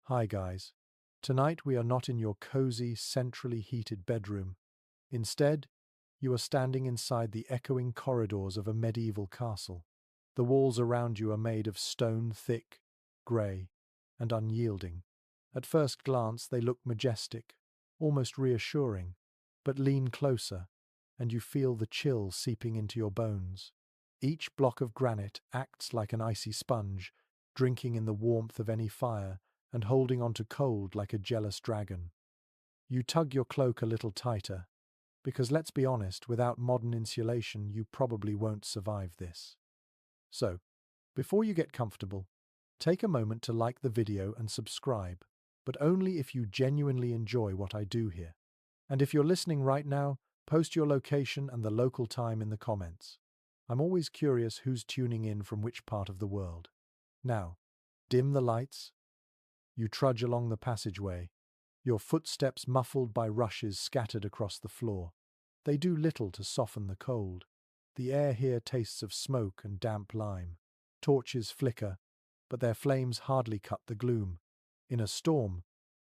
Hi guys. Tonight we are not in your cozy, centrally heated bedroom. Instead, you are standing inside the echoing corridors of a medieval castle. The walls around you are made of stone, thick, grey, and unyielding. At first glance they look majestic, almost reassuring, but lean closer, and you feel the chill seeping into your bones. Each block of granite acts like an icy sponge, drinking in the warmth of any fire and holding on to cold like a jealous dragon. You tug your cloak a little tighter, because let's be honest, without modern insulation you probably won't survive this. So, before you get comfortable, take a moment to like the video and subscribe, but only if you genuinely enjoy what I do here. And if you're listening right now, post your location and the local time in the comments. I'm always curious who's tuning in from which part of the world. Now, dim the lights. You trudge along the passageway, your footsteps muffled by rushes scattered across the floor. They do little to soften the cold. The air here tastes of smoke and damp lime. Torches flicker, but their flames hardly cut the gloom. In a storm,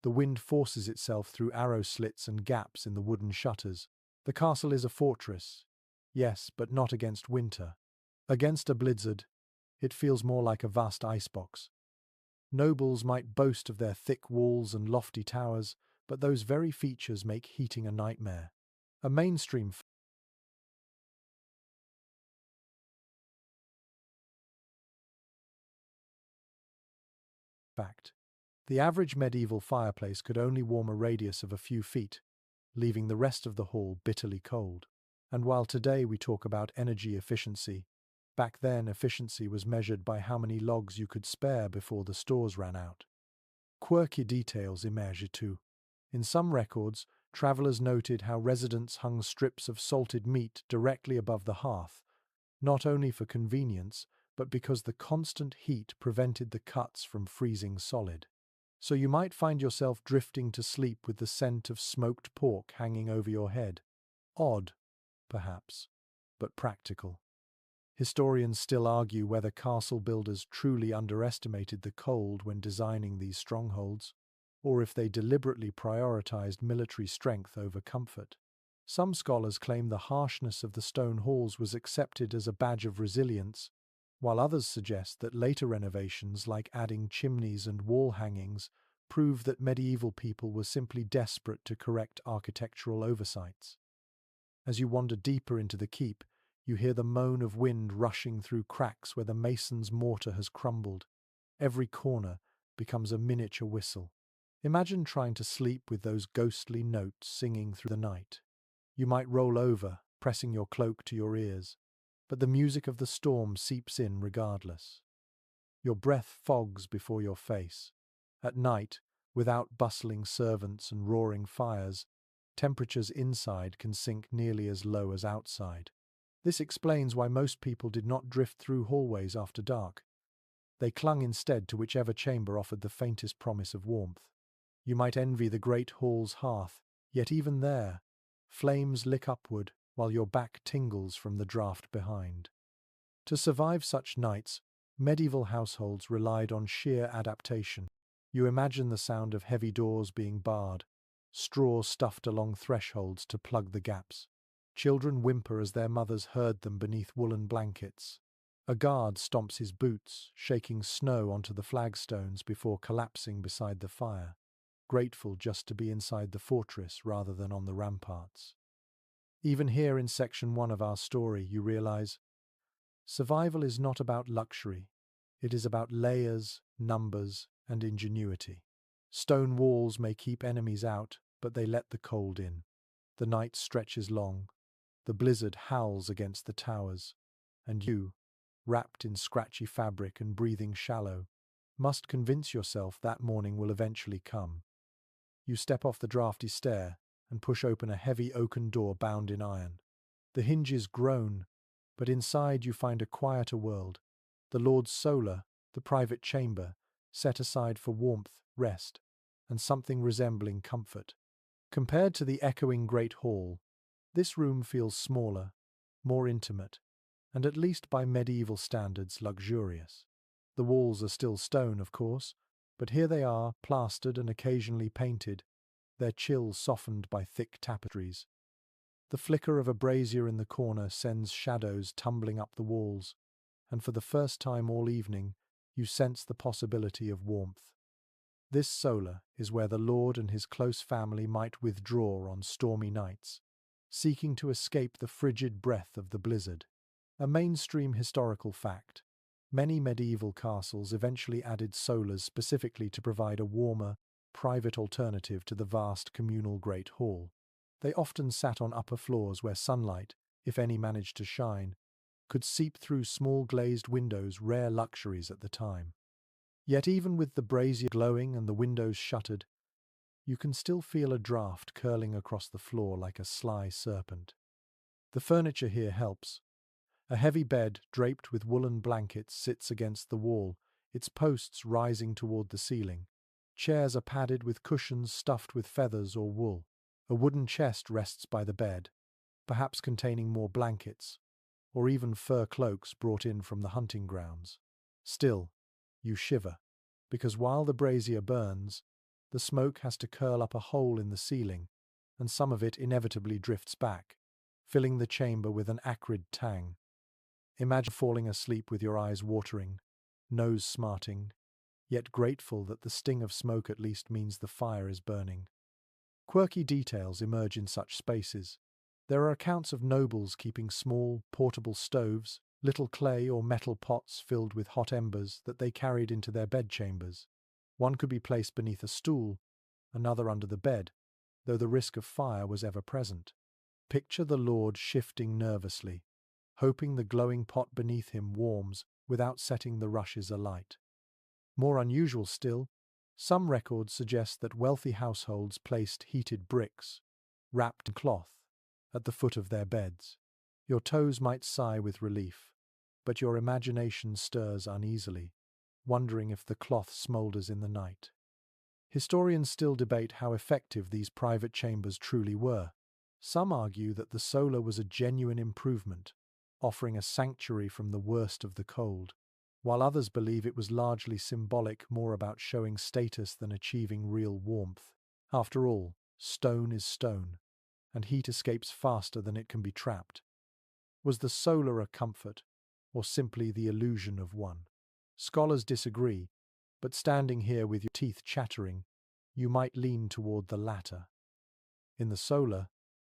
the wind forces itself through arrow slits and gaps in the wooden shutters. The castle is a fortress, yes, but not against winter. Against a blizzard, it feels more like a vast icebox. Nobles might boast of their thick walls and lofty towers, but those very features make heating a nightmare. A mainstream fact. The average medieval fireplace could only warm a radius of a few feet, leaving the rest of the hall bitterly cold. And while today we talk about energy efficiency, back then efficiency was measured by how many logs you could spare before the stores ran out. Quirky details emerge too. In some records, travelers noted how residents hung strips of salted meat directly above the hearth, not only for convenience, but because the constant heat prevented the cuts from freezing solid. So you might find yourself drifting to sleep with the scent of smoked pork hanging over your head. Odd, perhaps, but practical. Historians still argue whether castle builders truly underestimated the cold when designing these strongholds, or if they deliberately prioritized military strength over comfort. Some scholars claim the harshness of the stone halls was accepted as a badge of resilience, while others suggest that later renovations like adding chimneys and wall hangings prove that medieval people were simply desperate to correct architectural oversights. As you wander deeper into the keep, you hear the moan of wind rushing through cracks where the mason's mortar has crumbled. Every corner becomes a miniature whistle. Imagine trying to sleep with those ghostly notes singing through the night. You might roll over, pressing your cloak to your ears, but the music of the storm seeps in regardless. Your breath fogs before your face. At night, without bustling servants and roaring fires, temperatures inside can sink nearly as low as outside. This explains why most people did not drift through hallways after dark. They clung instead to whichever chamber offered the faintest promise of warmth. You might envy the great hall's hearth, yet even there, flames lick upward while your back tingles from the draught behind. To survive such nights, medieval households relied on sheer adaptation. You imagine the sound of heavy doors being barred, straw stuffed along thresholds to plug the gaps. Children whimper as their mothers herd them beneath woolen blankets. A guard stomps his boots, shaking snow onto the flagstones before collapsing beside the fire, grateful just to be inside the fortress rather than on the ramparts. Even here in section 1 of our story, you realize survival is not about luxury. It is about layers, numbers, and ingenuity. Stone walls may keep enemies out, but they let the cold in. The night stretches long. The blizzard howls against the towers, and you, wrapped in scratchy fabric and breathing shallow, must convince yourself that morning will eventually come. You step off the draughty stair and push open a heavy oaken door bound in iron. The hinges groan, but inside you find a quieter world, the Lord's solar, the private chamber, set aside for warmth, rest, and something resembling comfort. Compared to the echoing great hall, this room feels smaller, more intimate, and at least by medieval standards luxurious. The walls are still stone, of course, But here they are, plastered and occasionally painted, their chill softened by thick tapestries. The flicker of a brazier in the corner sends shadows tumbling up the walls, and for the first time all evening, you sense the possibility of warmth. This solar is where the Lord and his close family might withdraw on stormy nights, seeking to escape the frigid breath of the blizzard. A mainstream historical fact. Many medieval castles eventually added solars specifically to provide a warmer, private alternative to the vast communal Great Hall. They often sat on upper floors where sunlight, if any managed to shine, could seep through small glazed windows, rare luxuries at the time. Yet even with the brazier glowing and the windows shuttered, you can still feel a draught curling across the floor like a sly serpent. The furniture here helps. A heavy bed, draped with woolen blankets, sits against the wall, its posts rising toward the ceiling. Chairs are padded with cushions stuffed with feathers or wool. A wooden chest rests by the bed, perhaps containing more blankets, or even fur cloaks brought in from the hunting grounds. Still, you shiver, because while the brazier burns, the smoke has to curl up a hole in the ceiling, and some of it inevitably drifts back, filling the chamber with an acrid tang. Imagine falling asleep with your eyes watering, nose smarting, yet grateful that the sting of smoke at least means the fire is burning. Quirky details emerge in such spaces. There are accounts of nobles keeping small, portable stoves, little clay or metal pots filled with hot embers that they carried into their bedchambers. One could be placed beneath a stool, another under the bed, though the risk of fire was ever present. Picture the Lord shifting nervously, hoping the glowing pot beneath him warms without setting the rushes alight. More unusual still, some records suggest that wealthy households placed heated bricks, wrapped in cloth, at the foot of their beds. Your toes might sigh with relief, but your imagination stirs uneasily, wondering if the cloth smoulders in the night. Historians still debate how effective these private chambers truly were. Some argue that the solar was a genuine improvement, offering a sanctuary from the worst of the cold, while others believe it was largely symbolic, more about showing status than achieving real warmth. After all, stone is stone, and heat escapes faster than it can be trapped. Was the solar a comfort, or simply the illusion of one? Scholars disagree, but standing here with your teeth chattering, you might lean toward the latter. In the solar,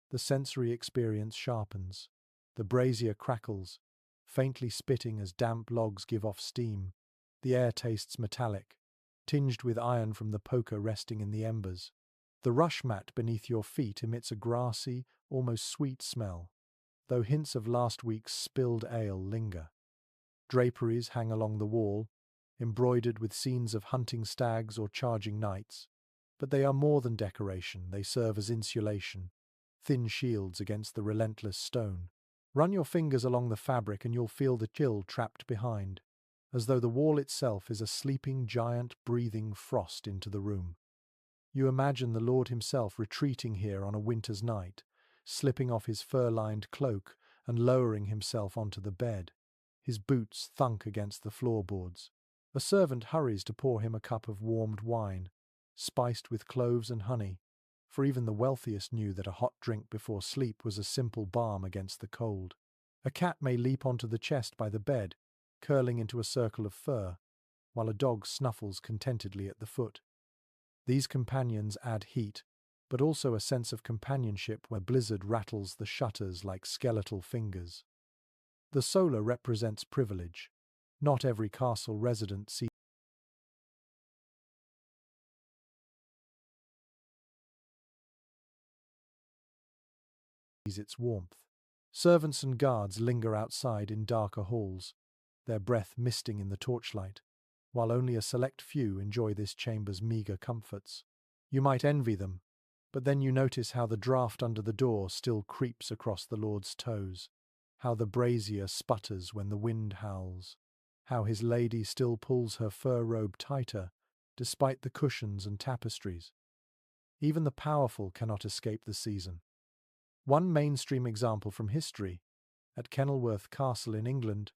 the sensory experience sharpens. The brazier crackles, faintly spitting as damp logs give off steam. The air tastes metallic, tinged with iron from the poker resting in the embers. The rush mat beneath your feet emits a grassy, almost sweet smell, though hints of last week's spilled ale linger. Draperies hang along the wall, embroidered with scenes of hunting stags or charging knights, but they are more than decoration. They serve as insulation, thin shields against the relentless stone. Run your fingers along the fabric and you'll feel the chill trapped behind, as though the wall itself is a sleeping giant breathing frost into the room. You imagine the Lord himself retreating here on a winter's night, slipping off his fur-lined cloak and lowering himself onto the bed. His boots thunk against the floorboards. A servant hurries to pour him a cup of warmed wine, spiced with cloves and honey, for even the wealthiest knew that a hot drink before sleep was a simple balm against the cold. A cat may leap onto the chest by the bed, curling into a circle of fur, while a dog snuffles contentedly at the foot. These companions add heat, but also a sense of companionship where blizzard rattles the shutters like skeletal fingers. The solar represents privilege. Not every castle resident sees its warmth. Servants and guards linger outside in darker halls, their breath misting in the torchlight, while only a select few enjoy this chamber's meagre comforts. You might envy them, but then you notice how the draught under the door still creeps across the Lord's toes, how the brazier sputters when the wind howls, how his lady still pulls her fur robe tighter, despite the cushions and tapestries. Even the powerful cannot escape the season. One mainstream example from history, at Kenilworth Castle in England,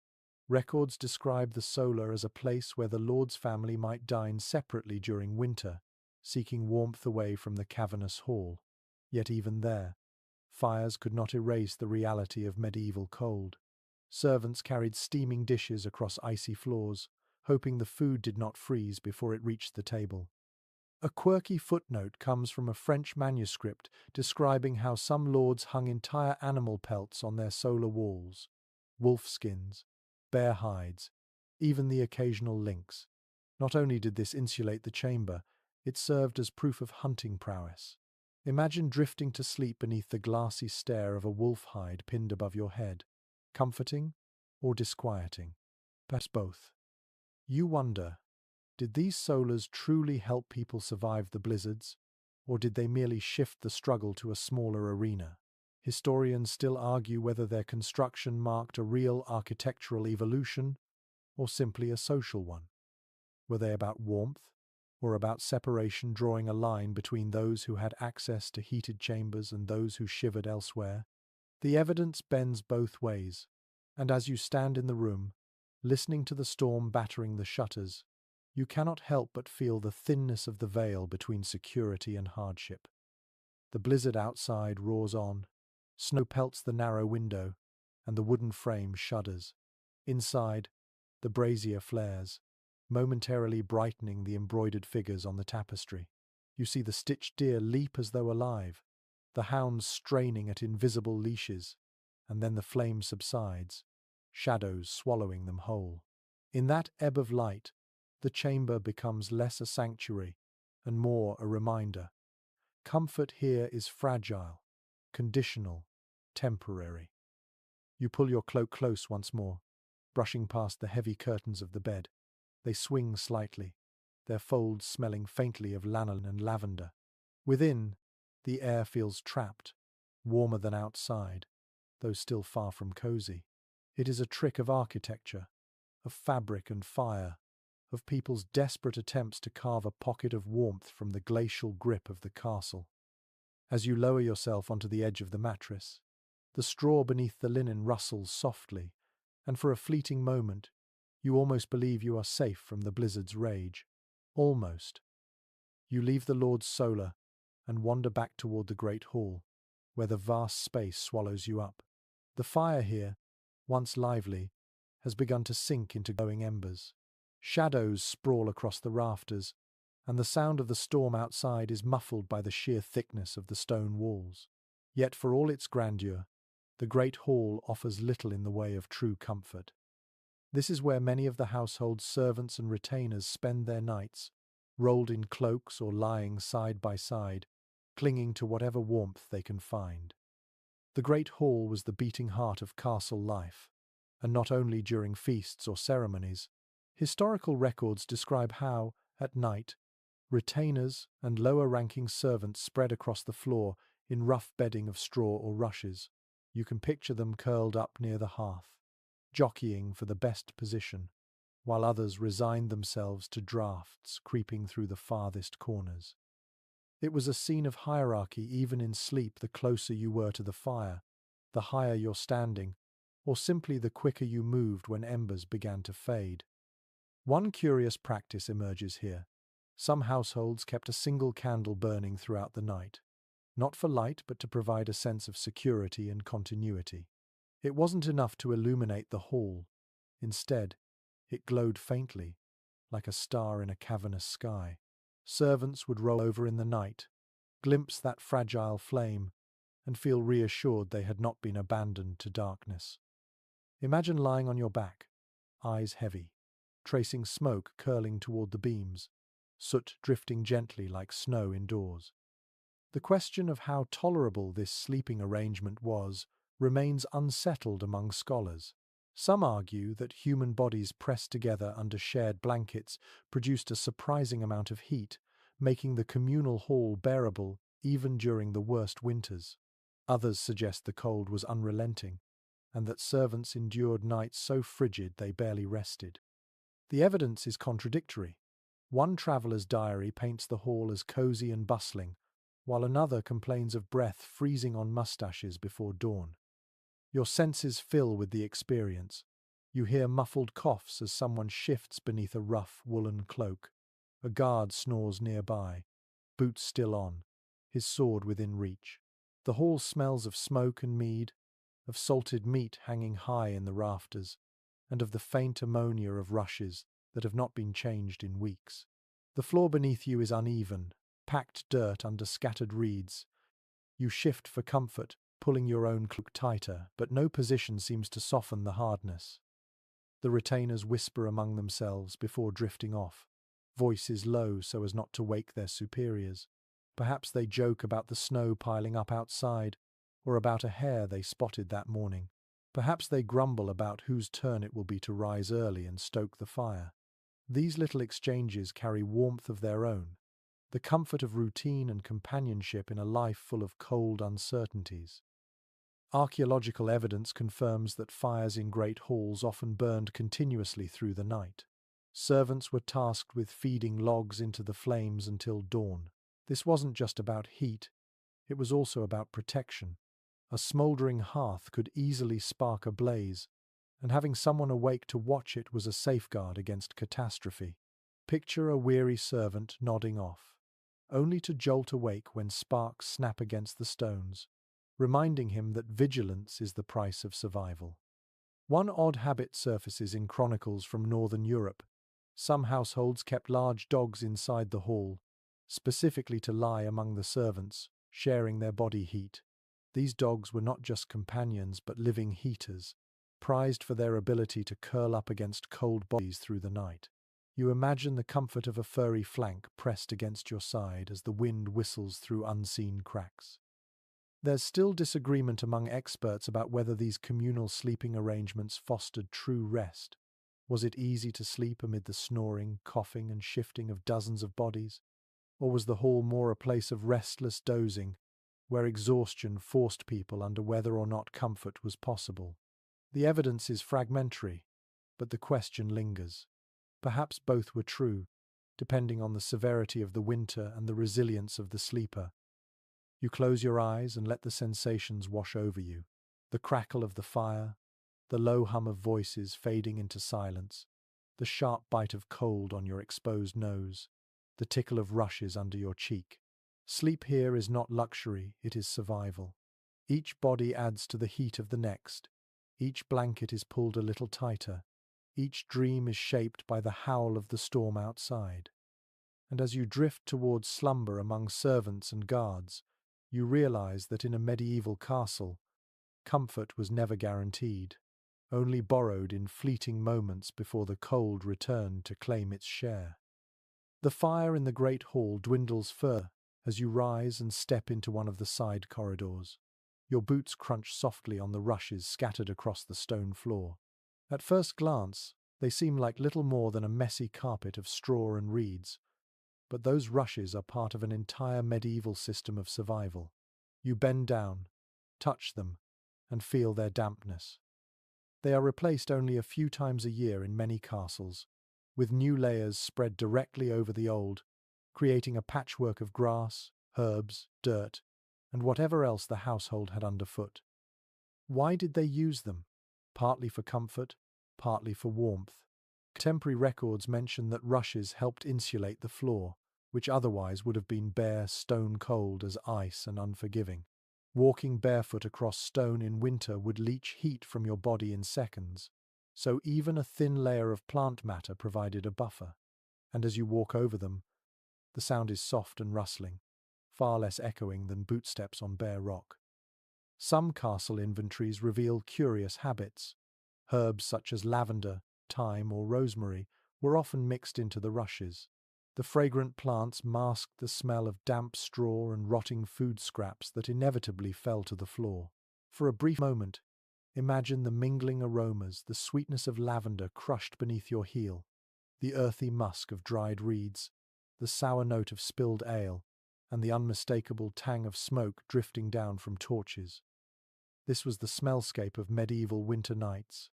Records describe the solar as a place where the lord's family might dine separately during winter, seeking warmth away from the cavernous hall. Yet even there, fires could not erase the reality of medieval cold. Servants carried steaming dishes across icy floors, hoping the food did not freeze before it reached the table. A quirky footnote comes from a French manuscript describing how some lords hung entire animal pelts on their solar walls: wolf skins, bear hides, even the occasional lynx. Not only did this insulate the chamber, it served as proof of hunting prowess. Imagine drifting to sleep beneath the glassy stare of a wolf hide pinned above your head. Comforting or disquieting? Perhaps both. You wonder, did these solars truly help people survive the blizzards, or did they merely shift the struggle to a smaller arena? Historians still argue whether their construction marked a real architectural evolution or simply a social one. Were they about warmth, or about separation, drawing a line between those who had access to heated chambers and those who shivered elsewhere? The evidence bends both ways, and as you stand in the room, listening to the storm battering the shutters, you cannot help but feel the thinness of the veil between security and hardship. The blizzard outside roars on, snow pelts the narrow window, and the wooden frame shudders. Inside, the brazier flares, momentarily brightening the embroidered figures on the tapestry. You see the stitched deer leap as though alive, the hounds straining at invisible leashes, and then the flame subsides, shadows swallowing them whole. In that ebb of light, the chamber becomes less a sanctuary and more a reminder. Comfort here is fragile, conditional, temporary. You pull your cloak close once more, brushing past the heavy curtains of the bed. They swing slightly, their folds smelling faintly of lanolin and lavender. Within, the air feels trapped, warmer than outside, though still far from cozy. It is a trick of architecture, of fabric and fire, of people's desperate attempts to carve a pocket of warmth from the glacial grip of the castle. As you lower yourself onto the edge of the mattress, the straw beneath the linen rustles softly, and for a fleeting moment, you almost believe you are safe from the blizzard's rage. Almost. You leave the Lord's solar and wander back toward the great hall, where the vast space swallows you up. The fire here, once lively, has begun to sink into glowing embers. Shadows sprawl across the rafters, and the sound of the storm outside is muffled by the sheer thickness of the stone walls. Yet for all its grandeur, the great hall offers little in the way of true comfort. This is where many of the household's servants and retainers spend their nights, rolled in cloaks or lying side by side, clinging to whatever warmth they can find. The great hall was the beating heart of castle life, and not only during feasts or ceremonies. Historical records describe how, at night, retainers and lower-ranking servants spread across the floor in rough bedding of straw or rushes. You can picture them curled up near the hearth, jockeying for the best position, while others resigned themselves to draughts creeping through the farthest corners. It was a scene of hierarchy even in sleep. The closer you were to the fire, the higher your standing, or simply the quicker you moved when embers began to fade. One curious practice emerges here. Some households kept a single candle burning throughout the night, not for light but to provide a sense of security and continuity. It wasn't enough to illuminate the hall. Instead, it glowed faintly, like a star in a cavernous sky. Servants would roll over in the night, glimpse that fragile flame, and feel reassured they had not been abandoned to darkness. Imagine lying on your back, eyes heavy, tracing smoke curling toward the beams, soot drifting gently like snow indoors. The question of how tolerable this sleeping arrangement was remains unsettled among scholars. Some argue that human bodies pressed together under shared blankets produced a surprising amount of heat, making the communal hall bearable even during the worst winters. Others suggest the cold was unrelenting, and that servants endured nights so frigid they barely rested. The evidence is contradictory. One traveller's diary paints the hall as cozy and bustling, while another complains of breath freezing on mustaches before dawn. Your senses fill with the experience, You hear muffled coughs as someone shifts beneath a rough woolen cloak. A guard snores nearby, boots still on, his sword within reach. The hall smells of smoke and mead, of salted meat hanging high in the rafters, and of the faint ammonia of rushes that have not been changed in weeks. The floor beneath you is uneven, packed dirt under scattered reeds. You shift for comfort, pulling your own cloak tighter, but no position seems to soften the hardness. The retainers whisper among themselves before drifting off, voices low so as not to wake their superiors. Perhaps they joke about the snow piling up outside, or about a hare they spotted that morning. Perhaps they grumble about whose turn it will be to rise early and stoke the fire. These little exchanges carry warmth of their own, the comfort of routine and companionship in a life full of cold uncertainties. Archaeological evidence confirms that fires in great halls often burned continuously through the night. Servants were tasked with feeding logs into the flames until dawn. This wasn't just about heat, it was also about protection. A smouldering hearth could easily spark a blaze, and having someone awake to watch it was a safeguard against catastrophe. Picture a weary servant nodding off, only to jolt awake when sparks snap against the stones, reminding him that vigilance is the price of survival. One odd habit surfaces in chronicles from Northern Europe. Some households kept large dogs inside the hall, specifically to lie among the servants, sharing their body heat. These dogs were not just companions but living heaters, prized for their ability to curl up against cold bodies through the night. You imagine the comfort of a furry flank pressed against your side as the wind whistles through unseen cracks. There's still disagreement among experts about whether these communal sleeping arrangements fostered true rest. Was it easy to sleep amid the snoring, coughing, and shifting of dozens of bodies? Or was the hall more a place of restless dozing, where exhaustion forced people under whether or not comfort was possible? The evidence is fragmentary, but the question lingers. Perhaps both were true, depending on the severity of the winter and the resilience of the sleeper. You close your eyes and let the sensations wash over you. The crackle of the fire, the low hum of voices fading into silence, the sharp bite of cold on your exposed nose, the tickle of rushes under your cheek. Sleep here is not luxury, it is survival. Each body adds to the heat of the next. Each blanket is pulled a little tighter. Each dream is shaped by the howl of the storm outside. And as you drift towards slumber among servants and guards, you realize that in a medieval castle, comfort was never guaranteed, only borrowed in fleeting moments before the cold returned to claim its share. The fire in the great hall dwindles further as you rise and step into one of the side corridors. Your boots crunch softly on the rushes scattered across the stone floor. At first glance, they seem like little more than a messy carpet of straw and reeds, but those rushes are part of an entire medieval system of survival. You bend down, touch them, and feel their dampness. They are replaced only a few times a year in many castles, with new layers spread directly over the old, creating a patchwork of grass, herbs, dirt, and whatever else the household had underfoot. Why did they use them? Partly for comfort, partly for warmth. Contemporary records mention that rushes helped insulate the floor, which otherwise would have been bare, stone cold as ice and unforgiving. Walking barefoot across stone in winter would leach heat from your body in seconds, so even a thin layer of plant matter provided a buffer. And as you walk over them, the sound is soft and rustling, far less echoing than bootsteps on bare rock. Some castle inventories reveal curious habits. Herbs such as lavender, thyme, or rosemary were often mixed into the rushes. The fragrant plants masked the smell of damp straw and rotting food scraps that inevitably fell to the floor. For a brief moment, imagine the mingling aromas, the sweetness of lavender crushed beneath your heel, the earthy musk of dried reeds, the sour note of spilled ale, and the unmistakable tang of smoke drifting down from torches. This was the smellscape of medieval winter nights.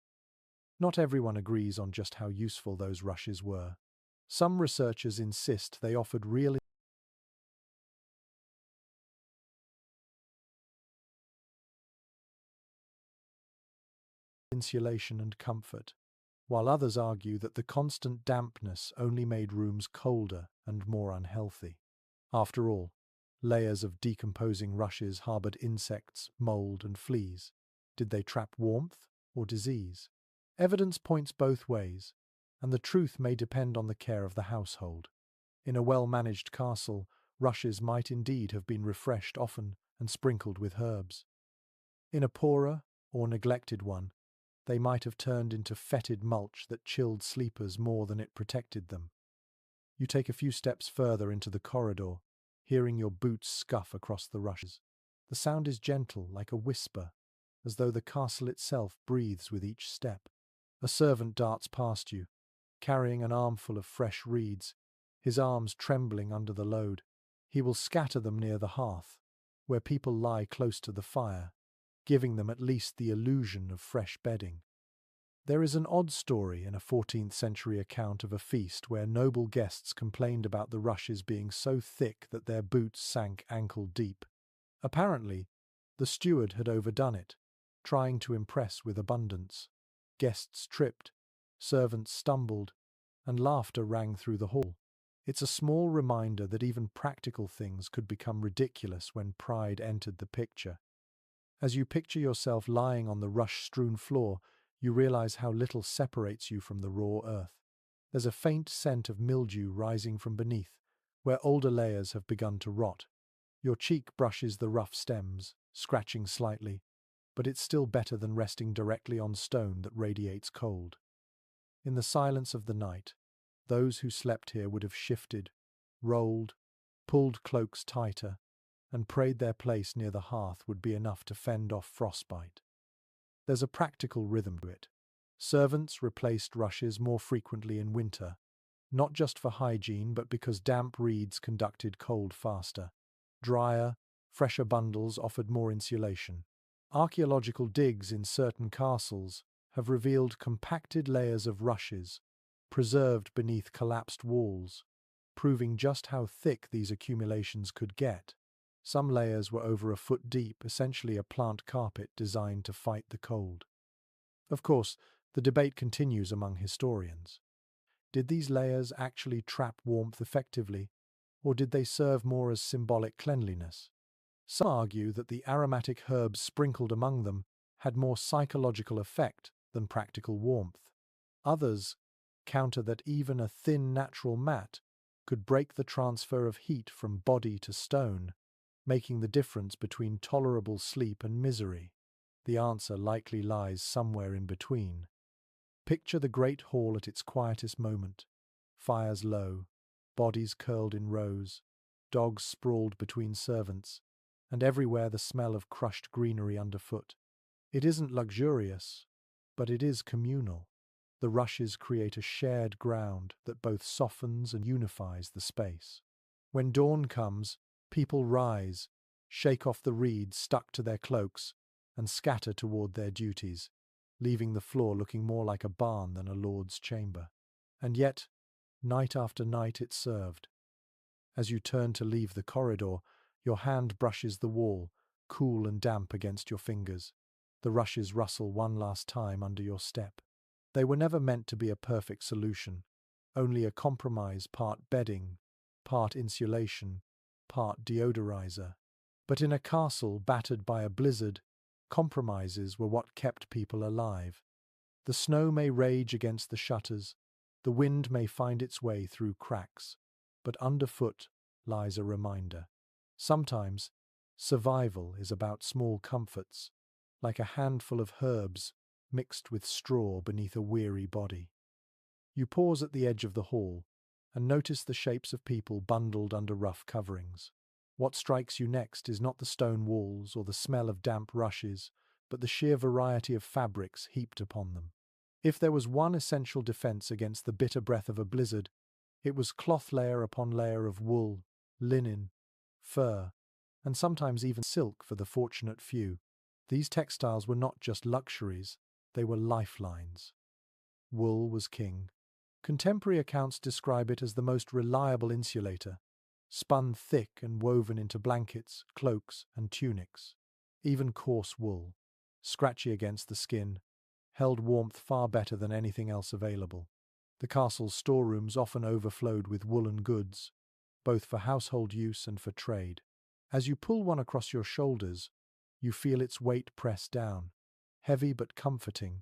Not everyone agrees on just how useful those rushes were. Some researchers insist they offered real insulation and comfort. while others argue that the constant dampness only made rooms colder and more unhealthy. After all, layers of decomposing rushes harbored insects, mold, and fleas. Did they trap warmth or disease? Evidence points both ways, and the truth may depend on the care of the household. In a well-managed castle, rushes might indeed have been refreshed often and sprinkled with herbs. In a poorer or neglected one, they might have turned into fetid mulch that chilled sleepers more than it protected them. You take a few steps further into the corridor, hearing your boots scuff across the rushes. The sound is gentle, like a whisper, as though the castle itself breathes with each step. A servant darts past you, carrying an armful of fresh reeds, his arms trembling under the load. He will scatter them near the hearth, where people lie close to the fire, giving them at least the illusion of fresh bedding. There is an odd story in a 14th century account of a feast where noble guests complained about the rushes being so thick that their boots sank ankle deep. Apparently, the steward had overdone it, trying to impress with abundance. Guests tripped, servants stumbled, and laughter rang through the hall. It's a small reminder that even practical things could become ridiculous when pride entered the picture. As you picture yourself lying on the rush-strewn floor, you realize how little separates you from the raw earth. There's a faint scent of mildew rising from beneath, where older layers have begun to rot. Your cheek brushes the rough stems, scratching slightly, but it's still better than resting directly on stone that radiates cold. In the silence of the night, those who slept here would have shifted, rolled, pulled cloaks tighter, and prayed their place near the hearth would be enough to fend off frostbite. There's a practical rhythm to it. Servants replaced rushes more frequently in winter, not just for hygiene but because damp reeds conducted cold faster. Drier, fresher bundles offered more insulation. Archaeological digs in certain castles have revealed compacted layers of rushes, preserved beneath collapsed walls, proving just how thick these accumulations could get. Some layers were over a foot deep, essentially a plant carpet designed to fight the cold. Of course, the debate continues among historians. Did these layers actually trap warmth effectively, or did they serve more as symbolic cleanliness? Some argue that the aromatic herbs sprinkled among them had more psychological effect than practical warmth. Others counter that even a thin natural mat could break the transfer of heat from body to stone, making the difference between tolerable sleep and misery. The answer likely lies somewhere in between. Picture the great hall at its quietest moment. Fires low, bodies curled in rows, dogs sprawled between servants, and everywhere the smell of crushed greenery underfoot. It isn't luxurious, but it is communal. The rushes create a shared ground that both softens and unifies the space. When dawn comes, people rise, shake off the reeds stuck to their cloaks, and scatter toward their duties, leaving the floor looking more like a barn than a lord's chamber. And yet, night after night it served. As you turn to leave the corridor, your hand brushes the wall, cool and damp against your fingers. The rushes rustle one last time under your step. They were never meant to be a perfect solution, only a compromise, part bedding, part insulation, part deodorizer. But in a castle battered by a blizzard, compromises were what kept people alive. The snow may rage against the shutters, the wind may find its way through cracks, but underfoot lies a reminder. Sometimes, survival is about small comforts, like a handful of herbs mixed with straw beneath a weary body. You pause at the edge of the hall and notice the shapes of people bundled under rough coverings. What strikes you next is not the stone walls or the smell of damp rushes, but the sheer variety of fabrics heaped upon them. If there was one essential defense against the bitter breath of a blizzard, it was cloth layer upon layer of wool, linen, fur, and sometimes even silk for the fortunate few. These textiles were not just luxuries, they were lifelines. Wool was king. Contemporary accounts describe it as the most reliable insulator, spun thick and woven into blankets, cloaks, and tunics. Even coarse wool, scratchy against the skin, held warmth far better than anything else available. The castle's storerooms often overflowed with woolen goods, both for household use and for trade. As you pull one across your shoulders, you feel its weight press down, heavy but comforting,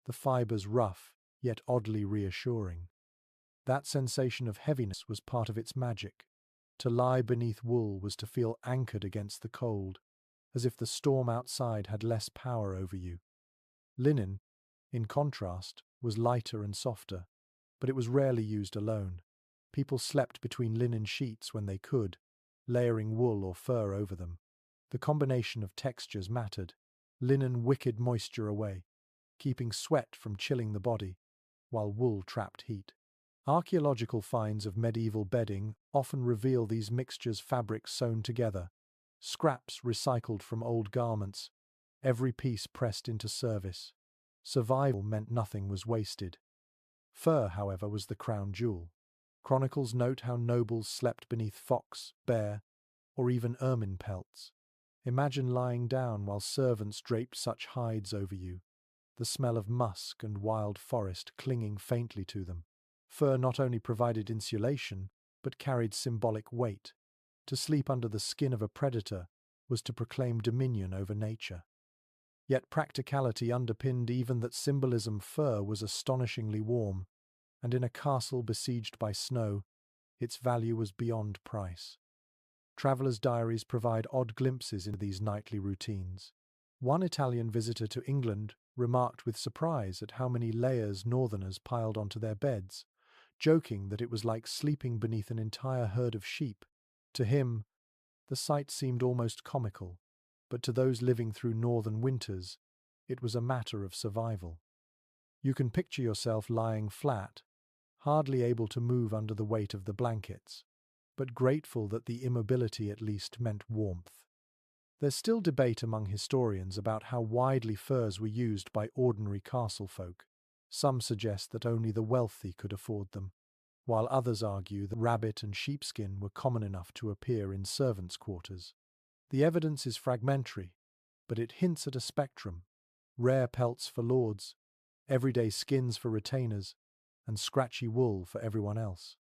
the fibers rough, yet oddly reassuring. That sensation of heaviness was part of its magic. To lie beneath wool was to feel anchored against the cold, as if the storm outside had less power over you. Linen, in contrast, was lighter and softer, but it was rarely used alone. People slept between linen sheets when they could, layering wool or fur over them. The combination of textures mattered. Linen wickeded moisture away, keeping sweat from chilling the body, while wool trapped heat. Archaeological finds of medieval bedding often reveal these mixtures: fabrics sewn together, scraps recycled from old garments, every piece pressed into service. Survival meant nothing was wasted. Fur, however, was the crown jewel. Chronicles note how nobles slept beneath fox, bear, or even ermine pelts. Imagine lying down while servants draped such hides over you, the smell of musk and wild forest clinging faintly to them. Fur not only provided insulation, but carried symbolic weight. To sleep under the skin of a predator was to proclaim dominion over nature. Yet practicality underpinned even that symbolism. Fur was astonishingly warm, and in a castle besieged by snow, its value was beyond price. Travelers' diaries provide odd glimpses into these nightly routines. One Italian visitor to England remarked with surprise at how many layers northerners piled onto their beds, joking that it was like sleeping beneath an entire herd of sheep. To him, the sight seemed almost comical, but to those living through northern winters, it was a matter of survival. You can picture yourself lying flat, hardly able to move under the weight of the blankets, but grateful that the immobility at least meant warmth. There's still debate among historians about how widely furs were used by ordinary castle folk. Some suggest that only the wealthy could afford them, while others argue that rabbit and sheepskin were common enough to appear in servants' quarters. The evidence is fragmentary, but it hints at a spectrum: rare pelts for lords, everyday skins for retainers, and scratchy wool for everyone else.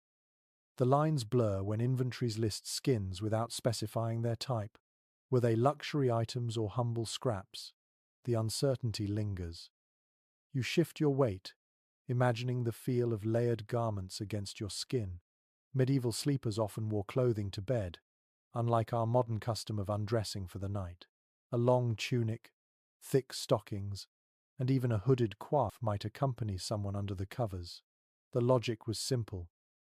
The lines blur when inventories list skins without specifying their type. Were they luxury items or humble scraps? The uncertainty lingers. You shift your weight, imagining the feel of layered garments against your skin. Medieval sleepers often wore clothing to bed, unlike our modern custom of undressing for the night. A long tunic, thick stockings, and even a hooded coif might accompany someone under the covers. The logic was simple.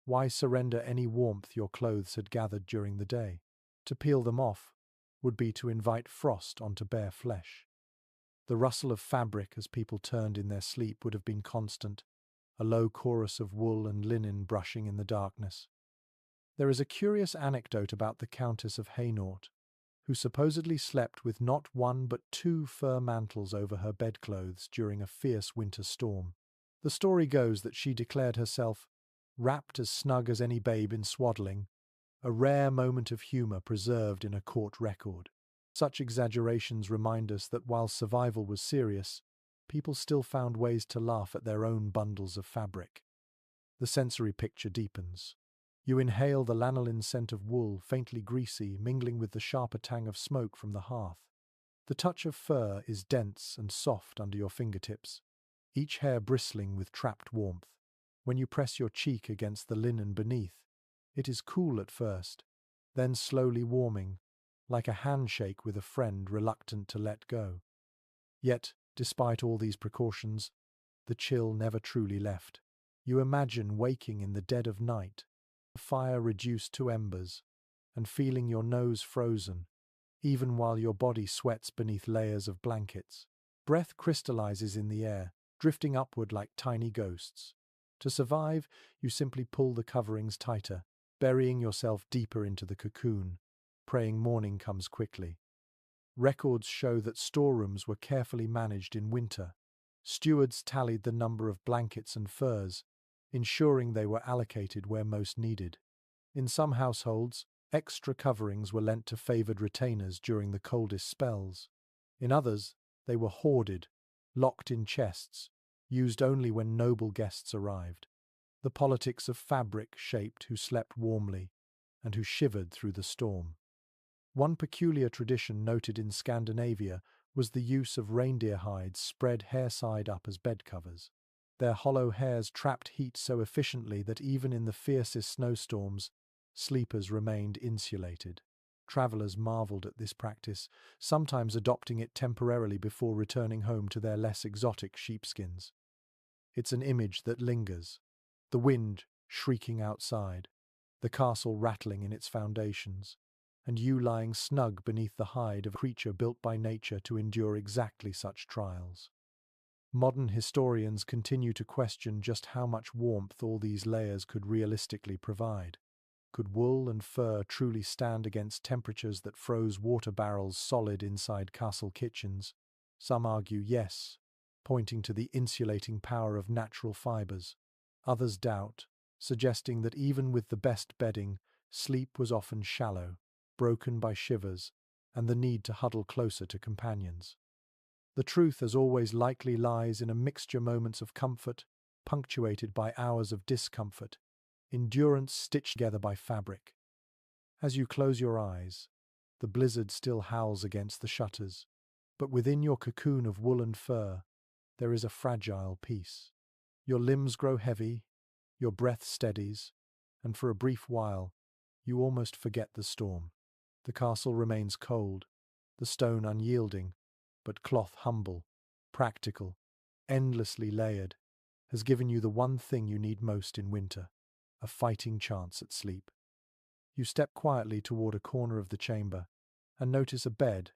Why surrender any warmth your clothes had gathered during the day? To peel them off would be to invite frost onto bare flesh. The rustle of fabric as people turned in their sleep would have been constant, a low chorus of wool and linen brushing in the darkness. There is a curious anecdote about the Countess of Hainault, who supposedly slept with not one but two fur mantles over her bedclothes during a fierce winter storm. The story goes that she declared herself wrapped as snug as any babe in swaddling, a rare moment of humour preserved in a court record. Such exaggerations remind us that while survival was serious, people still found ways to laugh at their own bundles of fabric. The sensory picture deepens. You inhale the lanolin scent of wool, faintly greasy, mingling with the sharper tang of smoke from the hearth. The touch of fur is dense and soft under your fingertips, each hair bristling with trapped warmth. When you press your cheek against the linen beneath, it is cool at first, then slowly warming, like a handshake with a friend reluctant to let go. Yet, despite all these precautions, the chill never truly left. You imagine waking in the dead of night, the fire reduced to embers, and feeling your nose frozen, even while your body sweats beneath layers of blankets. Breath crystallizes in the air, drifting upward like tiny ghosts. To survive, you simply pull the coverings tighter, burying yourself deeper into the cocoon, praying morning comes quickly. Records show that storerooms were carefully managed in winter. Stewards tallied the number of blankets and furs, ensuring they were allocated where most needed. In some households, extra coverings were lent to favoured retainers during the coldest spells. In others, they were hoarded, locked in chests, used only when noble guests arrived. The politics of fabric shaped who slept warmly and who shivered through the storm. One peculiar tradition noted in Scandinavia was the use of reindeer hides spread hair side up as bed covers. Their hollow hairs trapped heat so efficiently that even in the fiercest snowstorms, sleepers remained insulated. Travelers marveled at this practice, sometimes adopting it temporarily before returning home to their less exotic sheepskins. It's an image that lingers. The wind shrieking outside, the castle rattling in its foundations, and you lying snug beneath the hide of a creature built by nature to endure exactly such trials. Modern historians continue to question just how much warmth all these layers could realistically provide. Could wool and fur truly stand against temperatures that froze water barrels solid inside castle kitchens? Some argue yes, pointing to the insulating power of natural fibers. Others doubt, suggesting that even with the best bedding, sleep was often shallow, broken by shivers, and the need to huddle closer to companions. The truth, as always, likely lies in a mixture moments of comfort, punctuated by hours of discomfort, endurance stitched together by fabric. As you close your eyes, the blizzard still howls against the shutters, but within your cocoon of wool and fur, there is a fragile peace. Your limbs grow heavy, your breath steadies, and for a brief while, you almost forget the storm. The castle remains cold, the stone unyielding, but cloth humble, practical, endlessly layered, has given you the one thing you need most in winter, a fighting chance at sleep. You step quietly toward a corner of the chamber and notice a bed,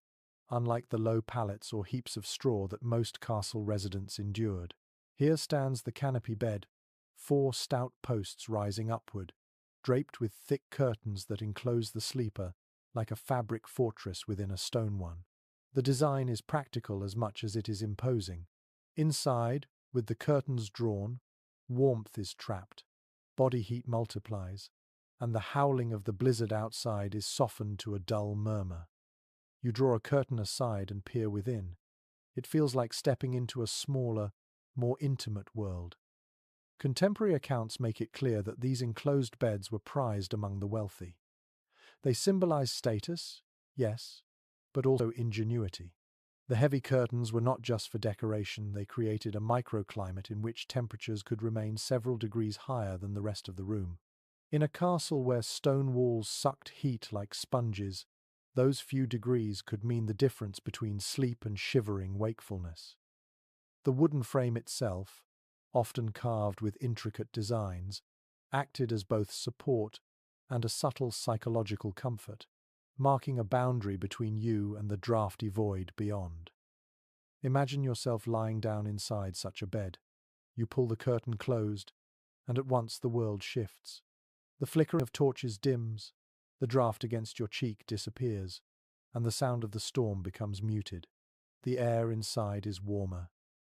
unlike the low pallets or heaps of straw that most castle residents endured. Here stands the canopy bed, 4 stout posts rising upward, draped with thick curtains that enclose the sleeper like a fabric fortress within a stone one. The design is practical as much as it is imposing. Inside, with the curtains drawn, warmth is trapped, body heat multiplies, and the howling of the blizzard outside is softened to a dull murmur. You draw a curtain aside and peer within. It feels like stepping into a smaller, more intimate world. Contemporary accounts make it clear that these enclosed beds were prized among the wealthy. They symbolize status, yes, but also ingenuity. The heavy curtains were not just for decoration, they created a microclimate in which temperatures could remain several degrees higher than the rest of the room. In a castle where stone walls sucked heat like sponges, those few degrees could mean the difference between sleep and shivering wakefulness. The wooden frame itself, often carved with intricate designs, acted as both support and a subtle psychological comfort, marking a boundary between you and the drafty void beyond. Imagine yourself lying down inside such a bed. You pull the curtain closed, and at once the world shifts. The flickering of torches dims, the draft against your cheek disappears, and the sound of the storm becomes muted. The air inside is warmer,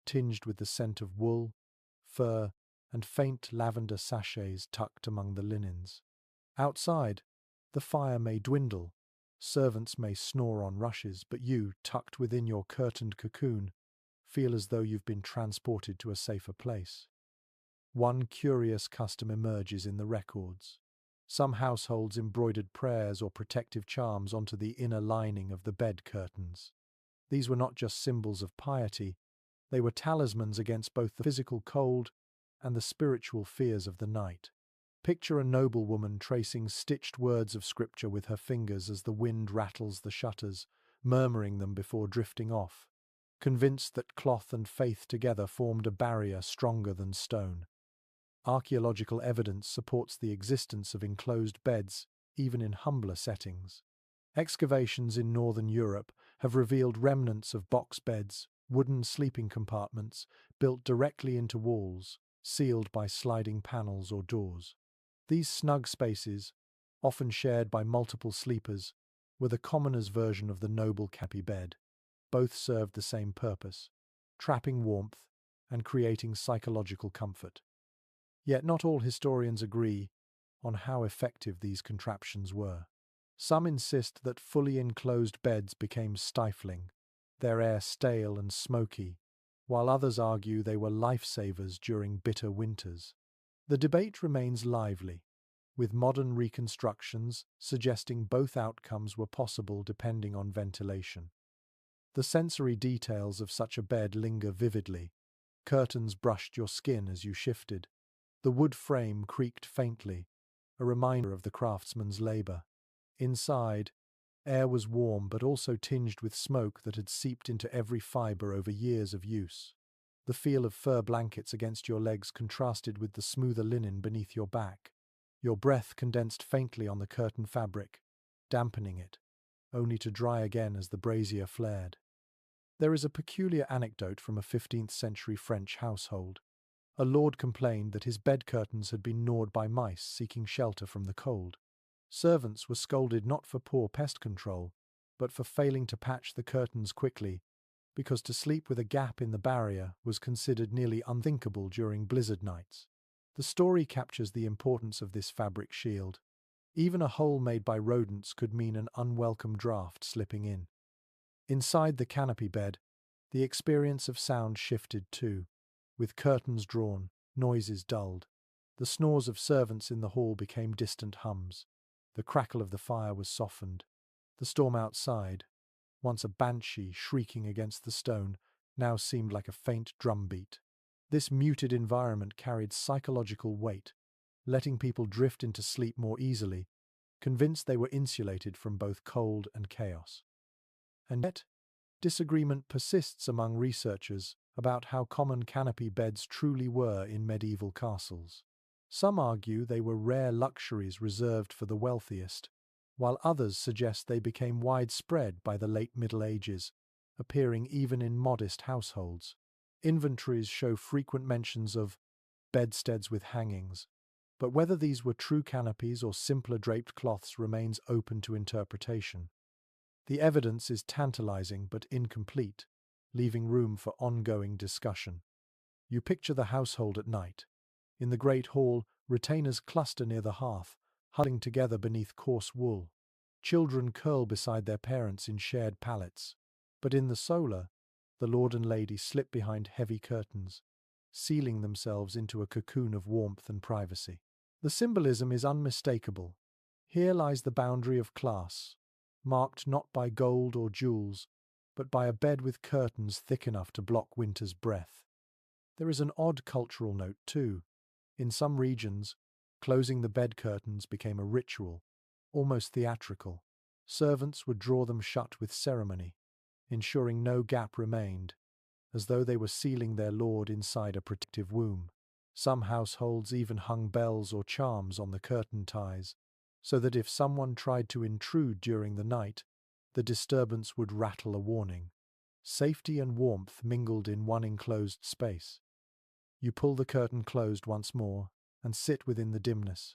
tinged with the scent of wool, fur, and faint lavender sachets tucked among the linens. Outside, the fire may dwindle, servants may snore on rushes, but you, tucked within your curtained cocoon, feel as though you've been transported to a safer place. One curious custom emerges in the records. Some households embroidered prayers or protective charms onto the inner lining of the bed curtains. These were not just symbols of piety, they were talismans against both the physical cold and the spiritual fears of the night. Picture a noblewoman tracing stitched words of scripture with her fingers as the wind rattles the shutters, murmuring them before drifting off, convinced that cloth and faith together formed a barrier stronger than stone. Archaeological evidence supports the existence of enclosed beds, even in humbler settings. Excavations in northern Europe have revealed remnants of box beds, wooden sleeping compartments built directly into walls, sealed by sliding panels or doors. These snug spaces, often shared by multiple sleepers, were the commoner's version of the noble canopy bed. Both served the same purpose, trapping warmth and creating psychological comfort. Yet not all historians agree on how effective these contraptions were. Some insist that fully enclosed beds became stifling, their air stale and smoky, while others argue they were lifesavers during bitter winters. The debate remains lively, with modern reconstructions suggesting both outcomes were possible depending on ventilation. The sensory details of such a bed linger vividly. Curtains brushed your skin as you shifted. The wood frame creaked faintly, a reminder of the craftsman's labor. Inside, air was warm but also tinged with smoke that had seeped into every fiber over years of use. The feel of fur blankets against your legs contrasted with the smoother linen beneath your back. Your breath condensed faintly on the curtain fabric, dampening it, only to dry again as the brazier flared. There is a peculiar anecdote from a 15th century French household. A lord complained that his bed curtains had been gnawed by mice seeking shelter from the cold. Servants were scolded not for poor pest control, but for failing to patch the curtains quickly, because to sleep with a gap in the barrier was considered nearly unthinkable during blizzard nights. The story captures the importance of this fabric shield. Even a hole made by rodents could mean an unwelcome draft slipping in. Inside the canopy bed, the experience of sound shifted too. With curtains drawn, noises dulled. The snores of servants in the hall became distant hums. The crackle of the fire was softened. The storm outside, once a banshee shrieking against the stone, now seemed like a faint drumbeat. This muted environment carried psychological weight, letting people drift into sleep more easily, convinced they were insulated from both cold and chaos. And yet, disagreement persists among researchers about how common canopy beds truly were in medieval castles. Some argue they were rare luxuries reserved for the wealthiest, while others suggest they became widespread by the late Middle Ages, appearing even in modest households. Inventories show frequent mentions of bedsteads with hangings, but whether these were true canopies or simpler draped cloths remains open to interpretation. The evidence is tantalizing but incomplete, leaving room for ongoing discussion. You picture the household at night. In the great hall, retainers cluster near the hearth, huddling together beneath coarse wool. Children curl beside their parents in shared pallets. But in the solar, the lord and lady slip behind heavy curtains, sealing themselves into a cocoon of warmth and privacy. The symbolism is unmistakable. Here lies the boundary of class, marked not by gold or jewels, but by a bed with curtains thick enough to block winter's breath. There is an odd cultural note, too. In some regions, closing the bed curtains became a ritual, almost theatrical. Servants would draw them shut with ceremony, ensuring no gap remained, as though they were sealing their lord inside a protective womb. Some households even hung bells or charms on the curtain ties, so that if someone tried to intrude during the night, the disturbance would rattle a warning. Safety and warmth mingled in one enclosed space. You pull the curtain closed once more and sit within the dimness.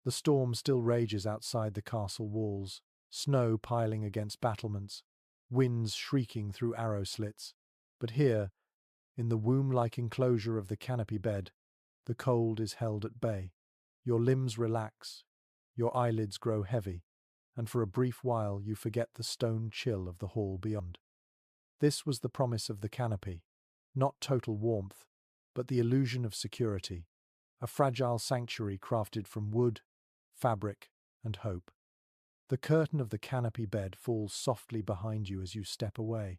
The storm still rages outside the castle walls, snow piling against battlements, winds shrieking through arrow slits. But here, in the womb-like enclosure of the canopy bed, the cold is held at bay. Your limbs relax, your eyelids grow heavy, and for a brief while you forget the stone chill of the hall beyond. This was the promise of the canopy, not total warmth, but the illusion of security, a fragile sanctuary crafted from wood, fabric, and hope. The curtain of the canopy bed falls softly behind you as you step away,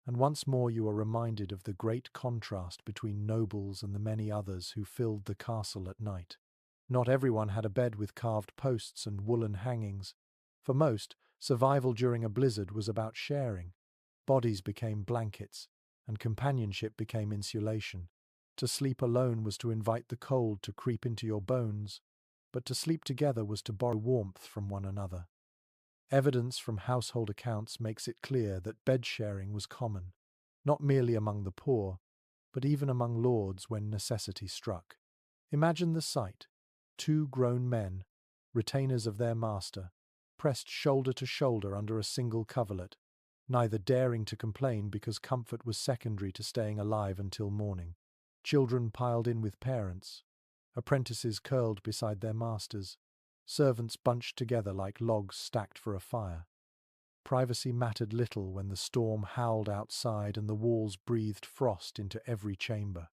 and once more you are reminded of the great contrast between nobles and the many others who filled the castle at night. Not everyone had a bed with carved posts and woolen hangings. For most, survival during a blizzard was about sharing. Bodies became blankets, and companionship became insulation. To sleep alone was to invite the cold to creep into your bones, but to sleep together was to borrow warmth from one another. Evidence from household accounts makes it clear that bed sharing was common, not merely among the poor, but even among lords when necessity struck. Imagine the sight: two grown men, retainers of their master, pressed shoulder to shoulder under a single coverlet, neither daring to complain because comfort was secondary to staying alive until morning. Children piled in with parents, apprentices curled beside their masters, servants bunched together like logs stacked for a fire. Privacy mattered little when the storm howled outside and the walls breathed frost into every chamber.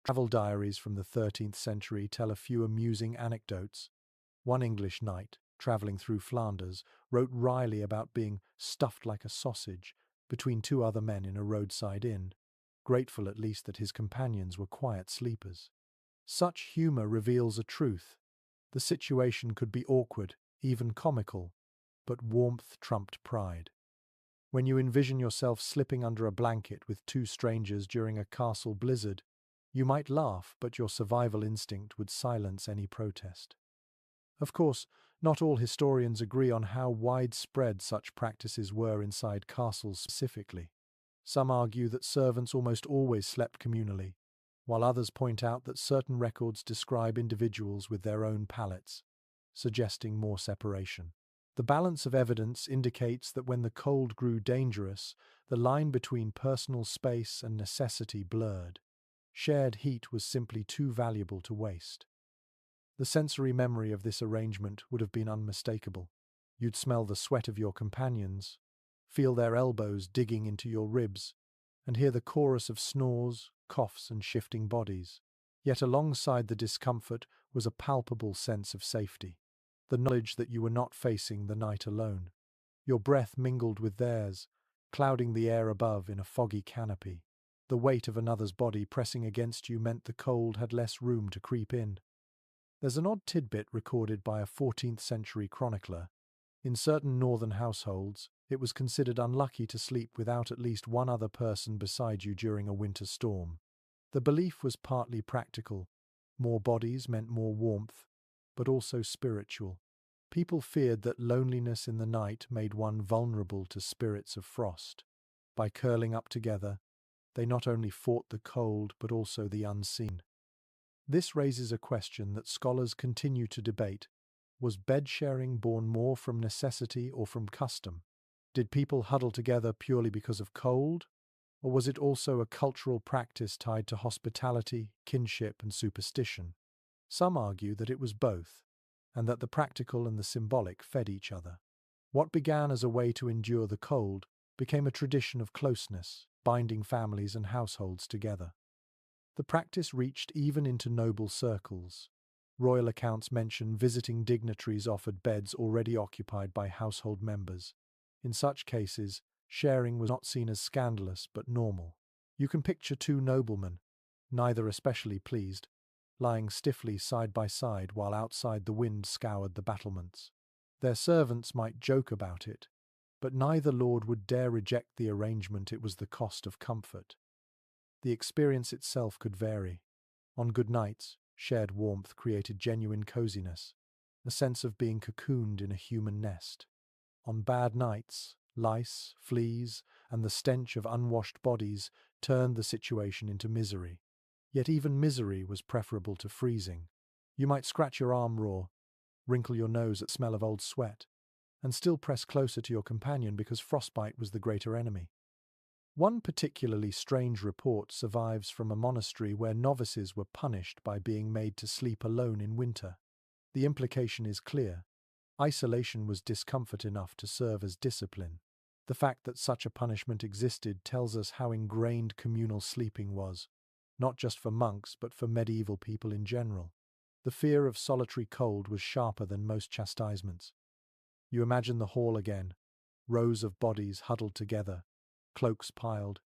Travel diaries from the 13th century tell a few amusing anecdotes. One English knight, travelling through Flanders, wrote wryly about being stuffed like a sausage between two other men in a roadside inn, grateful at least that his companions were quiet sleepers. Such humour reveals a truth. The situation could be awkward, even comical, but warmth trumped pride. When you envision yourself slipping under a blanket with two strangers during a castle blizzard, you might laugh, but your survival instinct would silence any protest. Of course, not all historians agree on how widespread such practices were inside castles specifically. Some argue that servants almost always slept communally, while others point out that certain records describe individuals with their own pallets, suggesting more separation. The balance of evidence indicates that when the cold grew dangerous, the line between personal space and necessity blurred. Shared heat was simply too valuable to waste. The sensory memory of this arrangement would have been unmistakable. You'd smell the sweat of your companions, feel their elbows digging into your ribs, and hear the chorus of snores, coughs, and shifting bodies. Yet alongside the discomfort was a palpable sense of safety. The knowledge that you were not facing the night alone. Your breath mingled with theirs, clouding the air above in a foggy canopy. The weight of another's body pressing against you meant the cold had less room to creep in. There's an odd tidbit recorded by a 14th century chronicler. In certain northern households, it was considered unlucky to sleep without at least one other person beside you during a winter storm. The belief was partly practical. More bodies meant more warmth, but also spiritual. People feared that loneliness in the night made one vulnerable to spirits of frost. By curling up together, they not only fought the cold but also the unseen. This raises a question that scholars continue to debate. Was bed sharing born more from necessity or from custom? Did people huddle together purely because of cold? Or was it also a cultural practice tied to hospitality, kinship, and superstition? Some argue that it was both, and that the practical and the symbolic fed each other. What began as a way to endure the cold became a tradition of closeness, binding families and households together. The practice reached even into noble circles. Royal accounts mention visiting dignitaries offered beds already occupied by household members. In such cases, sharing was not seen as scandalous but normal. You can picture two noblemen, neither especially pleased, lying stiffly side by side while outside the wind scoured the battlements. Their servants might joke about it, but neither lord would dare reject the arrangement. It was the cost of comfort. The experience itself could vary. On good nights, shared warmth created genuine coziness, a sense of being cocooned in a human nest. On bad nights, lice, fleas, and the stench of unwashed bodies turned the situation into misery. Yet even misery was preferable to freezing. You might scratch your arm raw, wrinkle your nose at the smell of old sweat, and still press closer to your companion because frostbite was the greater enemy. One particularly strange report survives from a monastery where novices were punished by being made to sleep alone in winter. The implication is clear. Isolation was discomfort enough to serve as discipline. The fact that such a punishment existed tells us how ingrained communal sleeping was, not just for monks but for medieval people in general. The fear of solitary cold was sharper than most chastisements. You imagine the hall again, rows of bodies huddled together, cloaks piled,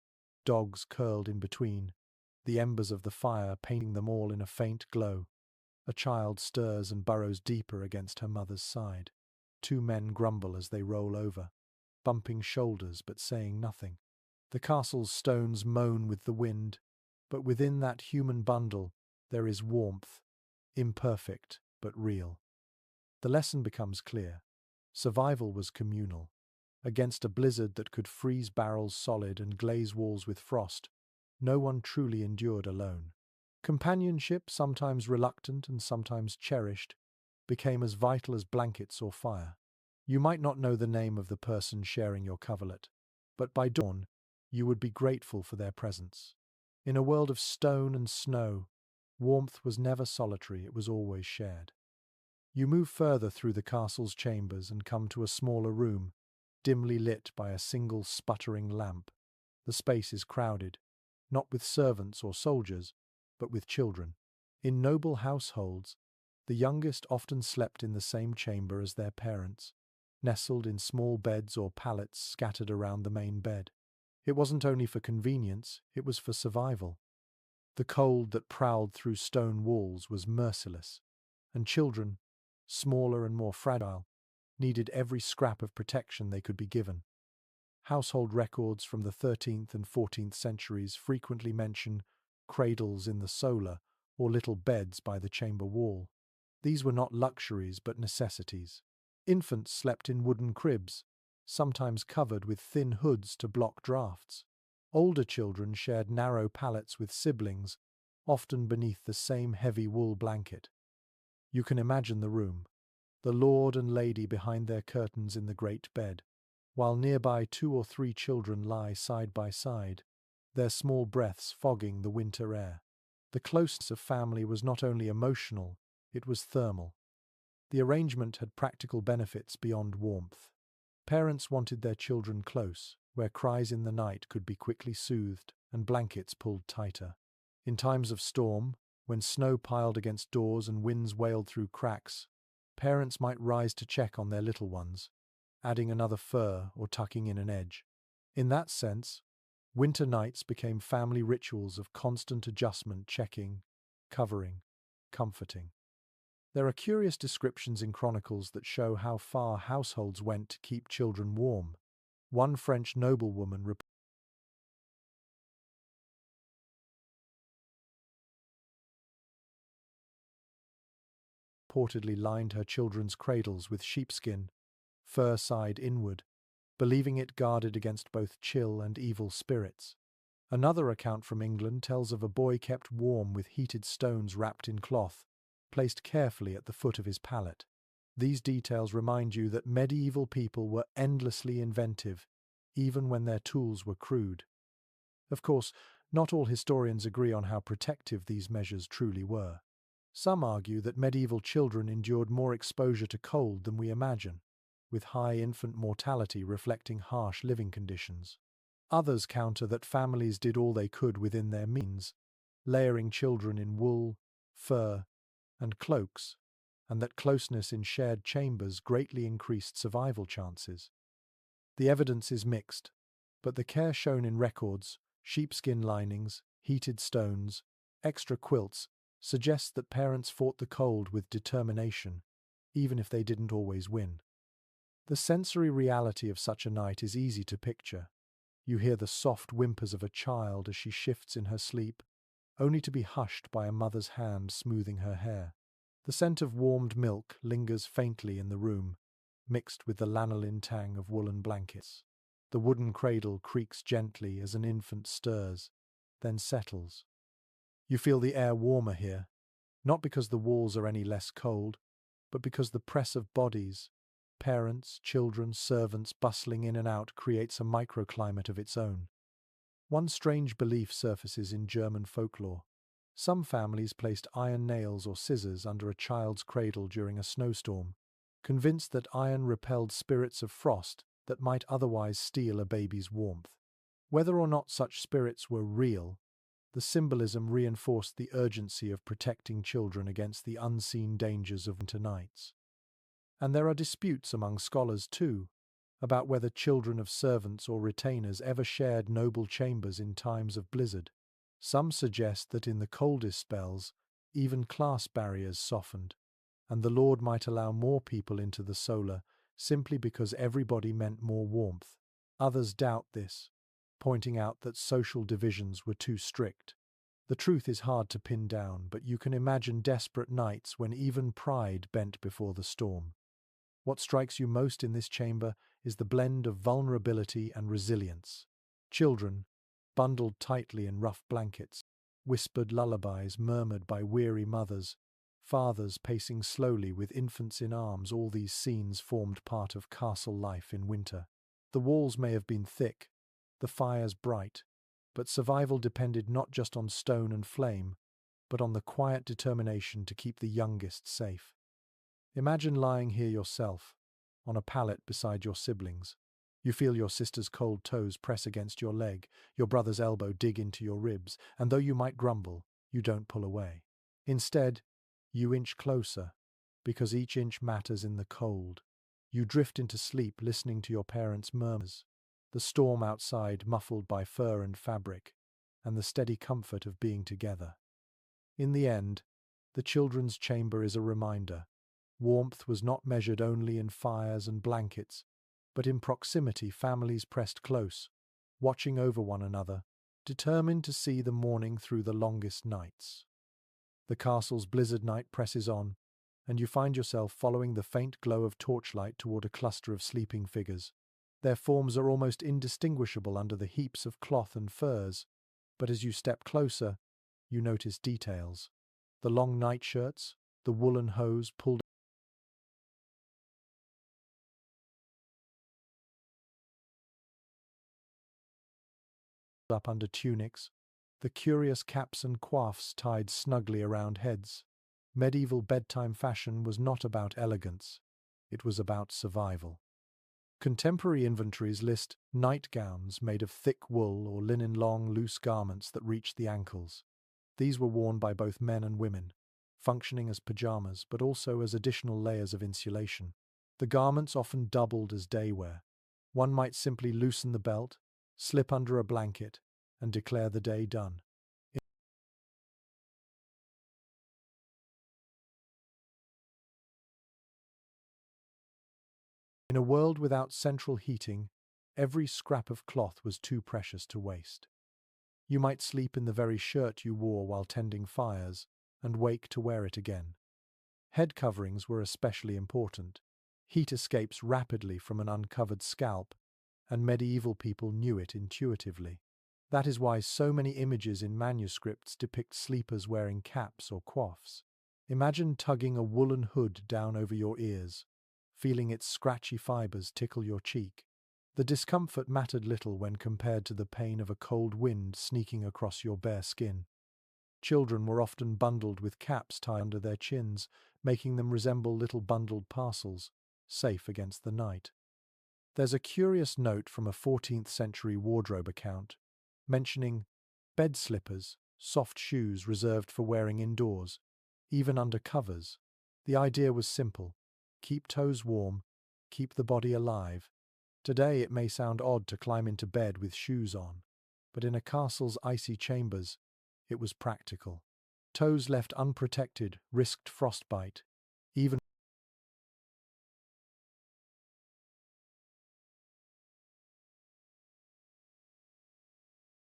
dogs curled in between, the embers of the fire painting them all in a faint glow. A child stirs and burrows deeper against her mother's side. Two men grumble as they roll over, bumping shoulders but saying nothing. The castle's stones moan with the wind, but within that human bundle there is warmth, imperfect but real. The lesson becomes clear. Survival was communal. Against a blizzard that could freeze barrels solid and glaze walls with frost, no one truly endured alone. Companionship, sometimes reluctant and sometimes cherished, became as vital as blankets or fire. You might not know the name of the person sharing your coverlet, but by dawn, you would be grateful for their presence. In a world of stone and snow, warmth was never solitary, it was always shared. You move further through the castle's chambers and come to a smaller room, dimly lit by a single sputtering lamp. The space is crowded, not with servants or soldiers, but with children. In noble households, the youngest often slept in the same chamber as their parents, nestled in small beds or pallets scattered around the main bed. It wasn't only for convenience, it was for survival. The cold that prowled through stone walls was merciless, and children, smaller and more fragile, needed every scrap of protection they could be given. Household records from the 13th and 14th centuries frequently mention cradles in the solar or little beds by the chamber wall. These were not luxuries but necessities. Infants slept in wooden cribs, sometimes covered with thin hoods to block drafts. Older children shared narrow pallets with siblings, often beneath the same heavy wool blanket. You can imagine the room, the lord and lady behind their curtains in the great bed, while nearby 2 or 3 children lie side by side, their small breaths fogging the winter air. The closeness of family was not only emotional, it was thermal. The arrangement had practical benefits beyond warmth. Parents wanted their children close, where cries in the night could be quickly soothed and blankets pulled tighter. In times of storm, when snow piled against doors and winds wailed through cracks, parents might rise to check on their little ones, adding another fur or tucking in an edge. In that sense, winter nights became family rituals of constant adjustment, checking, covering, comforting. There are curious descriptions in chronicles that show how far households went to keep children warm. One French noblewoman reportedly lined her children's cradles with sheepskin, fur side inward, believing it guarded against both chill and evil spirits. Another account from England tells of a boy kept warm with heated stones wrapped in cloth, placed carefully at the foot of his pallet. These details remind you that medieval people were endlessly inventive, even when their tools were crude. Of course, not all historians agree on how protective these measures truly were. Some argue that medieval children endured more exposure to cold than we imagine, with high infant mortality reflecting harsh living conditions. Others counter that families did all they could within their means, layering children in wool, fur, and cloaks, and that closeness in shared chambers greatly increased survival chances. The evidence is mixed, but the care shown in records, sheepskin linings, heated stones, extra quilts, suggests that parents fought the cold with determination, even if they didn't always win. The sensory reality of such a night is easy to picture. You hear the soft whimpers of a child as she shifts in her sleep, only to be hushed by a mother's hand smoothing her hair. The scent of warmed milk lingers faintly in the room, mixed with the lanolin tang of woolen blankets. The wooden cradle creaks gently as an infant stirs, then settles. You feel the air warmer here, not because the walls are any less cold, but because the press of bodies, parents, children, servants bustling in and out creates a microclimate of its own. One strange belief surfaces in German folklore. Some families placed iron nails or scissors under a child's cradle during a snowstorm, convinced that iron repelled spirits of frost that might otherwise steal a baby's warmth. Whether or not such spirits were real, the symbolism reinforced the urgency of protecting children against the unseen dangers of winter nights. And there are disputes among scholars, too, about whether children of servants or retainers ever shared noble chambers in times of blizzard. Some suggest that in the coldest spells, even class barriers softened, and the Lord might allow more people into the solar simply because everybody meant more warmth. Others doubt this, pointing out that social divisions were too strict. The truth is hard to pin down, but you can imagine desperate nights when even pride bent before the storm. What strikes you most in this chamber is the blend of vulnerability and resilience. Children, bundled tightly in rough blankets, whispered lullabies murmured by weary mothers, fathers pacing slowly with infants in arms, all these scenes formed part of castle life in winter. The walls may have been thick, the fires bright, but survival depended not just on stone and flame, but on the quiet determination to keep the youngest safe. Imagine lying here yourself, on a pallet beside your siblings, You feel your sister's cold toes press against your leg, your brother's elbow dig into your ribs, and though you might grumble, you don't pull away. Instead, you inch closer, because each inch matters in the cold. You drift into sleep listening to your parents' murmurs, the storm outside muffled by fur and fabric, and the steady comfort of being together. In the end, the children's chamber is a reminder. Warmth was not measured only in fires and blankets, but in proximity. Families pressed close, watching over one another, determined to see the morning through the longest nights. The castle's blizzard night presses on, and you find yourself following the faint glow of torchlight toward a cluster of sleeping figures. Their forms are almost indistinguishable under the heaps of cloth and furs, but as you step closer, you notice details. The long nightshirts, the woolen hose pulled up under tunics, the curious caps and coifs tied snugly around heads. Medieval bedtime fashion was not about elegance, it was about survival. Contemporary inventories list nightgowns made of thick wool or linen, long, loose garments that reached the ankles. These were worn by both men and women, functioning as pajamas but also as additional layers of insulation. The garments often doubled as day wear. One might simply loosen the belt, slip under a blanket, and declare the day done. In a world without central heating, every scrap of cloth was too precious to waste. You might sleep in the very shirt you wore while tending fires, and wake to wear it again. Head coverings were especially important. Heat escapes rapidly from an uncovered scalp, and medieval people knew it intuitively. That is why so many images in manuscripts depict sleepers wearing caps or coifs. Imagine tugging a woolen hood down over your ears, feeling its scratchy fibers tickle your cheek. The discomfort mattered little when compared to the pain of a cold wind sneaking across your bare skin. Children were often bundled with caps tied under their chins, making them resemble little bundled parcels, safe against the night. There's a curious note from a 14th century wardrobe account, mentioning bed slippers, soft shoes reserved for wearing indoors, even under covers. The idea was simple: keep toes warm, keep the body alive. Today it may sound odd to climb into bed with shoes on, but in a castle's icy chambers, it was practical. Toes left unprotected risked frostbite, even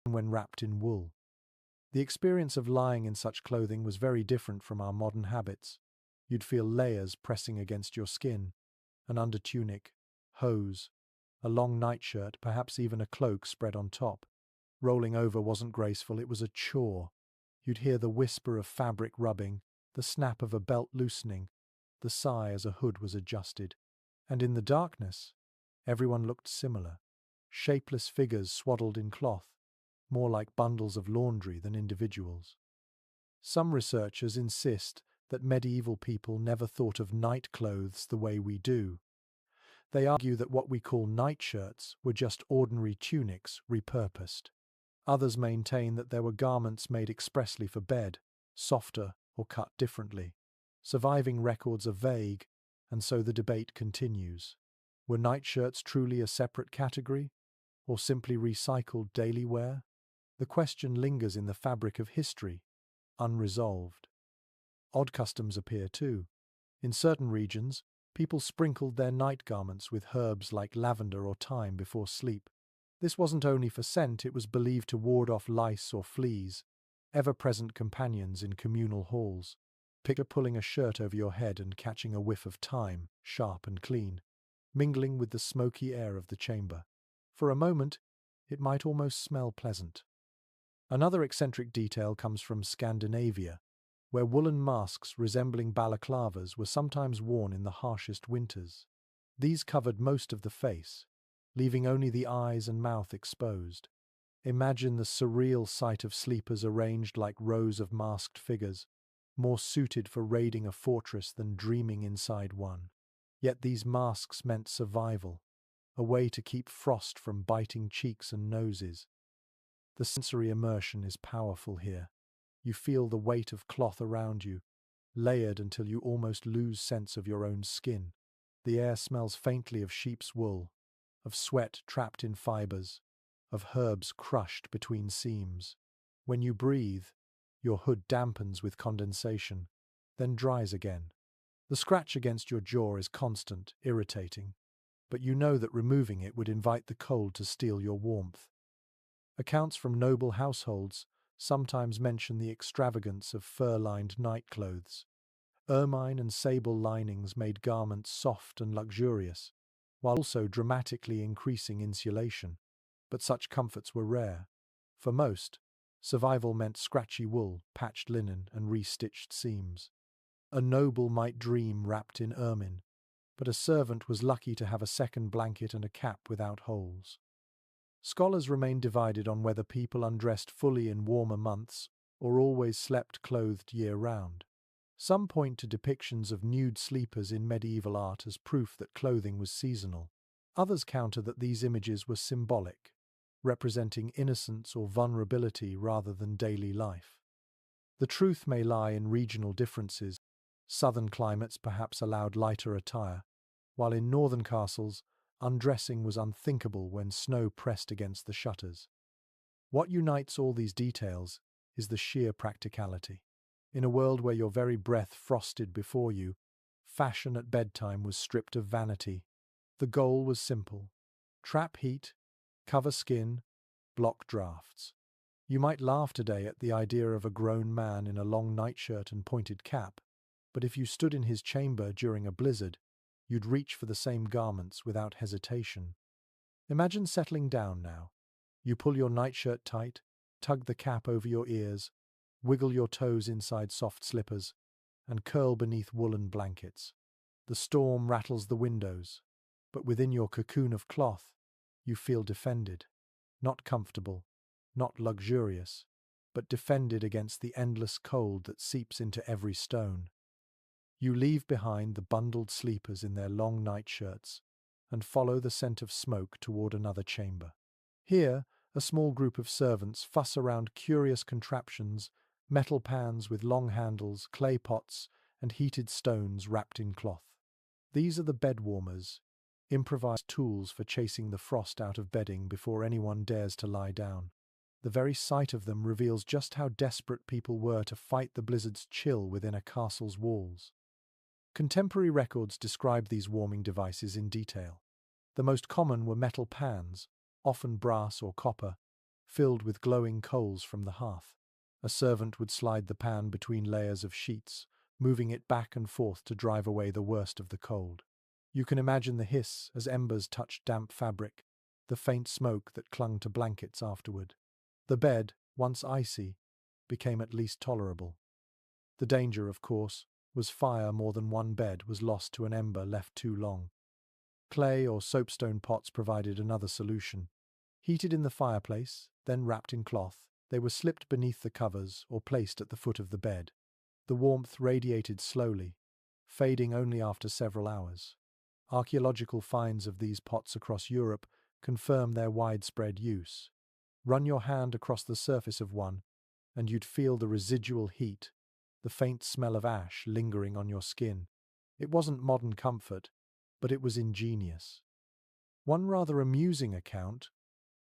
when wrapped in wool. The experience of lying in such clothing was very different from our modern habits. You'd feel layers pressing against your skin, an undertunic, hose, a long nightshirt, perhaps even a cloak spread on top. Rolling over wasn't graceful, it was a chore. You'd hear the whisper of fabric rubbing, the snap of a belt loosening, the sigh as a hood was adjusted. And in the darkness, everyone looked similar. Shapeless figures swaddled in cloth, more like bundles of laundry than individuals. Some researchers insist that medieval people never thought of night clothes the way we do. They argue that what we call nightshirts were just ordinary tunics repurposed. Others maintain that there were garments made expressly for bed, softer or cut differently. Surviving records are vague, and so the debate continues. Were nightshirts truly a separate category, or simply recycled daily wear? The question lingers in the fabric of history, unresolved. Odd customs appear too. In certain regions, people sprinkled their night garments with herbs like lavender or thyme before sleep. This wasn't only for scent, it was believed to ward off lice or fleas, ever-present companions in communal halls. Picture pulling a shirt over your head and catching a whiff of thyme, sharp and clean, mingling with the smoky air of the chamber. For a moment, it might almost smell pleasant. Another eccentric detail comes from Scandinavia, where woolen masks resembling balaclavas were sometimes worn in the harshest winters. These covered most of the face, leaving only the eyes and mouth exposed. Imagine the surreal sight of sleepers arranged like rows of masked figures, more suited for raiding a fortress than dreaming inside one. Yet these masks meant survival. a way to keep frost from biting cheeks and noses. The sensory immersion is powerful here. You feel the weight of cloth around you, layered until you almost lose sense of your own skin. The air smells faintly of sheep's wool, of sweat trapped in fibers, of herbs crushed between seams. When you breathe, your hood dampens with condensation, then dries again. The scratch against your jaw is constant, irritating, but you know that removing it would invite the cold to steal your warmth. Accounts from noble households sometimes mention the extravagance of fur-lined nightclothes. Ermine and sable linings made garments soft and luxurious, while also dramatically increasing insulation. But such comforts were rare. For most, survival meant scratchy wool, patched linen, and re-stitched seams. A noble might dream wrapped in ermine, but a servant was lucky to have a second blanket and a cap without holes. Scholars remain divided on whether people undressed fully in warmer months or always slept clothed year-round. Some point to depictions of nude sleepers in medieval art as proof that clothing was seasonal. Others counter that these images were symbolic, representing innocence or vulnerability rather than daily life. The truth may lie in regional differences. Southern climates perhaps allowed lighter attire, while in northern castles, undressing was unthinkable when snow pressed against the shutters. What unites all these details is the sheer practicality. In a world where your very breath frosted before you, fashion at bedtime was stripped of vanity. The goal was simple: trap heat, cover skin, block drafts. You might laugh today at the idea of a grown man in a long nightshirt and pointed cap, but if you stood in his chamber during a blizzard, you'd reach for the same garments without hesitation. Imagine settling down now. You pull your nightshirt tight, tug the cap over your ears, wiggle your toes inside soft slippers, and curl beneath woolen blankets. The storm rattles the windows, but within your cocoon of cloth, you feel defended. Not comfortable, not luxurious, but defended against the endless cold that seeps into every stone. You leave behind the bundled sleepers in their long nightshirts and follow the scent of smoke toward another chamber. Here, a small group of servants fuss around curious contraptions, metal pans with long handles, clay pots, and heated stones wrapped in cloth. These are the bed warmers, improvised tools for chasing the frost out of bedding before anyone dares to lie down. The very sight of them reveals just how desperate people were to fight the blizzard's chill within a castle's walls. Contemporary records describe these warming devices in detail. The most common were metal pans, often brass or copper, filled with glowing coals from the hearth. A servant would slide the pan between layers of sheets, moving it back and forth to drive away the worst of the cold. You can imagine the hiss as embers touched damp fabric, the faint smoke that clung to blankets afterward. The bed, once icy, became at least tolerable. The danger, of course, was fire. More than one bed was lost to an ember left too long. Clay or soapstone pots provided another solution. Heated in the fireplace, then wrapped in cloth, they were slipped beneath the covers or placed at the foot of the bed. The warmth radiated slowly, fading only after several hours. Archaeological finds of these pots across Europe confirm their widespread use. Run your hand across the surface of one, and you'd feel the residual heat, the faint smell of ash lingering on your skin. It wasn't modern comfort, but it was ingenious. One rather amusing account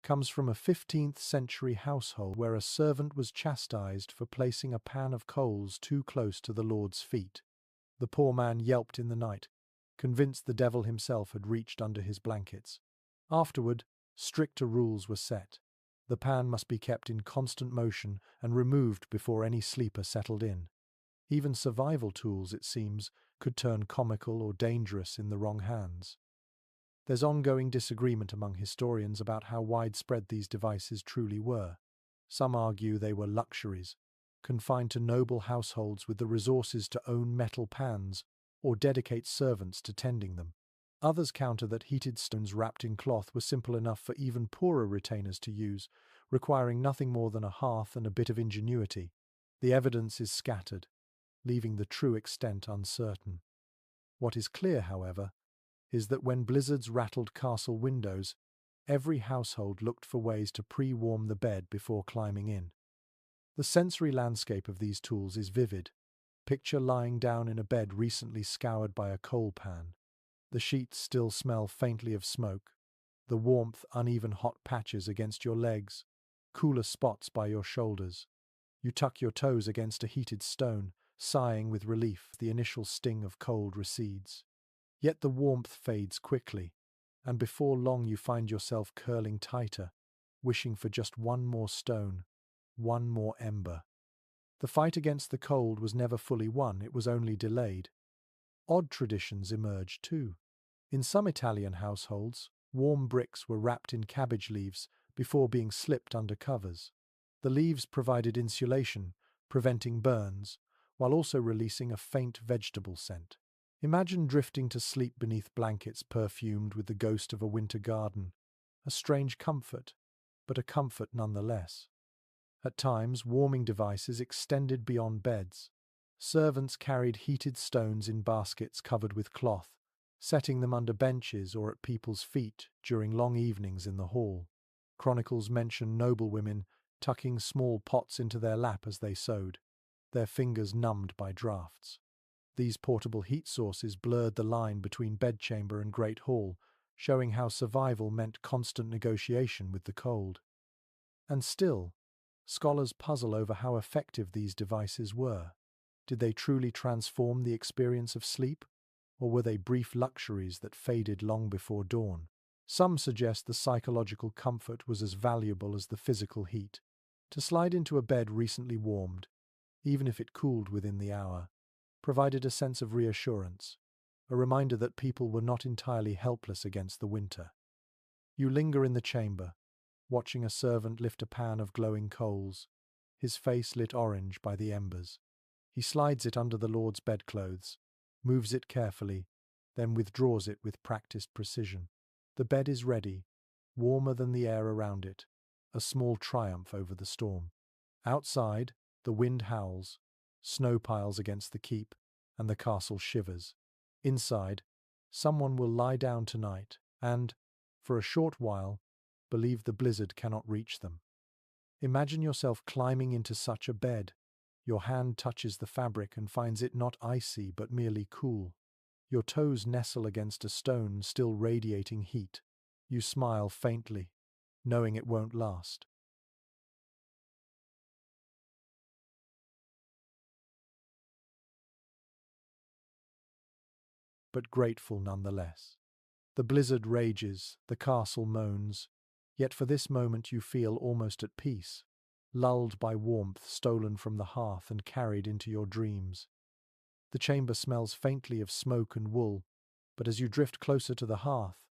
comes from a 15th century household where a servant was chastised for placing a pan of coals too close to the Lord's feet. The poor man yelped in the night, convinced the devil himself had reached under his blankets. Afterward, stricter rules were set. The pan must be kept in constant motion and removed before any sleeper settled in. Even survival tools, it seems, could turn comical or dangerous in the wrong hands. There's ongoing disagreement among historians about how widespread these devices truly were. Some argue they were luxuries, confined to noble households with the resources to own metal pans or dedicate servants to tending them. Others counter that heated stones wrapped in cloth were simple enough for even poorer retainers to use, requiring nothing more than a hearth and a bit of ingenuity. The evidence is scattered, leaving the true extent uncertain. What is clear, however, is that when blizzards rattled castle windows, every household looked for ways to pre-warm the bed before climbing in. The sensory landscape of these tools is vivid. Picture lying down in a bed recently scoured by a coal pan. The sheets still smell faintly of smoke, the warmth uneven hot patches against your legs, cooler spots by your shoulders. You tuck your toes against a heated stone, sighing with relief. The initial sting of cold recedes. Yet the warmth fades quickly, and before long you find yourself curling tighter, wishing for just one more stone, one more ember. The fight against the cold was never fully won, it was only delayed. Odd traditions emerged too. In some Italian households, warm bricks were wrapped in cabbage leaves before being slipped under covers. The leaves provided insulation, preventing burns, while also releasing a faint vegetable scent. Imagine drifting to sleep beneath blankets perfumed with the ghost of a winter garden. A strange comfort, but a comfort nonetheless. At times, warming devices extended beyond beds. Servants carried heated stones in baskets covered with cloth, setting them under benches or at people's feet during long evenings in the hall. Chronicles mention noblewomen tucking small pots into their lap as they sewed, their fingers numbed by draughts. These portable heat sources blurred the line between bedchamber and great hall, showing how survival meant constant negotiation with the cold. And still, scholars puzzle over how effective these devices were. Did they truly transform the experience of sleep, or were they brief luxuries that faded long before dawn? Some suggest the psychological comfort was as valuable as the physical heat. To slide into a bed recently warmed, even if it cooled within the hour, provided a sense of reassurance, a reminder that people were not entirely helpless against the winter. You linger in the chamber, watching a servant lift a pan of glowing coals, his face lit orange by the embers. He slides it under the Lord's bedclothes, moves it carefully, then withdraws it with practiced precision. The bed is ready, warmer than the air around it, a small triumph over the storm. Outside, the wind howls, snow piles against the keep, and the castle shivers. Inside, someone will lie down tonight and, for a short while, believe the blizzard cannot reach them. Imagine yourself climbing into such a bed. Your hand touches the fabric and finds it not icy but merely cool. Your toes nestle against a stone still radiating heat. You smile faintly, knowing it won't last. But grateful nonetheless. The blizzard rages, the castle moans, yet for this moment you feel almost at peace, lulled by warmth stolen from the hearth and carried into your dreams. The chamber smells faintly of smoke and wool, but as you drift closer to the hearth,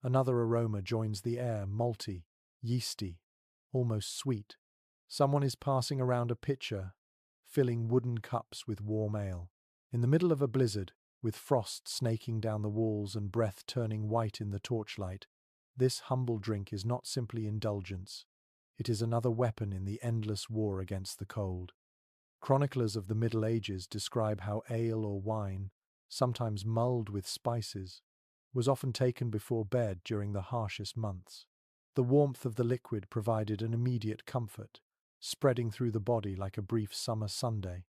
another aroma joins the air, malty, yeasty, almost sweet. Someone is passing around a pitcher, filling wooden cups with warm ale. In the middle of a blizzard, with frost snaking down the walls and breath turning white in the torchlight, this humble drink is not simply indulgence. It is another weapon in the endless war against the cold. Chroniclers of the Middle Ages describe how ale or wine, sometimes mulled with spices, was often taken before bed during the harshest months. The warmth of the liquid provided an immediate comfort, spreading through the body like a brief summer Sunday.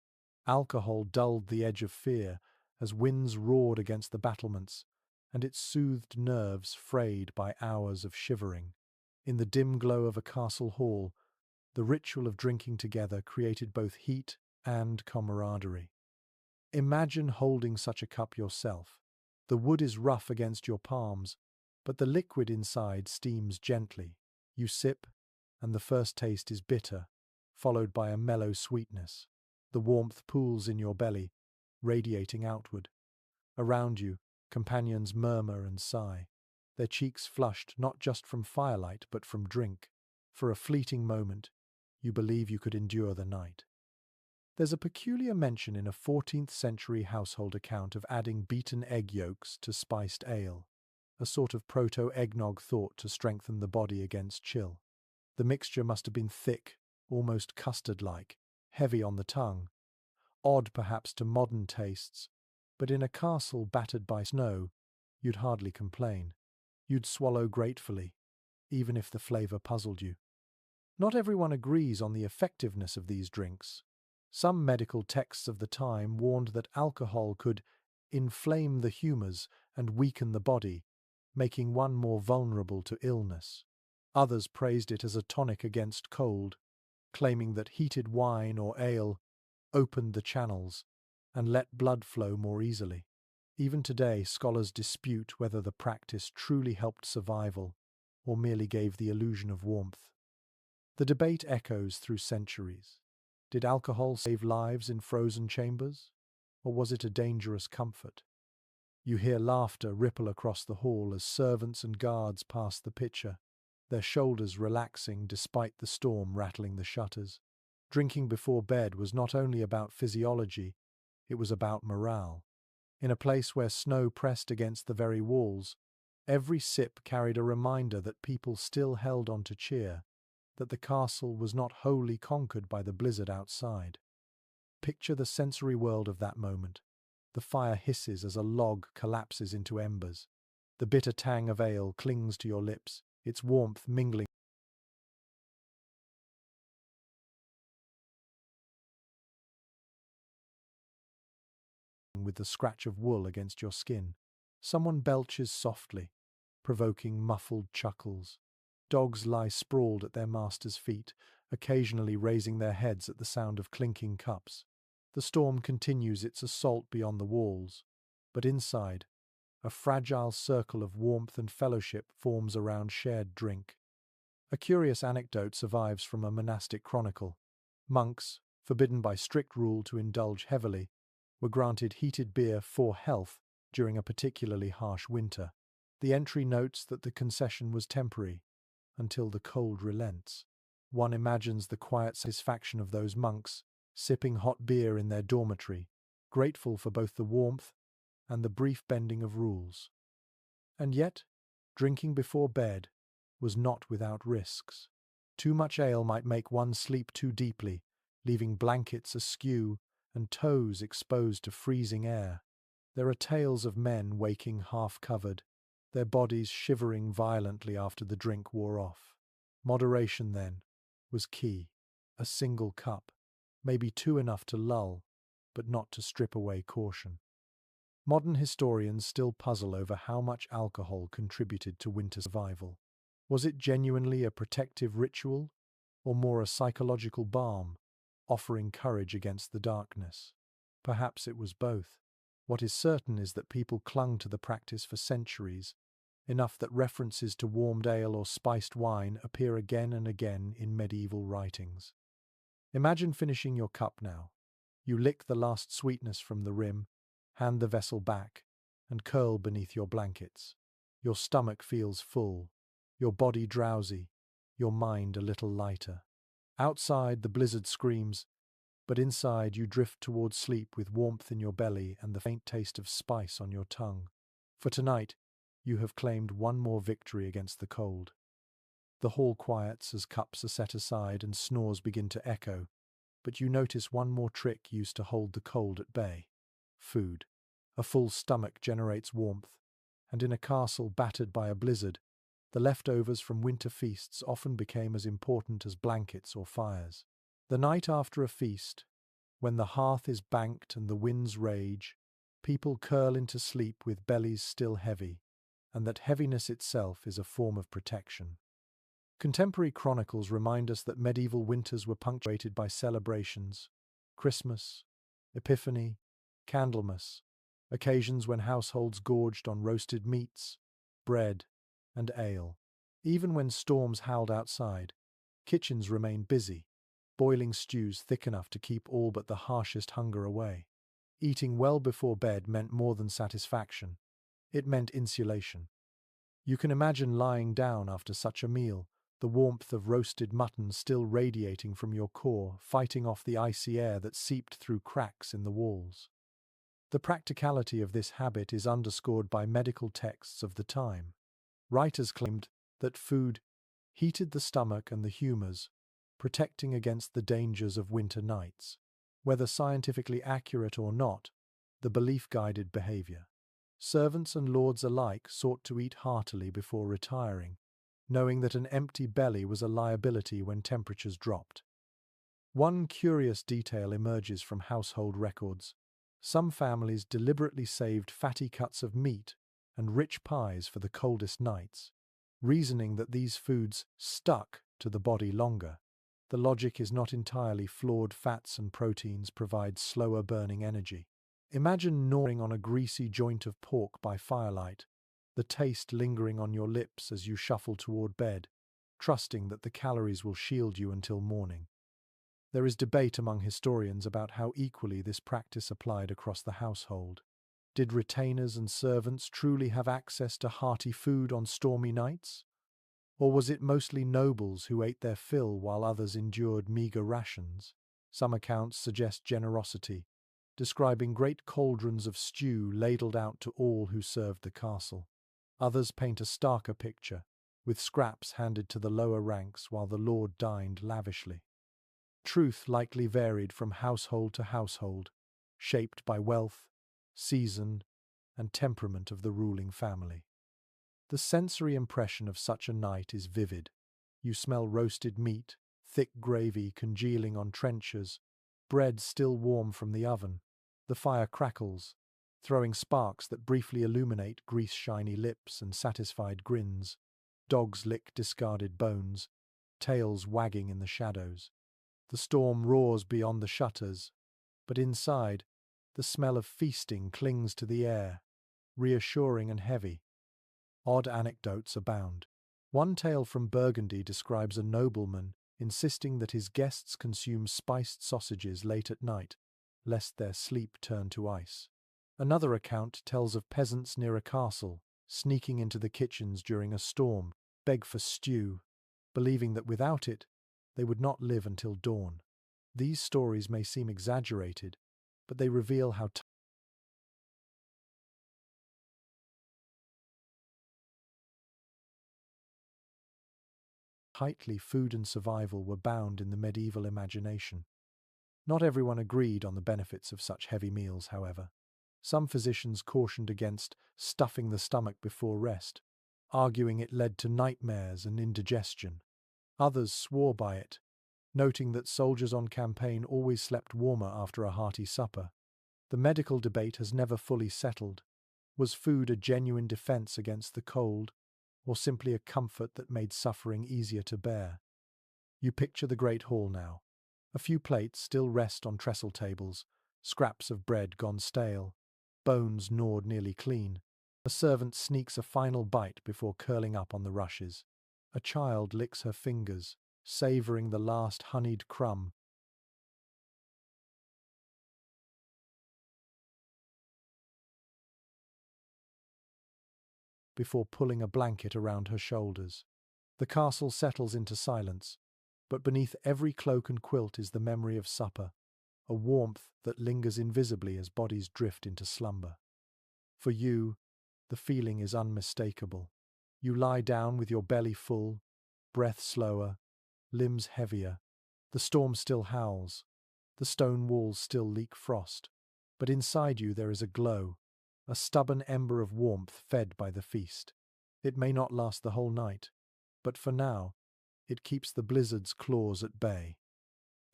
Alcohol dulled the edge of fear as winds roared against the battlements, and it soothed nerves frayed by hours of shivering. In the dim glow of a castle hall, the ritual of drinking together created both heat and camaraderie. Imagine holding such a cup yourself. The wood is rough against your palms, but the liquid inside steams gently. You sip, and the first taste is bitter, followed by a mellow sweetness. The warmth pools in your belly, radiating outward. Around you, companions murmur and sigh, their cheeks flushed not just from firelight but from drink. For a fleeting moment, you believe you could endure the night. There's a peculiar mention in a 14th century household account of adding beaten egg yolks to spiced ale, a sort of proto-eggnog thought to strengthen the body against chill. The mixture must have been thick, almost custard-like, heavy on the tongue, odd perhaps to modern tastes, but in a castle battered by snow, you'd hardly complain. You'd swallow gratefully, even if the flavor puzzled you. Not everyone agrees on the effectiveness of these drinks. Some medical texts of the time warned that alcohol could inflame the humors and weaken the body, making one more vulnerable to illness. Others praised it as a tonic against cold, claiming that heated wine or ale opened the channels and let blood flow more easily. Even today, scholars dispute whether the practice truly helped survival or merely gave the illusion of warmth. The debate echoes through centuries. Did alcohol save lives in frozen chambers, or was it a dangerous comfort? You hear laughter ripple across the hall as servants and guards pass the pitcher, their shoulders relaxing despite the storm rattling the shutters. Drinking before bed was not only about physiology, it was about morale. In a place where snow pressed against the very walls, every sip carried a reminder that people still held on to cheer, that the castle was not wholly conquered by the blizzard outside. Picture the sensory world of that moment. The fire hisses as a log collapses into embers. The bitter tang of ale clings to your lips, its warmth mingling with the scratch of wool against your skin. Someone belches softly, provoking muffled chuckles. Dogs lie sprawled at their master's feet, occasionally raising their heads at the sound of clinking cups. The storm continues its assault beyond the walls, but inside, a fragile circle of warmth and fellowship forms around shared drink. A curious anecdote survives from a monastic chronicle. Monks, forbidden by strict rule to indulge heavily, were granted heated beer for health during a particularly harsh winter. The entry notes that the concession was temporary, until the cold relents. One imagines the quiet satisfaction of those monks, sipping hot beer in their dormitory, grateful for both the warmth and the brief bending of rules. And yet, drinking before bed was not without risks. Too much ale might make one sleep too deeply, leaving blankets askew and toes exposed to freezing air. There are tales of men waking half-covered, their bodies shivering violently after the drink wore off. Moderation, then, was key. A single cup, maybe two enough to lull, but not to strip away caution. Modern historians still puzzle over how much alcohol contributed to winter survival. Was it genuinely a protective ritual, or more a psychological balm, offering courage against the darkness? Perhaps it was both. What is certain is that people clung to the practice for centuries, enough that references to warmed ale or spiced wine appear again and again in medieval writings. Imagine finishing your cup now. You lick the last sweetness from the rim, hand the vessel back, and curl beneath your blankets. Your stomach feels full, your body drowsy, your mind a little lighter. Outside, the blizzard screams, but inside you drift towards sleep with warmth in your belly and the faint taste of spice on your tongue. For tonight, you have claimed one more victory against the cold. The hall quiets as cups are set aside and snores begin to echo, but you notice one more trick used to hold the cold at bay. Food. A full stomach generates warmth, and in a castle battered by a blizzard, the leftovers from winter feasts often became as important as blankets or fires. The night after a feast, when the hearth is banked and the winds rage, people curl into sleep with bellies still heavy, and that heaviness itself is a form of protection. Contemporary chronicles remind us that medieval winters were punctuated by celebrations: Christmas, Epiphany, Candlemas, occasions when households gorged on roasted meats, bread, and ale. Even when storms howled outside, kitchens remained busy, boiling stews thick enough to keep all but the harshest hunger away. Eating well before bed meant more than satisfaction. It meant insulation. You can imagine lying down after such a meal, the warmth of roasted mutton still radiating from your core, fighting off the icy air that seeped through cracks in the walls. The practicality of this habit is underscored by medical texts of the time. Writers claimed that food heated the stomach and the humors, protecting against the dangers of winter nights. Whether scientifically accurate or not, the belief guided behavior. Servants and lords alike sought to eat heartily before retiring, knowing that an empty belly was a liability when temperatures dropped. One curious detail emerges from household records. Some families deliberately saved fatty cuts of meat and rich pies for the coldest nights, reasoning that these foods stuck to the body longer. The logic is not entirely flawed. Fats and proteins provide slower burning energy. Imagine gnawing on a greasy joint of pork by firelight, the taste lingering on your lips as you shuffle toward bed, trusting that the calories will shield you until morning. There is debate among historians about how equally this practice applied across the household. Did retainers and servants truly have access to hearty food on stormy nights? Or was it mostly nobles who ate their fill while others endured meager rations? Some accounts suggest generosity, describing great cauldrons of stew ladled out to all who served the castle. Others paint a starker picture, with scraps handed to the lower ranks while the lord dined lavishly. Truth likely varied from household to household, shaped by wealth, season, and temperament of the ruling family. The sensory impression of such a night is vivid. You smell roasted meat, thick gravy congealing on trenchers, bread still warm from the oven. The fire crackles, throwing sparks that briefly illuminate grease-shiny lips and satisfied grins. Dogs lick discarded bones, tails wagging in the shadows. The storm roars beyond the shutters, but inside, the smell of feasting clings to the air, reassuring and heavy. Odd anecdotes abound. One tale from Burgundy describes a nobleman insisting that his guests consume spiced sausages late at night, lest their sleep turn to ice. Another account tells of peasants near a castle sneaking into the kitchens during a storm, beg for stew, believing that without it, they would not live until dawn. These stories may seem exaggerated, but they reveal how tightly food and survival were bound in the medieval imagination. Not everyone agreed on the benefits of such heavy meals, however. Some physicians cautioned against stuffing the stomach before rest, arguing it led to nightmares and indigestion. Others swore by it, noting that soldiers on campaign always slept warmer after a hearty supper. The medical debate has never fully settled. Was food a genuine defense against the cold, or simply a comfort that made suffering easier to bear? You picture the great hall now. A few plates still rest on trestle tables, scraps of bread gone stale, bones gnawed nearly clean. A servant sneaks a final bite before curling up on the rushes. A child licks her fingers, savouring the last honeyed crumb before pulling a blanket around her shoulders. The castle settles into silence, but beneath every cloak and quilt is the memory of supper, a warmth that lingers invisibly as bodies drift into slumber. For you, the feeling is unmistakable. You lie down with your belly full, breath slower, limbs heavier. The storm still howls. The stone walls still leak frost. But inside you there is a glow, a stubborn ember of warmth fed by the feast. It may not last the whole night, but for now, it keeps the blizzard's claws at bay.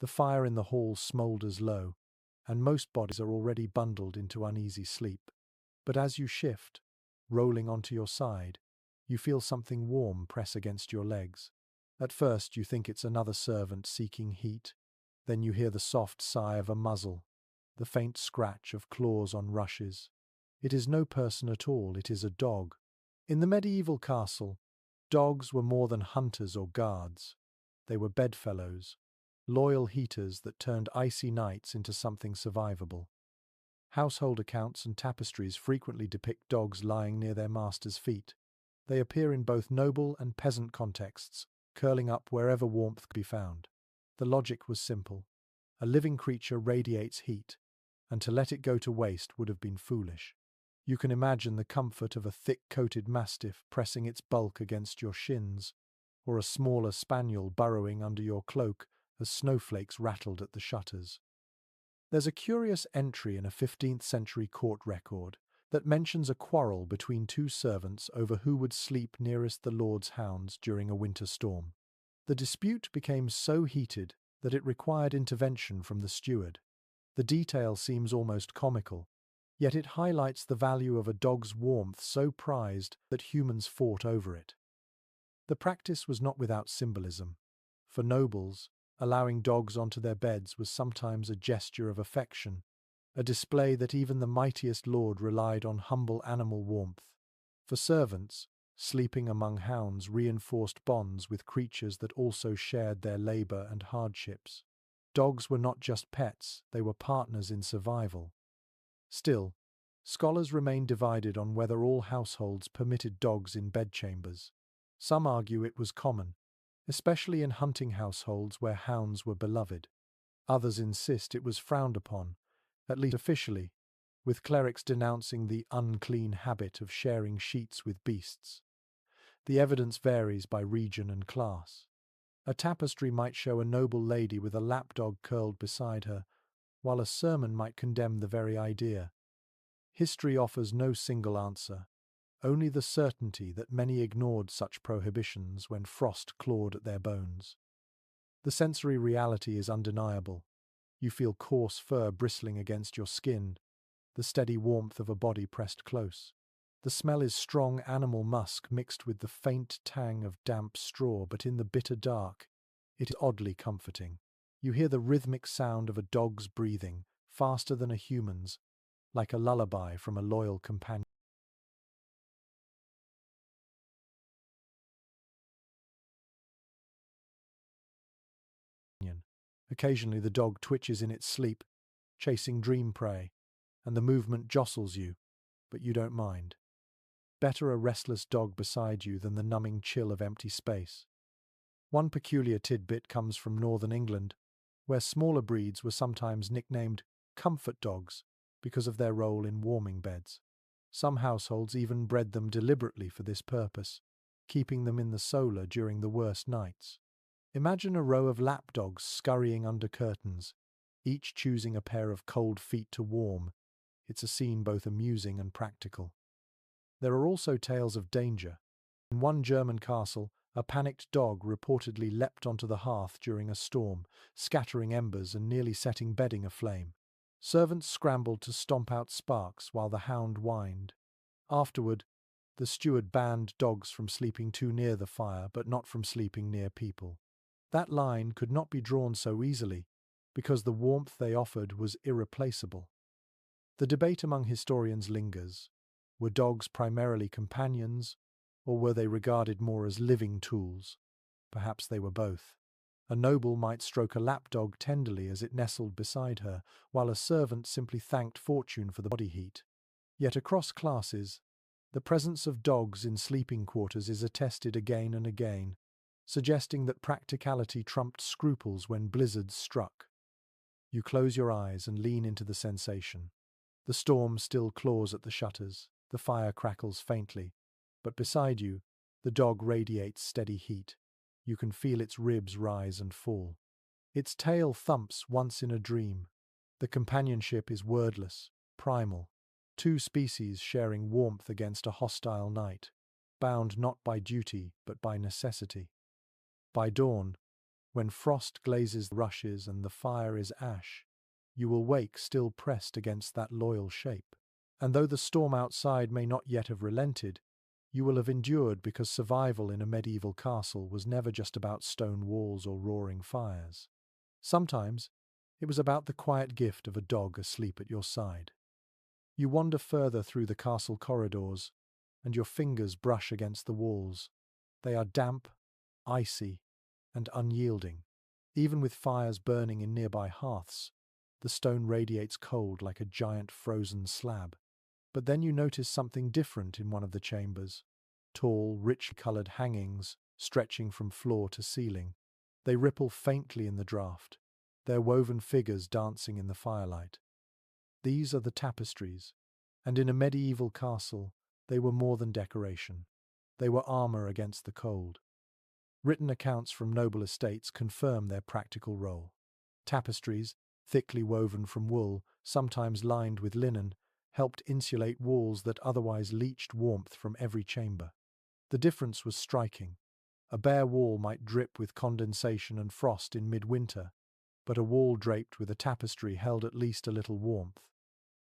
The fire in the hall smoulders low, and most bodies are already bundled into uneasy sleep. But as you shift, rolling onto your side, you feel something warm press against your legs. At first you think it's another servant seeking heat. Then you hear the soft sigh of a muzzle, the faint scratch of claws on rushes. It is no person at all, it is a dog. In the medieval castle, dogs were more than hunters or guards. They were bedfellows, loyal heaters that turned icy nights into something survivable. Household accounts and tapestries frequently depict dogs lying near their master's feet. They appear in both noble and peasant contexts, curling up wherever warmth could be found. The logic was simple. A living creature radiates heat, and to let it go to waste would have been foolish. You can imagine the comfort of a thick-coated mastiff pressing its bulk against your shins, or a smaller spaniel burrowing under your cloak as snowflakes rattled at the shutters. There's a curious entry in a 15th century court record that mentions a quarrel between two servants over who would sleep nearest the Lord's hounds during a winter storm. The dispute became so heated that it required intervention from the steward. The detail seems almost comical, yet it highlights the value of a dog's warmth so prized that humans fought over it. The practice was not without symbolism. For nobles, allowing dogs onto their beds was sometimes a gesture of affection, a display that even the mightiest lord relied on humble animal warmth. For servants, sleeping among hounds reinforced bonds with creatures that also shared their labor and hardships. Dogs were not just pets, they were partners in survival. Still, scholars remain divided on whether all households permitted dogs in bedchambers. Some argue it was common, especially in hunting households where hounds were beloved. Others insist it was frowned upon, at least officially, with clerics denouncing the unclean habit of sharing sheets with beasts. The evidence varies by region and class. A tapestry might show a noble lady with a lapdog curled beside her, while a sermon might condemn the very idea. History offers no single answer, only the certainty that many ignored such prohibitions when frost clawed at their bones. The sensory reality is undeniable. You feel coarse fur bristling against your skin, the steady warmth of a body pressed close. The smell is strong animal musk mixed with the faint tang of damp straw, but in the bitter dark, it is oddly comforting. You hear the rhythmic sound of a dog's breathing, faster than a human's, like a lullaby from a loyal companion. Occasionally the dog twitches in its sleep, chasing dream prey, and the movement jostles you, but you don't mind. Better a restless dog beside you than the numbing chill of empty space. One peculiar tidbit comes from northern England, where smaller breeds were sometimes nicknamed comfort dogs because of their role in warming beds. Some households even bred them deliberately for this purpose, keeping them in the solar during the worst nights. Imagine a row of lapdogs scurrying under curtains, each choosing a pair of cold feet to warm. It's a scene both amusing and practical. There are also tales of danger. In one German castle, a panicked dog reportedly leapt onto the hearth during a storm, scattering embers and nearly setting bedding aflame. Servants scrambled to stomp out sparks while the hound whined. Afterward, the steward banned dogs from sleeping too near the fire, but not from sleeping near people. That line could not be drawn so easily, because the warmth they offered was irreplaceable. The debate among historians lingers. Were dogs primarily companions, or were they regarded more as living tools? Perhaps they were both. A noble might stroke a lapdog tenderly as it nestled beside her, while a servant simply thanked fortune for the body heat. Yet across classes, the presence of dogs in sleeping quarters is attested again and again, suggesting that practicality trumped scruples when blizzards struck. You close your eyes and lean into the sensation. The storm still claws at the shutters, the fire crackles faintly, but beside you, the dog radiates steady heat. You can feel its ribs rise and fall. Its tail thumps once in a dream. The companionship is wordless, primal. Two species sharing warmth against a hostile night, bound not by duty but by necessity. By dawn, when frost glazes the rushes and the fire is ash, you will wake still pressed against that loyal shape. And though the storm outside may not yet have relented, you will have endured because survival in a medieval castle was never just about stone walls or roaring fires. Sometimes, it was about the quiet gift of a dog asleep at your side. You wander further through the castle corridors, and your fingers brush against the walls. They are damp, icy, and unyielding. Even with fires burning in nearby hearths, the stone radiates cold like a giant frozen slab. But then you notice something different in one of the chambers. Tall, rich-coloured hangings stretching from floor to ceiling. They ripple faintly in the draught, their woven figures dancing in the firelight. These are the tapestries, and in a medieval castle, they were more than decoration. They were armour against the cold. Written accounts from noble estates confirm their practical role. Tapestries, thickly woven from wool, sometimes lined with linen, helped insulate walls that otherwise leached warmth from every chamber. The difference was striking. A bare wall might drip with condensation and frost in midwinter, but a wall draped with a tapestry held at least a little warmth.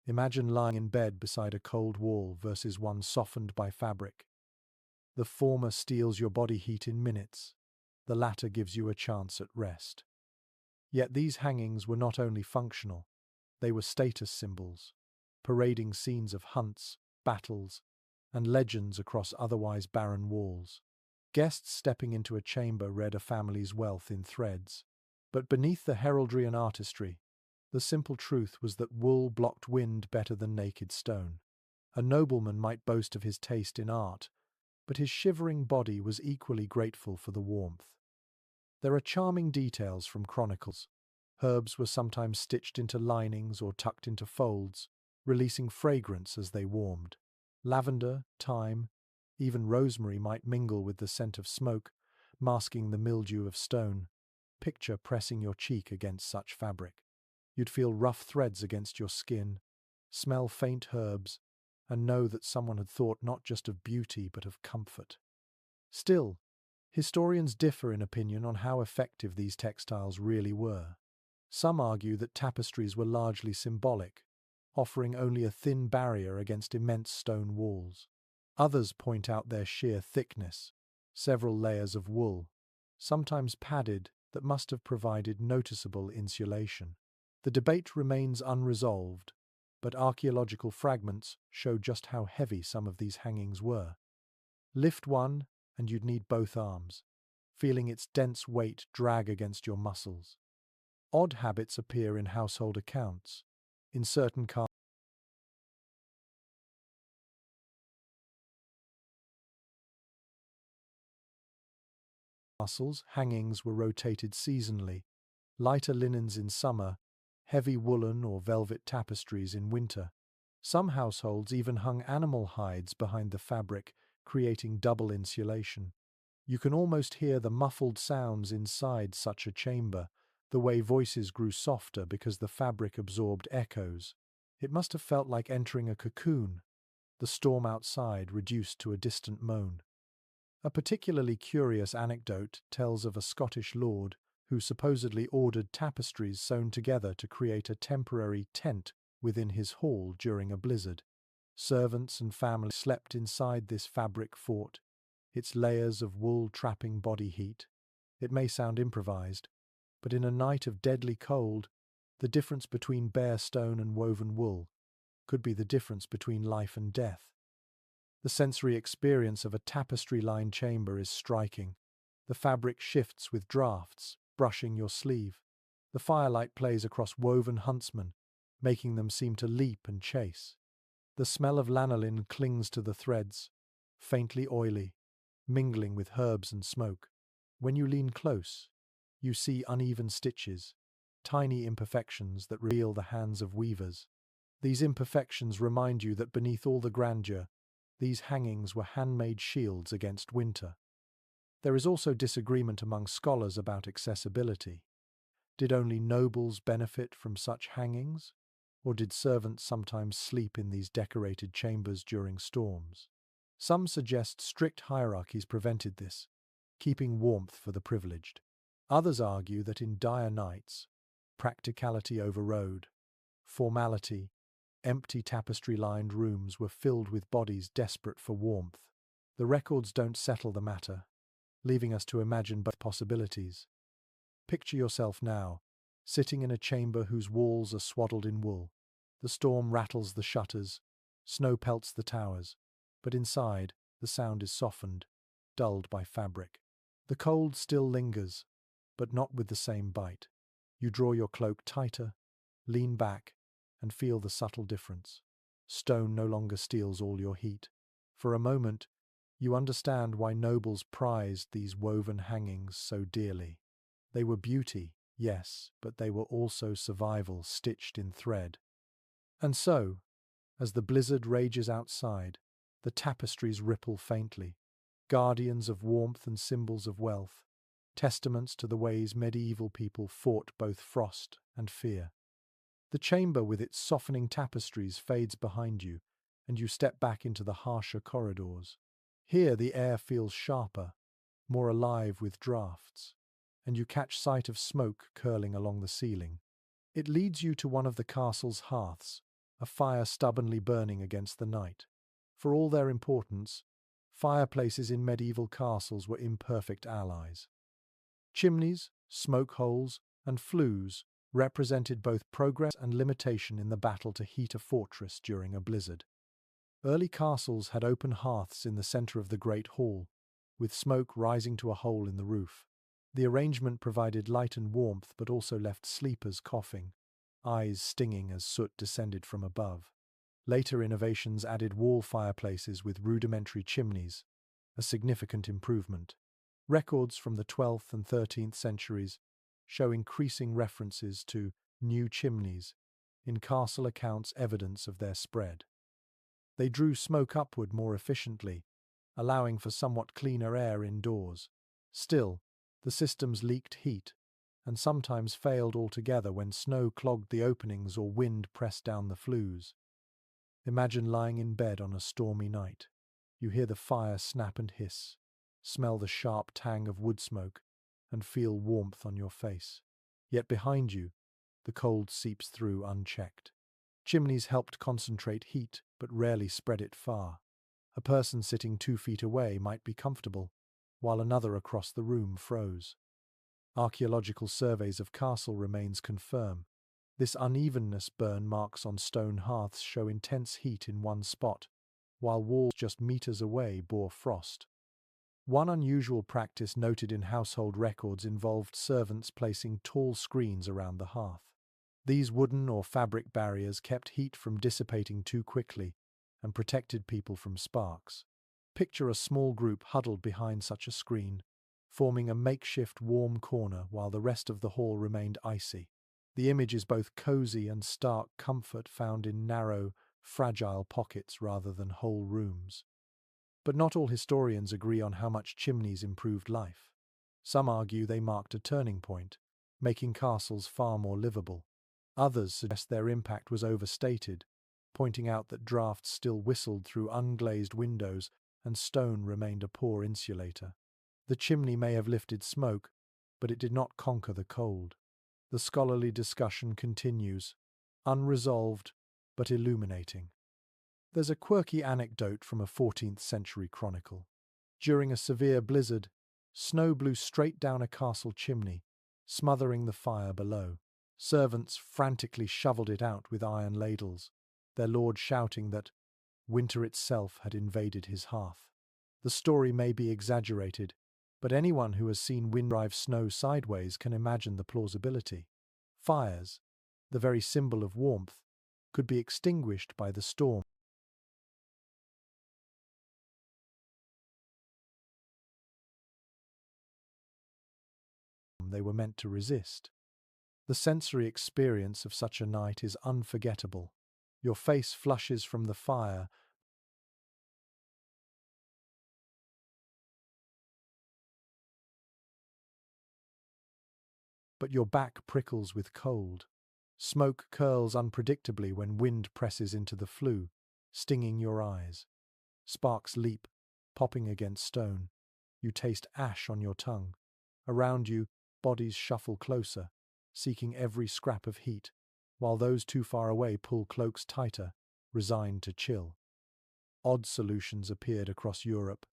Imagine lying in bed beside a cold wall versus one softened by fabric. The former steals your body heat in minutes, the latter gives you a chance at rest. Yet these hangings were not only functional, they were status symbols, parading scenes of hunts, battles, and legends across otherwise barren walls. Guests stepping into a chamber read a family's wealth in threads. But beneath the heraldry and artistry, the simple truth was that wool blocked wind better than naked stone. A nobleman might boast of his taste in art, but his shivering body was equally grateful for the warmth. There are charming details from chronicles. Herbs were sometimes stitched into linings or tucked into folds, releasing fragrance as they warmed. Lavender, thyme, even rosemary might mingle with the scent of smoke, masking the mildew of stone. Picture pressing your cheek against such fabric. You'd feel rough threads against your skin, smell faint herbs, and know that someone had thought not just of beauty but of comfort. Still, historians differ in opinion on how effective these textiles really were. Some argue that tapestries were largely symbolic, offering only a thin barrier against immense stone walls. Others point out their sheer thickness, several layers of wool, sometimes padded, that must have provided noticeable insulation. The debate remains unresolved, but archaeological fragments show just how heavy some of these hangings were. Lift one, and you'd need both arms, feeling its dense weight drag against your muscles. Odd habits appear in household accounts. In certain castles, hangings were rotated seasonally, lighter linens in summer, heavy woolen or velvet tapestries in winter. Some households even hung animal hides behind the fabric, creating double insulation. You can almost hear the muffled sounds inside such a chamber, the way voices grew softer because the fabric absorbed echoes. It must have felt like entering a cocoon, the storm outside reduced to a distant moan. A particularly curious anecdote tells of a Scottish lord who supposedly ordered tapestries sewn together to create a temporary tent within his hall during a blizzard. Servants and family slept inside this fabric fort, its layers of wool trapping body heat. It may sound improvised, but in a night of deadly cold, the difference between bare stone and woven wool could be the difference between life and death. The sensory experience of a tapestry-lined chamber is striking. The fabric shifts with drafts, brushing your sleeve. The firelight plays across woven huntsmen, making them seem to leap and chase. The smell of lanolin clings to the threads, faintly oily, mingling with herbs and smoke. When you lean close, you see uneven stitches, tiny imperfections that reveal the hands of weavers. These imperfections remind you that beneath all the grandeur, these hangings were handmade shields against winter. There is also disagreement among scholars about accessibility. Did only nobles benefit from such hangings, or did servants sometimes sleep in these decorated chambers during storms? Some suggest strict hierarchies prevented this, keeping warmth for the privileged. Others argue that in dire nights, practicality overrode. Formality, empty tapestry-lined rooms were filled with bodies desperate for warmth. The records don't settle the matter, leaving us to imagine both possibilities. Picture yourself now, sitting in a chamber whose walls are swaddled in wool. The storm rattles the shutters, snow pelts the towers, but inside, the sound is softened, dulled by fabric. The cold still lingers, but not with the same bite. You draw your cloak tighter, lean back, and feel the subtle difference. Stone no longer steals all your heat. For a moment, you understand why nobles prized these woven hangings so dearly. They were beauty, yes, but they were also survival stitched in thread. And so, as the blizzard rages outside, the tapestries ripple faintly, guardians of warmth and symbols of wealth, testaments to the ways medieval people fought both frost and fear. The chamber with its softening tapestries fades behind you, and you step back into the harsher corridors. Here the air feels sharper, more alive with drafts, and you catch sight of smoke curling along the ceiling. It leads you to one of the castle's hearths, a fire stubbornly burning against the night. For all their importance, fireplaces in medieval castles were imperfect allies. Chimneys, smoke holes, and flues represented both progress and limitation in the battle to heat a fortress during a blizzard. Early castles had open hearths in the center of the great hall, with smoke rising to a hole in the roof. The arrangement provided light and warmth but also left sleepers coughing, eyes stinging as soot descended from above. Later innovations added wall fireplaces with rudimentary chimneys, a significant improvement. Records from the 12th and 13th centuries show increasing references to new chimneys in castle accounts, evidence of their spread. They drew smoke upward more efficiently, allowing for somewhat cleaner air indoors. Still, the systems leaked heat, and sometimes failed altogether when snow clogged the openings or wind pressed down the flues. Imagine lying in bed on a stormy night. You hear the fire snap and hiss, smell the sharp tang of wood smoke, and feel warmth on your face. Yet behind you, the cold seeps through unchecked. Chimneys helped concentrate heat, but rarely spread it far. A person sitting 2 feet away might be comfortable, while another across the room froze. Archaeological surveys of castle remains confirm this unevenness. Burn marks on stone hearths show intense heat in one spot, while walls just meters away bore frost. One unusual practice noted in household records involved servants placing tall screens around the hearth. These wooden or fabric barriers kept heat from dissipating too quickly and protected people from sparks. Picture a small group huddled behind such a screen, forming a makeshift warm corner while the rest of the hall remained icy. The image is both cozy and stark comfort found in narrow, fragile pockets rather than whole rooms. But not all historians agree on how much chimneys improved life. Some argue they marked a turning point, making castles far more livable. Others suggest their impact was overstated, pointing out that drafts still whistled through unglazed windows and stone remained a poor insulator. The chimney may have lifted smoke, but it did not conquer the cold. The scholarly discussion continues, unresolved but illuminating. There's a quirky anecdote from a 14th century chronicle. During a severe blizzard, snow blew straight down a castle chimney, smothering the fire below. Servants frantically shoveled it out with iron ladles, their lord shouting that winter itself had invaded his hearth. The story may be exaggerated, but anyone who has seen wind drive snow sideways can imagine the plausibility. Fires, the very symbol of warmth, could be extinguished by the storm they were meant to resist. The sensory experience of such a night is unforgettable. Your face flushes from the fire, but your back prickles with cold. Smoke curls unpredictably when wind presses into the flue, stinging your eyes. Sparks leap, popping against stone. You taste ash on your tongue. Around you, bodies shuffle closer, seeking every scrap of heat, while those too far away pull cloaks tighter, resigned to chill. Odd solutions appeared across Europe.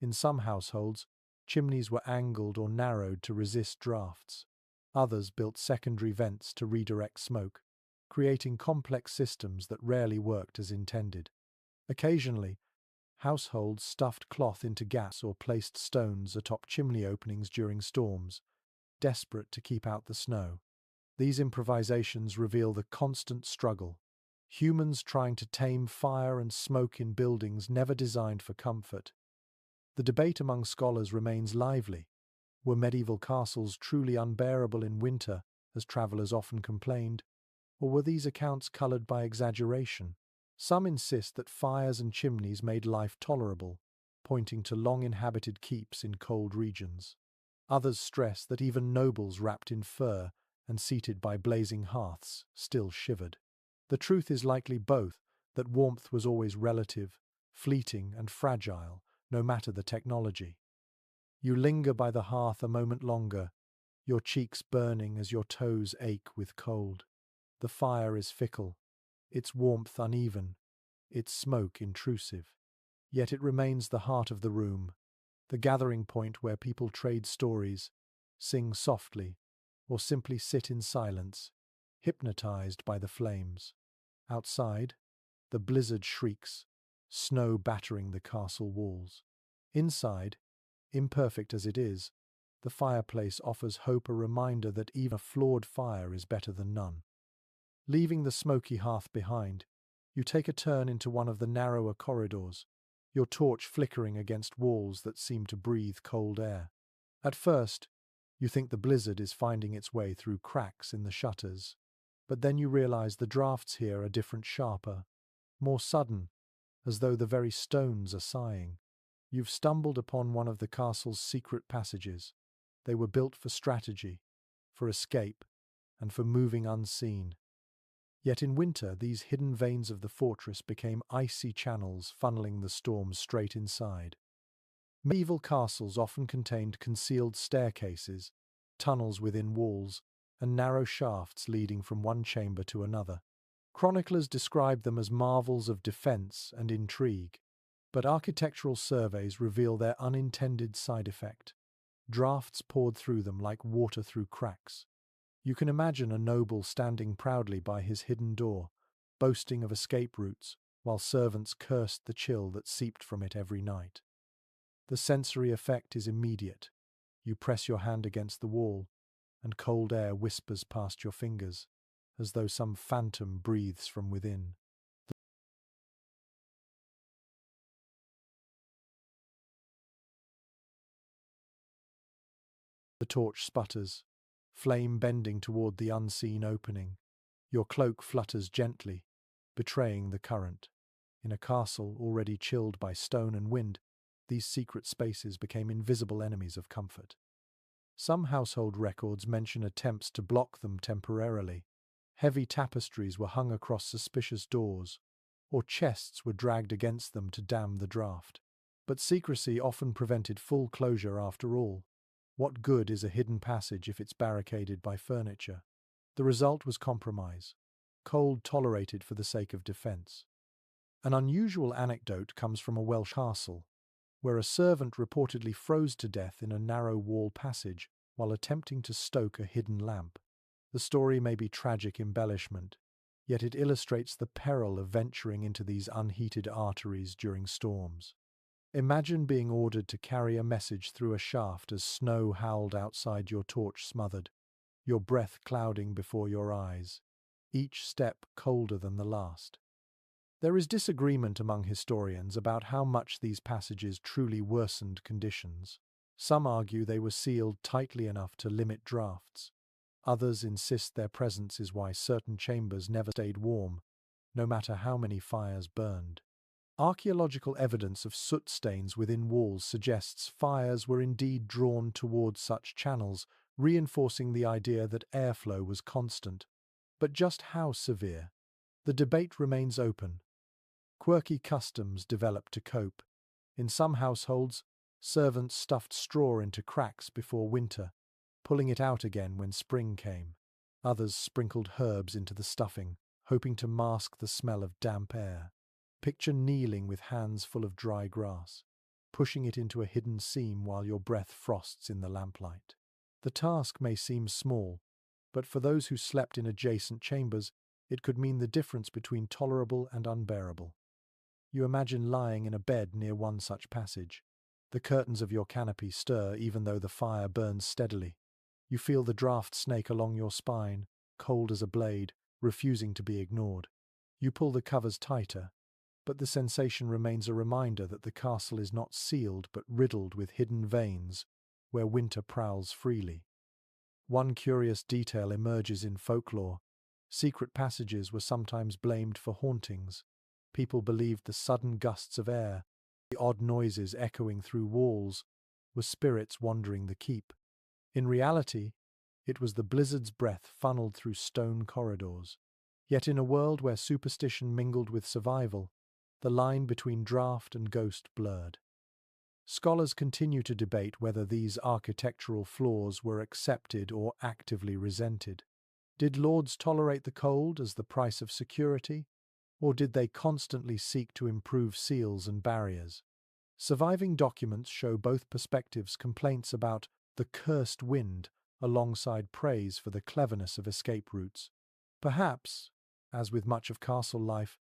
In some households, chimneys were angled or narrowed to resist drafts. Others built secondary vents to redirect smoke, creating complex systems that rarely worked as intended. Occasionally, households stuffed cloth into gaps or placed stones atop chimney openings during storms, desperate to keep out the snow. These improvisations reveal the constant struggle. Humans trying to tame fire and smoke in buildings never designed for comfort. The debate among scholars remains lively. Were medieval castles truly unbearable in winter, as travellers often complained, or were these accounts coloured by exaggeration? Some insist that fires and chimneys made life tolerable, pointing to long-inhabited keeps in cold regions. Others stress that even nobles wrapped in fur and seated by blazing hearths still shivered. The truth is likely both, that warmth was always relative, fleeting and fragile, no matter the technology. You linger by the hearth a moment longer, your cheeks burning as your toes ache with cold. The fire is fickle, its warmth uneven, its smoke intrusive. Yet it remains the heart of the room, the gathering point where people trade stories, sing softly, or simply sit in silence, hypnotized by the flames. Outside, the blizzard shrieks, snow battering the castle walls. Inside, imperfect as it is, the fireplace offers hope, a reminder that even a flawed fire is better than none. Leaving the smoky hearth behind, you take a turn into one of the narrower corridors, your torch flickering against walls that seem to breathe cold air. At first, you think the blizzard is finding its way through cracks in the shutters, but then you realize the drafts here are different, sharper, more sudden, as though the very stones are sighing. You've stumbled upon one of the castle's secret passages. They were built for strategy, for escape, and for moving unseen. Yet in winter, these hidden veins of the fortress became icy channels funneling the storm straight inside. Medieval castles often contained concealed staircases, tunnels within walls, and narrow shafts leading from one chamber to another. Chroniclers describe them as marvels of defense and intrigue, but architectural surveys reveal their unintended side effect. Drafts poured through them like water through cracks. You can imagine a noble standing proudly by his hidden door, boasting of escape routes, while servants cursed the chill that seeped from it every night. The sensory effect is immediate. You press your hand against the wall, and cold air whispers past your fingers, as though some phantom breathes from within. The torch sputters, flame bending toward the unseen opening. Your cloak flutters gently, betraying the current. In a castle already chilled by stone and wind, these secret spaces became invisible enemies of comfort. Some household records mention attempts to block them temporarily. Heavy tapestries were hung across suspicious doors, or chests were dragged against them to dam the draught. But secrecy often prevented full closure after all. What good is a hidden passage if it's barricaded by furniture? The result was compromise, cold tolerated for the sake of defense. An unusual anecdote comes from a Welsh castle, where a servant reportedly froze to death in a narrow wall passage while attempting to stoke a hidden lamp. The story may be tragic embellishment, yet it illustrates the peril of venturing into these unheated arteries during storms. Imagine being ordered to carry a message through a shaft as snow howled outside, your torch smothered, your breath clouding before your eyes, each step colder than the last. There is disagreement among historians about how much these passages truly worsened conditions. Some argue they were sealed tightly enough to limit drafts. Others insist their presence is why certain chambers never stayed warm, no matter how many fires burned. Archaeological evidence of soot stains within walls suggests fires were indeed drawn towards such channels, reinforcing the idea that airflow was constant. But just how severe? The debate remains open. Quirky customs developed to cope. In some households, servants stuffed straw into cracks before winter, pulling it out again when spring came. Others sprinkled herbs into the stuffing, hoping to mask the smell of damp air. Picture kneeling with hands full of dry grass, pushing it into a hidden seam while your breath frosts in the lamplight. The task may seem small, but for those who slept in adjacent chambers, it could mean the difference between tolerable and unbearable. You imagine lying in a bed near one such passage. The curtains of your canopy stir even though the fire burns steadily. You feel the draft snake along your spine, cold as a blade, refusing to be ignored. You pull the covers tighter, but the sensation remains a reminder that the castle is not sealed but riddled with hidden veins, where winter prowls freely. One curious detail emerges in folklore. Secret passages were sometimes blamed for hauntings. People believed the sudden gusts of air, the odd noises echoing through walls, were spirits wandering the keep. In reality, It was the blizzard's breath funneled through stone corridors. Yet in a world where superstition mingled with survival, the line between draft and ghost blurred. Scholars continue to debate whether these architectural flaws were accepted or actively resented. Did lords tolerate the cold as the price of security, or did they constantly seek to improve seals and barriers? Surviving documents show both perspectives: complaints about the cursed wind alongside praise for the cleverness of escape routes. Perhaps, as with much of castle life,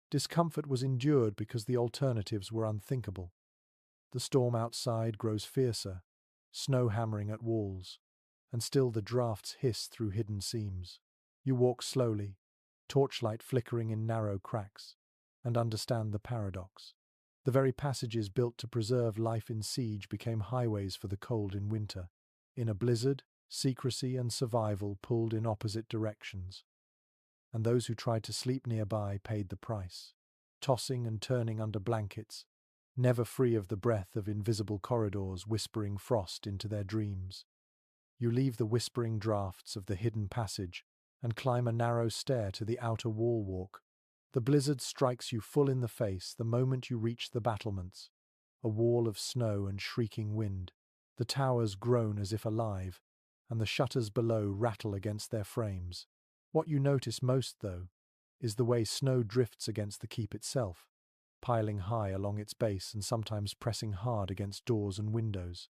discomfort was endured because the alternatives were unthinkable. The storm outside grows fiercer, snow hammering at walls, and still the drafts hiss through hidden seams. You walk slowly, torchlight flickering in narrow cracks, and understand the paradox. The very passages built to preserve life in siege became highways for the cold in winter. In a blizzard, secrecy and survival pulled in opposite directions, and those who tried to sleep nearby paid the price, tossing and turning under blankets, never free of the breath of invisible corridors whispering frost into their dreams. You leave the whispering drafts of the hidden passage and climb a narrow stair to the outer wall walk. The blizzard strikes you full in the face the moment you reach the battlements, a wall of snow and shrieking wind. The towers groan as if alive, and the shutters below rattle against their frames. What you notice most, though, is the way snow drifts against the keep itself, piling high along its base and sometimes pressing hard against doors and windows.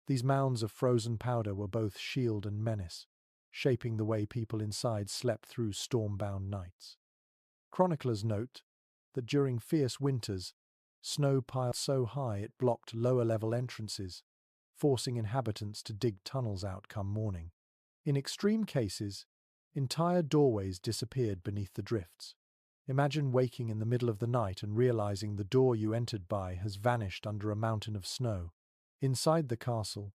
These mounds of frozen powder were both shield and menace, shaping the way people inside slept through storm-bound nights. Chroniclers note that during fierce winters, snow piled so high it blocked lower-level entrances, forcing inhabitants to dig tunnels out come morning. In extreme cases, entire doorways disappeared beneath the drifts. Imagine waking in the middle of the night and realizing the door you entered by has vanished under a mountain of snow. Inside the castle,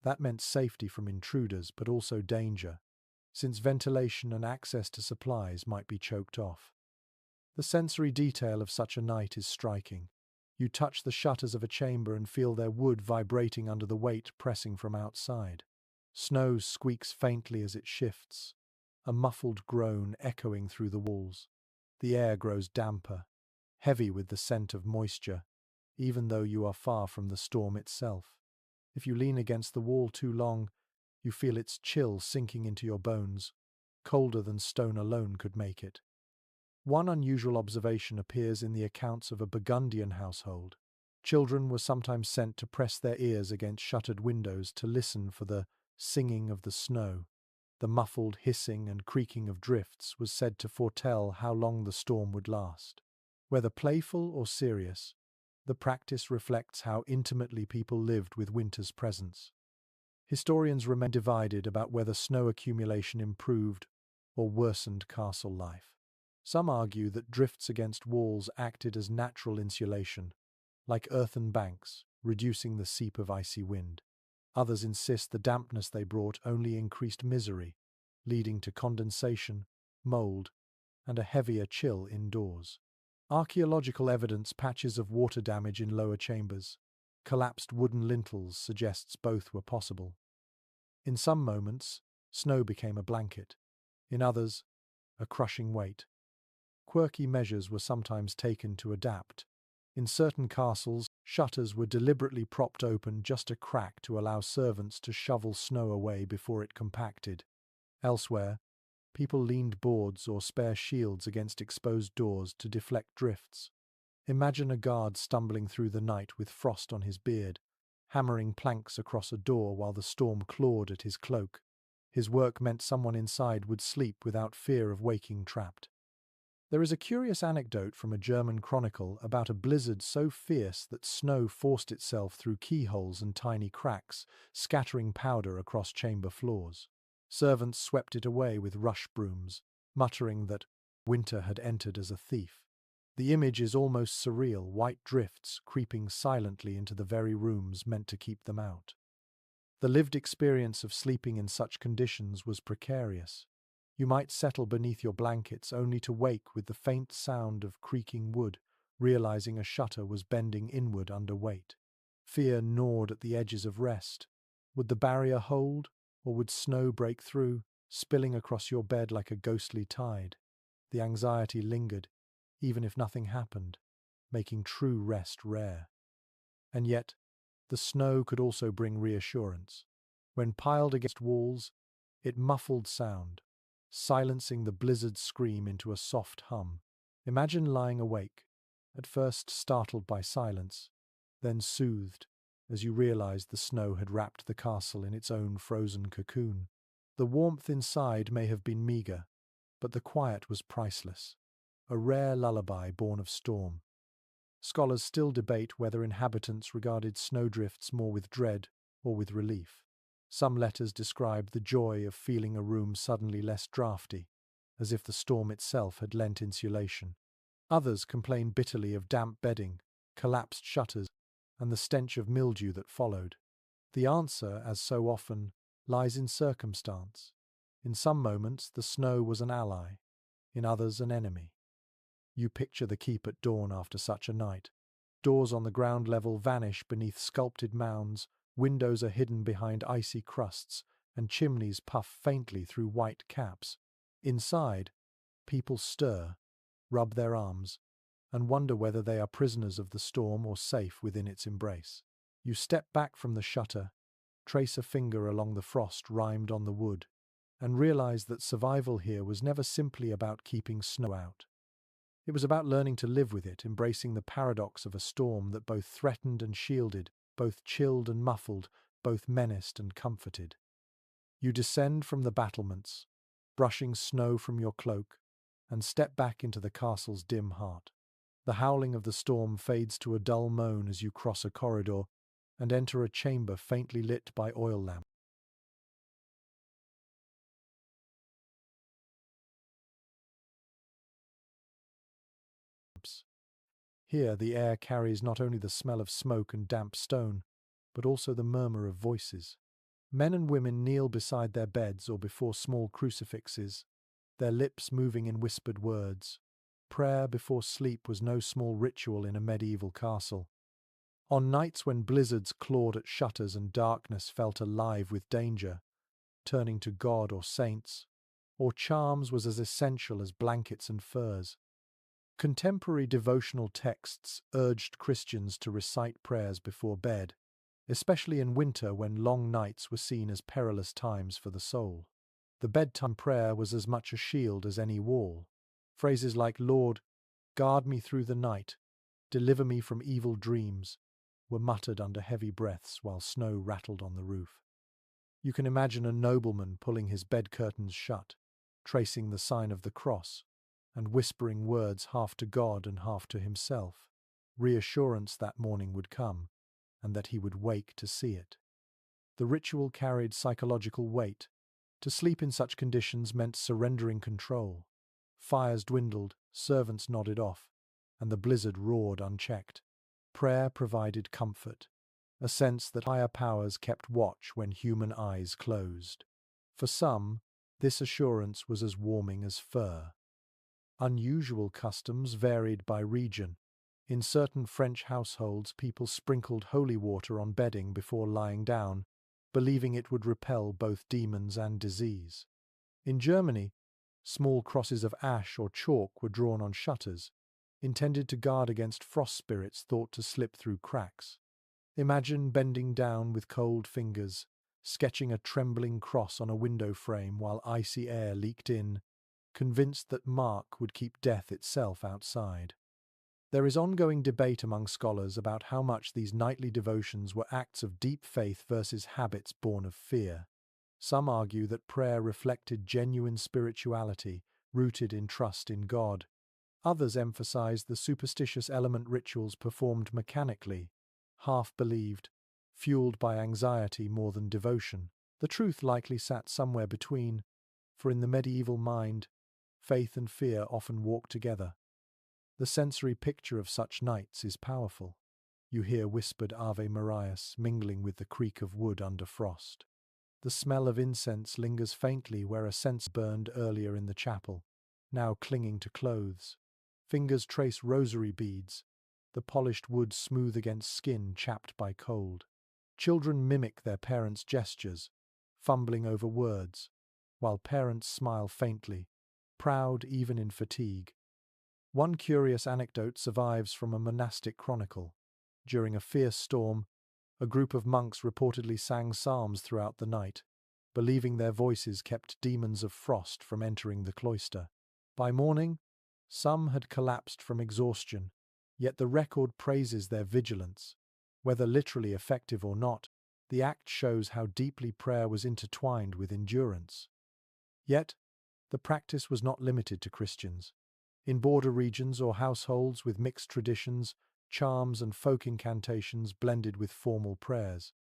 that meant safety from intruders but also danger, since ventilation and access to supplies might be choked off. The sensory detail of such a night is striking. You touch the shutters of a chamber and feel their wood vibrating under the weight pressing from outside. Snow squeaks faintly as it shifts, a muffled groan echoing through the walls. The air grows damper, heavy with the scent of moisture, even though you are far from the storm itself. If you lean against the wall too long, you feel its chill sinking into your bones, colder than stone alone could make it. One unusual observation appears in the accounts of a Burgundian household. Children were sometimes sent to press their ears against shuttered windows to listen for the singing of the snow. The muffled hissing and creaking of drifts was said to foretell how long the storm would last. Whether playful or serious, the practice reflects how intimately people lived with winter's presence. Historians remain divided about whether snow accumulation improved or worsened castle life. Some argue that drifts against walls acted as natural insulation, like earthen banks, reducing the seep of icy wind. Others insist the dampness they brought only increased misery, leading to condensation, mold, and a heavier chill indoors. Archaeological evidence patches of water damage in lower chambers, collapsed wooden lintels suggests both were possible. In some moments, snow became a blanket. In others, a crushing weight. Quirky measures were sometimes taken to adapt. In certain castles, shutters were deliberately propped open just a crack to allow servants to shovel snow away before it compacted. Elsewhere, people leaned boards or spare shields against exposed doors to deflect drifts. Imagine a guard stumbling through the night with frost on his beard, hammering planks across a door while the storm clawed at his cloak. His work meant someone inside would sleep without fear of waking trapped. There is a curious anecdote from a German chronicle about a blizzard so fierce that snow forced itself through keyholes and tiny cracks, scattering powder across chamber floors. Servants swept it away with rush brooms, muttering that winter had entered as a thief. The image is almost surreal, white drifts creeping silently into the very rooms meant to keep them out. The lived experience of sleeping in such conditions was precarious. You might settle beneath your blankets only to wake with the faint sound of creaking wood, realizing a shutter was bending inward under weight. Fear gnawed at the edges of rest. Would the barrier hold, Or would snow break through, spilling across your bed like a ghostly tide? The anxiety lingered, even if nothing happened, making true rest rare. And yet, the snow could also bring reassurance. When piled against walls, it muffled sound, silencing the blizzard's scream into a soft hum. Imagine lying awake, at first startled by silence, then soothed as you realized the snow had wrapped the castle in its own frozen cocoon. The warmth inside may have been meager, but the quiet was priceless, a rare lullaby born of storm. Scholars still debate whether inhabitants regarded snowdrifts more with dread or with relief. Some letters describe the joy of feeling a room suddenly less drafty, as if the storm itself had lent insulation. Others complain bitterly of damp bedding, collapsed shutters, and the stench of mildew that followed. The answer, as so often, lies in circumstance. In some moments, the snow was an ally, in others, an enemy. You picture the keep at dawn after such a night. Doors on the ground level vanish beneath sculpted mounds, windows are hidden behind icy crusts, and chimneys puff faintly through white caps. Inside, people stir, rub their arms, and wonder whether they are prisoners of the storm or safe within its embrace. You step back from the shutter, trace a finger along the frost rimed on the wood, and realize that survival here was never simply about keeping snow out. It was about learning to live with it, embracing the paradox of a storm that both threatened and shielded, both chilled and muffled, both menaced and comforted. You descend from the battlements, brushing snow from your cloak, and step back into the castle's dim heart. The howling of the storm fades to a dull moan as you cross a corridor and enter a chamber faintly lit by oil lamps. Here, the air carries not only the smell of smoke and damp stone, but also the murmur of voices. Men and women kneel beside their beds or before small crucifixes, their lips moving in whispered words. Prayer before sleep was no small ritual in a medieval castle. On nights when blizzards clawed at shutters and darkness felt alive with danger, turning to God or saints, or charms was as essential as blankets and furs. Contemporary devotional texts urged Christians to recite prayers before bed, especially in winter when long nights were seen as perilous times for the soul. The bedtime prayer was as much a shield as any wall. Phrases like, "Lord, guard me through the night, deliver me from evil dreams," were muttered under heavy breaths while snow rattled on the roof. You can imagine a nobleman pulling his bed curtains shut, tracing the sign of the cross, and whispering words half to God and half to himself. Reassurance that morning would come, and that he would wake to see it. The ritual carried psychological weight. To sleep in such conditions meant surrendering control. Fires dwindled, servants nodded off, and the blizzard roared unchecked. Prayer provided comfort, a sense that higher powers kept watch when human eyes closed. For some, this assurance was as warming as fur. Unusual customs varied by region. In certain French households, people sprinkled holy water on bedding before lying down, believing it would repel both demons and disease. In Germany, small crosses of ash or chalk were drawn on shutters, intended to guard against frost spirits thought to slip through cracks. Imagine bending down with cold fingers, sketching a trembling cross on a window frame while icy air leaked in, convinced that mark would keep death itself outside. There is ongoing debate among scholars about how much these nightly devotions were acts of deep faith versus habits born of fear. Some argue that prayer reflected genuine spirituality, rooted in trust in God. Others emphasize the superstitious element rituals performed mechanically, half-believed, fueled by anxiety more than devotion. The truth likely sat somewhere between, for in the medieval mind, faith and fear often walk together. The sensory picture of such nights is powerful. You hear whispered Ave Marias mingling with the creak of wood under frost. The smell of incense lingers faintly where a censer burned earlier in the chapel, now clinging to clothes. Fingers trace rosary beads, the polished wood smooth against skin chapped by cold. Children mimic their parents' gestures, fumbling over words, while parents smile faintly, proud even in fatigue. One curious anecdote survives from a monastic chronicle. During a fierce storm, a group of monks reportedly sang psalms throughout the night, believing their voices kept demons of frost from entering the cloister. By morning, some had collapsed from exhaustion, yet the record praises their vigilance. Whether literally effective or not, the act shows how deeply prayer was intertwined with endurance. Yet, the practice was not limited to Christians. In border regions or households with mixed traditions, charms and folk incantations blended with formal prayers.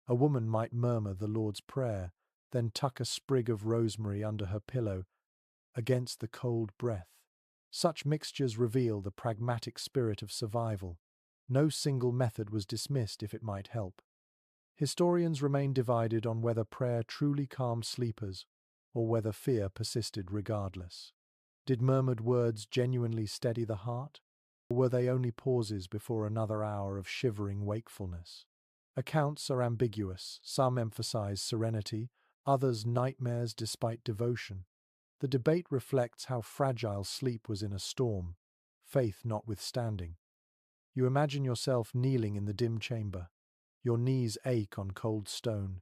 A woman might murmur the Lord's Prayer, then tuck a sprig of rosemary under her pillow against the cold breath. Such mixtures reveal the pragmatic spirit of survival. No single method was dismissed if it might help. Historians remain divided on whether prayer truly calmed sleepers or whether fear persisted regardless. Did murmured words genuinely steady the heart, or were they only pauses before another hour of shivering wakefulness? Accounts are ambiguous. Some emphasize serenity, others nightmares despite devotion. The debate reflects how fragile sleep was in a storm, faith notwithstanding. You imagine yourself kneeling in the dim chamber. Your knees ache on cold stone.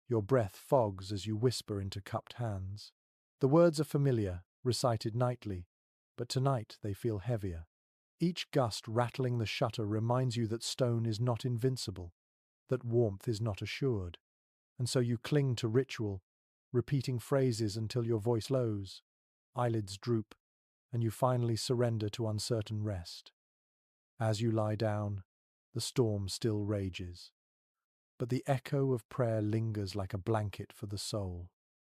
Your breath fogs as you whisper into cupped hands. The words are familiar, recited nightly, but tonight they feel heavier. Each gust rattling the shutter reminds you that stone is not invincible, that warmth is not assured. And so you cling to ritual, repeating phrases until your voice lows, eyelids droop, and you finally surrender to uncertain rest. As you lie down, the storm still rages, but the echo of prayer lingers like a blanket for the soul.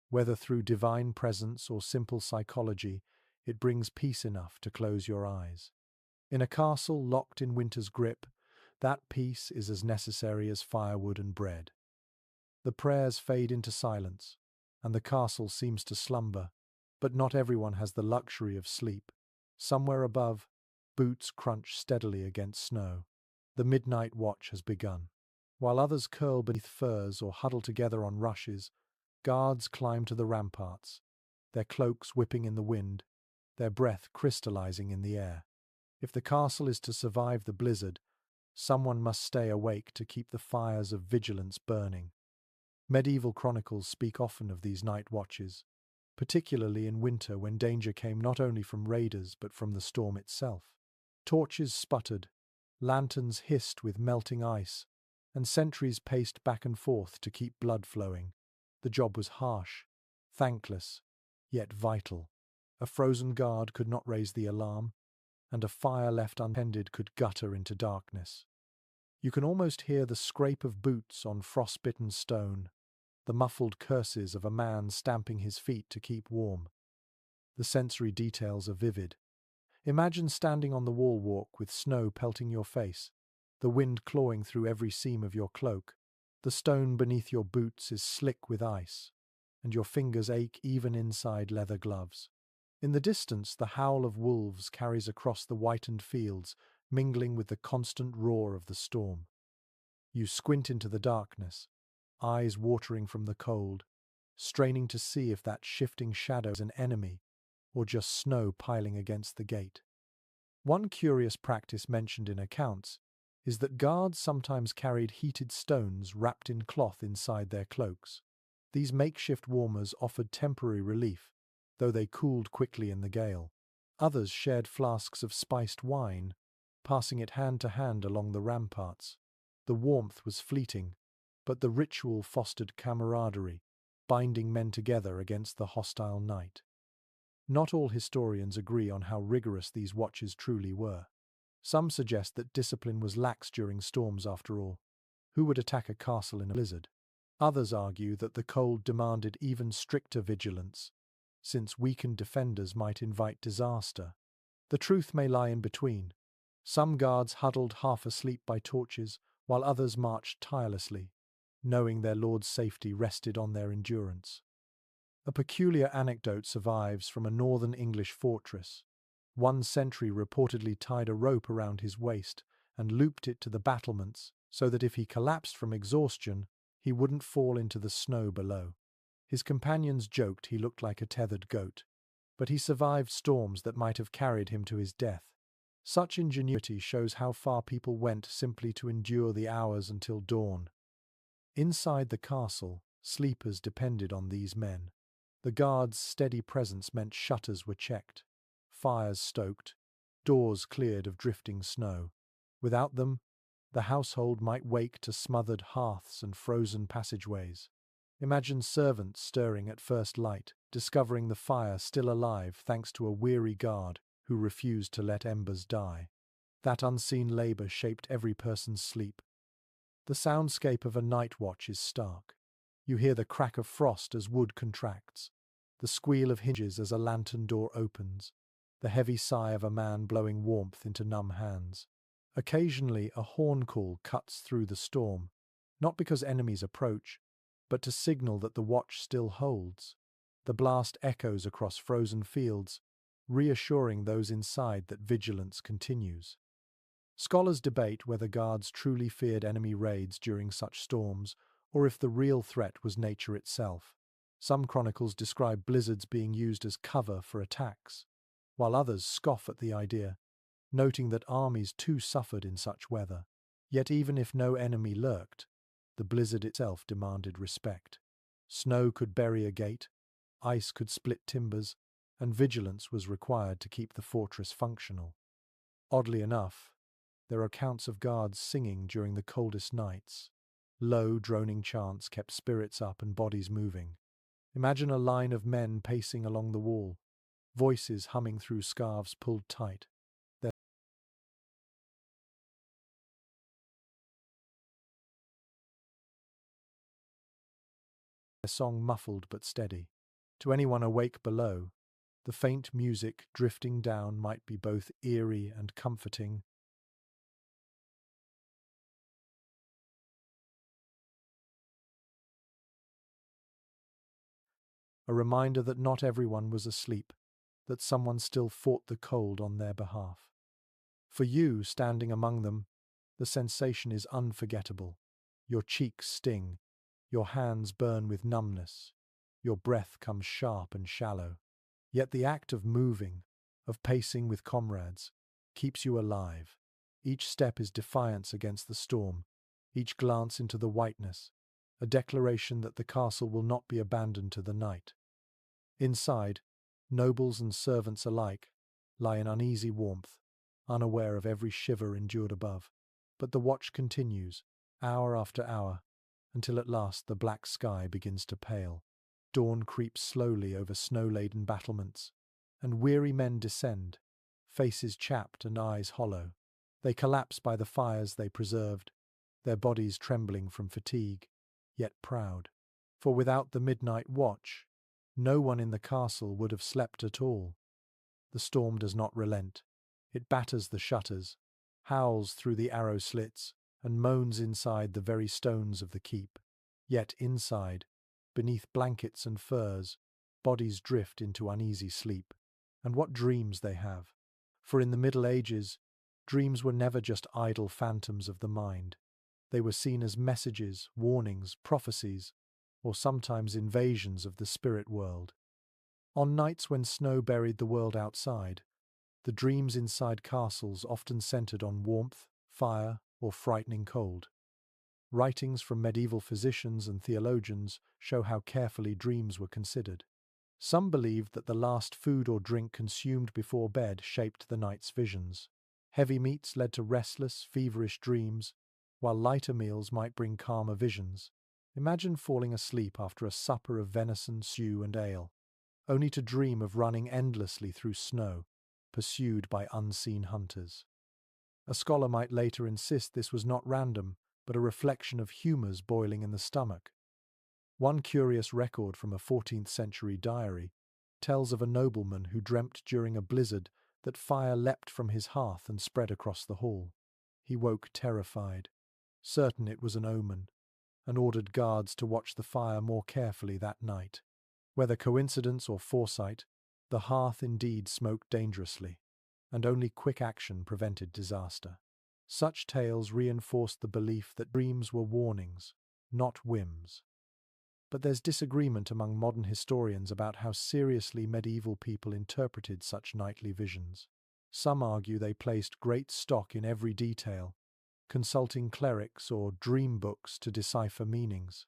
Whether through divine presence or simple psychology, it brings peace enough to close your eyes. In a castle locked in winter's grip, that peace is as necessary as firewood and bread. The prayers fade into silence, and the castle seems to slumber, but not everyone has the luxury of sleep. Somewhere above, boots crunch steadily against snow. The midnight watch has begun. While others curl beneath firs or huddle together on rushes, guards climb to the ramparts, their cloaks whipping in the wind, their breath crystallizing in the air. If the castle is to survive the blizzard, someone must stay awake to keep the fires of vigilance burning. Medieval chronicles speak often of these night watches, particularly in winter when danger came not only from raiders but from the storm itself. Torches sputtered, lanterns hissed with melting ice, and sentries paced back and forth to keep blood flowing. The job was harsh, thankless, yet vital. A frozen guard could not raise the alarm, and a fire left untended could gutter into darkness. You can almost hear the scrape of boots on frostbitten stone, the muffled curses of a man stamping his feet to keep warm. The sensory details are vivid. Imagine standing on the wall walk with snow pelting your face, the wind clawing through every seam of your cloak. The stone beneath your boots is slick with ice, and your fingers ache even inside leather gloves. In the distance, the howl of wolves carries across the whitened fields, mingling with the constant roar of the storm. You squint into the darkness, eyes watering from the cold, straining to see if that shifting shadow is an enemy or just snow piling against the gate. One curious practice mentioned in accounts is that guards sometimes carried heated stones wrapped in cloth inside their cloaks. These makeshift warmers offered temporary relief, though they cooled quickly in the gale. Others shared flasks of spiced wine, passing it hand to hand along the ramparts. The warmth was fleeting, but the ritual fostered camaraderie, binding men together against the hostile night. Not all historians agree on how rigorous these watches truly were. Some suggest that discipline was lax during storms after all. Who would attack a castle in a blizzard? Others argue that the cold demanded even stricter vigilance, since weakened defenders might invite disaster. The truth may lie in between. Some guards huddled half asleep by torches, while others marched tirelessly, knowing their lord's safety rested on their endurance. A peculiar anecdote survives from a northern English fortress. One sentry reportedly tied a rope around his waist and looped it to the battlements so that if he collapsed from exhaustion, he wouldn't fall into the snow below. His companions joked he looked like a tethered goat, but he survived storms that might have carried him to his death. Such ingenuity shows how far people went simply to endure the hours until dawn. Inside the castle, sleepers depended on these men. The guards' steady presence meant shutters were checked, fires stoked, doors cleared of drifting snow. Without them, the household might wake to smothered hearths and frozen passageways. Imagine servants stirring at first light, discovering the fire still alive thanks to a weary guard who refused to let embers die. That unseen labor shaped every person's sleep. The soundscape of a night watch is stark. You hear the crack of frost as wood contracts, the squeal of hinges as a lantern door opens, the heavy sigh of a man blowing warmth into numb hands. Occasionally, a horn call cuts through the storm, not because enemies approach, but to signal that the watch still holds. The blast echoes across frozen fields, reassuring those inside that vigilance continues. Scholars debate whether guards truly feared enemy raids during such storms, or if the real threat was nature itself. Some chronicles describe blizzards being used as cover for attacks, while others scoff at the idea, noting that armies too suffered in such weather. Yet even if no enemy lurked, the blizzard itself demanded respect. Snow could bury a gate, ice could split timbers, and vigilance was required to keep the fortress functional. Oddly enough, there are accounts of guards singing during the coldest nights. Low, droning chants kept spirits up and bodies moving. Imagine a line of men pacing along the wall, voices humming through scarves pulled tight, their song muffled but steady. To anyone awake below, the faint music drifting down might be both eerie and comforting. A reminder that not everyone was asleep, that someone still fought the cold on their behalf. For you, standing among them, the sensation is unforgettable. Your cheeks sting, your hands burn with numbness, your breath comes sharp and shallow. Yet the act of moving, of pacing with comrades, keeps you alive. Each step is defiance against the storm, each glance into the whiteness, a declaration that the castle will not be abandoned to the night. Inside, nobles and servants alike lie in uneasy warmth, unaware of every shiver endured above. But the watch continues, hour after hour, until at last the black sky begins to pale. Dawn creeps slowly over snow-laden battlements, and weary men descend, faces chapped and eyes hollow. They collapse by the fires they preserved, their bodies trembling from fatigue, yet proud. For without the midnight watch, no one in the castle would have slept at all. The storm does not relent. It batters the shutters, howls through the arrow slits, and moans inside the very stones of the keep. Yet inside, beneath blankets and furs, bodies drift into uneasy sleep. And what dreams they have! For in the Middle Ages, dreams were never just idle phantoms of the mind. They were seen as messages, warnings, prophecies, or sometimes invasions of the spirit world. On nights when snow buried the world outside, the dreams inside castles often centered on warmth, fire, or frightening cold. Writings from medieval physicians and theologians show how carefully dreams were considered. Some believed that the last food or drink consumed before bed shaped the night's visions. Heavy meats led to restless, feverish dreams, while lighter meals might bring calmer visions. Imagine falling asleep after a supper of venison, stew, and ale, only to dream of running endlessly through snow, pursued by unseen hunters. A scholar might later insist this was not random, but a reflection of humours boiling in the stomach. One curious record from a 14th century diary tells of a nobleman who dreamt during a blizzard that fire leapt from his hearth and spread across the hall. He woke terrified, certain it was an omen, and ordered guards to watch the fire more carefully that night. Whether coincidence or foresight, the hearth indeed smoked dangerously, and only quick action prevented disaster. Such tales reinforced the belief that dreams were warnings, not whims. But there's disagreement among modern historians about how seriously medieval people interpreted such nightly visions. Some argue they placed great stock in every detail, consulting clerics or dream books to decipher meanings.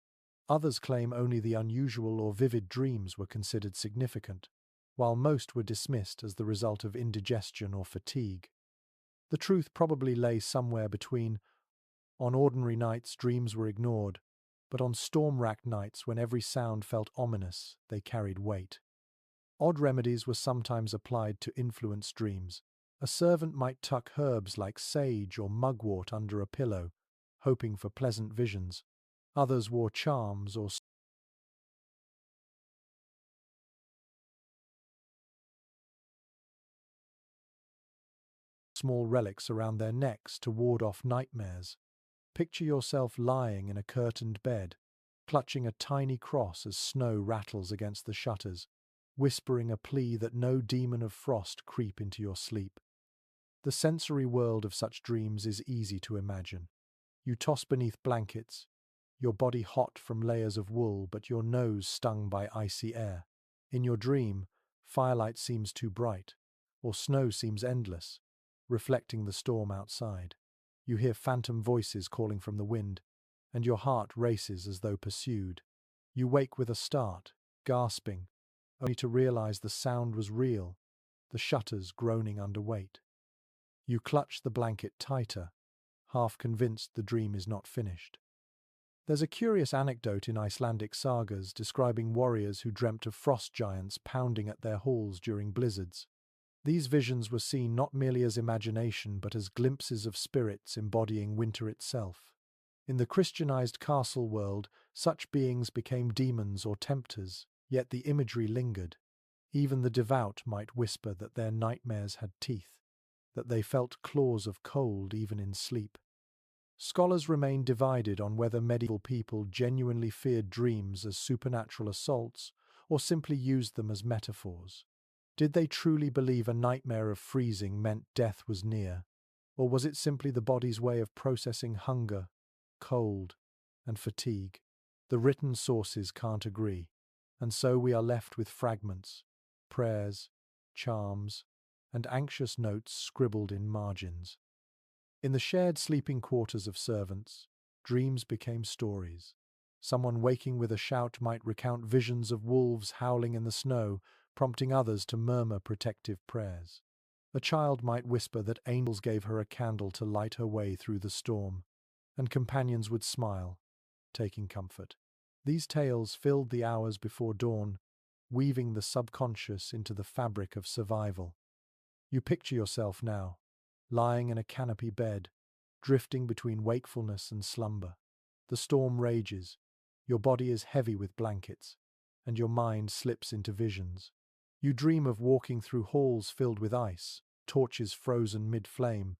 Others claim only the unusual or vivid dreams were considered significant, while most were dismissed as the result of indigestion or fatigue. The truth probably lay somewhere between. On ordinary nights, dreams were ignored, but on storm-racked nights, when every sound felt ominous, they carried weight. Odd remedies were sometimes applied to influence dreams. A servant might tuck herbs like sage or mugwort under a pillow, hoping for pleasant visions. Others wore charms or small relics around their necks to ward off nightmares. Picture yourself lying in a curtained bed, clutching a tiny cross as snow rattles against the shutters, whispering a plea that no demon of frost creep into your sleep. The sensory world of such dreams is easy to imagine. You toss beneath blankets, your body hot from layers of wool but your nose stung by icy air. In your dream, firelight seems too bright, or snow seems endless, reflecting the storm outside. You hear phantom voices calling from the wind, and your heart races as though pursued. You wake with a start, gasping, only to realize the sound was real, the shutters groaning under weight. You clutch the blanket tighter, half convinced the dream is not finished. There's a curious anecdote in Icelandic sagas describing warriors who dreamt of frost giants pounding at their halls during blizzards. These visions were seen not merely as imagination but as glimpses of spirits embodying winter itself. In the Christianized castle world, such beings became demons or tempters, yet the imagery lingered. Even the devout might whisper that their nightmares had teeth, that they felt claws of cold even in sleep. Scholars remain divided on whether medieval people genuinely feared dreams as supernatural assaults or simply used them as metaphors. Did they truly believe a nightmare of freezing meant death was near, or was it simply the body's way of processing hunger, cold, and fatigue? The written sources can't agree, and so we are left with fragments, prayers, charms, and anxious notes scribbled in margins. In the shared sleeping quarters of servants, dreams became stories. Someone waking with a shout might recount visions of wolves howling in the snow, prompting others to murmur protective prayers. A child might whisper that angels gave her a candle to light her way through the storm, and companions would smile, taking comfort. These tales filled the hours before dawn, weaving the subconscious into the fabric of survival. You picture yourself now, lying in a canopy bed, drifting between wakefulness and slumber. The storm rages, your body is heavy with blankets, and your mind slips into visions. You dream of walking through halls filled with ice, torches frozen mid-flame,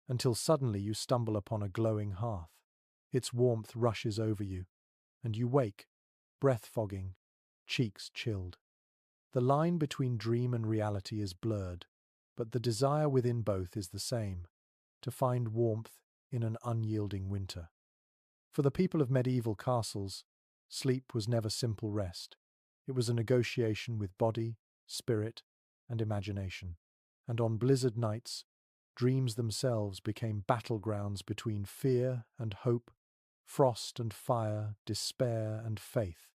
until suddenly you stumble upon a glowing hearth. Its warmth rushes over you, and you wake, breath fogging, cheeks chilled. The line between dream and reality is blurred, but the desire within both is the same: to find warmth in an unyielding winter. For the people of medieval castles, sleep was never simple rest. It was a negotiation with body, spirit, and imagination. And on blizzard nights, dreams themselves became battlegrounds between fear and hope, frost and fire, despair and faith.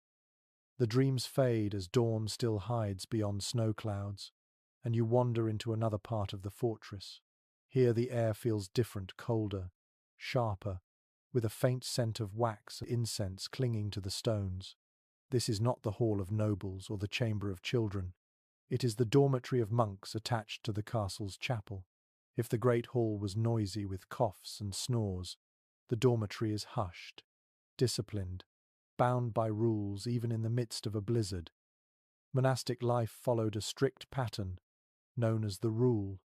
The dreams fade as dawn still hides beyond snow clouds, and you wander into another part of the fortress. Here the air feels different, colder, sharper, with a faint scent of wax and incense clinging to the stones. This is not the hall of nobles or the chamber of children. It is the dormitory of monks attached to the castle's chapel. If the great hall was noisy with coughs and snores, the dormitory is hushed, disciplined, bound by rules even in the midst of a blizzard. Monastic life followed a strict pattern, known as the rule,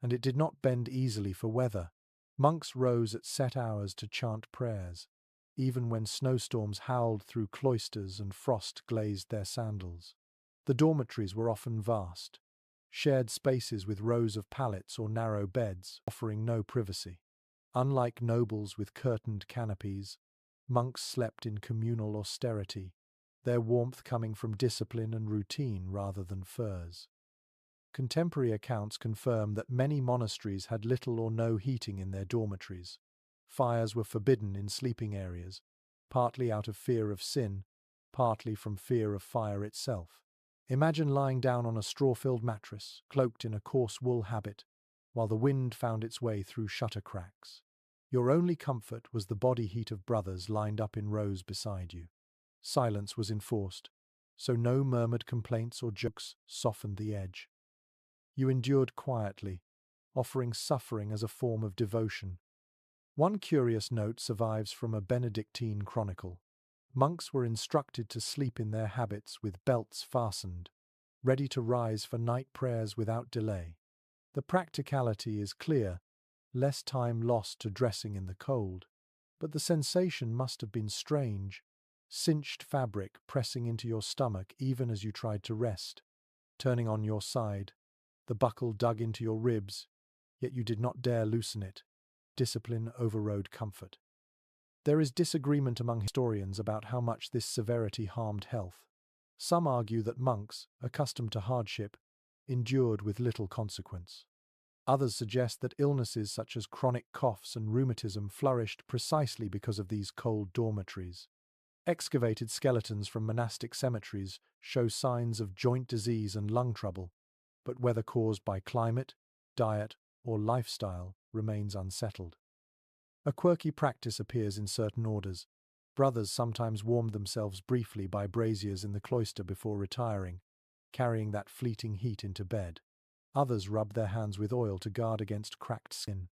and it did not bend easily for weather. Monks rose at set hours to chant prayers, even when snowstorms howled through cloisters and frost glazed their sandals. The dormitories were often vast, shared spaces with rows of pallets or narrow beds, offering no privacy. Unlike nobles with curtained canopies, monks slept in communal austerity, their warmth coming from discipline and routine rather than furs. Contemporary accounts confirm that many monasteries had little or no heating in their dormitories. Fires were forbidden in sleeping areas, partly out of fear of sin, partly from fear of fire itself. Imagine lying down on a straw-filled mattress, cloaked in a coarse wool habit, while the wind found its way through shutter cracks. Your only comfort was the body heat of brothers lined up in rows beside you. Silence was enforced, so no murmured complaints or jokes softened the edge. You endured quietly, offering suffering as a form of devotion. One curious note survives from a Benedictine chronicle. Monks were instructed to sleep in their habits with belts fastened, ready to rise for night prayers without delay. The practicality is clear, less time lost to dressing in the cold. But the sensation must have been strange, cinched fabric pressing into your stomach even as you tried to rest, turning on your side, the buckle dug into your ribs, yet you did not dare loosen it. Discipline overrode comfort. There is disagreement among historians about how much this severity harmed health. Some argue that monks, accustomed to hardship, endured with little consequence. Others suggest that illnesses such as chronic coughs and rheumatism flourished precisely because of these cold dormitories. Excavated skeletons from monastic cemeteries show signs of joint disease and lung trouble, but whether caused by climate, diet, or lifestyle remains unsettled. A quirky practice appears in certain orders. Brothers sometimes warmed themselves briefly by braziers in the cloister before retiring, carrying that fleeting heat into bed. Others rubbed their hands with oil to guard against cracked skin.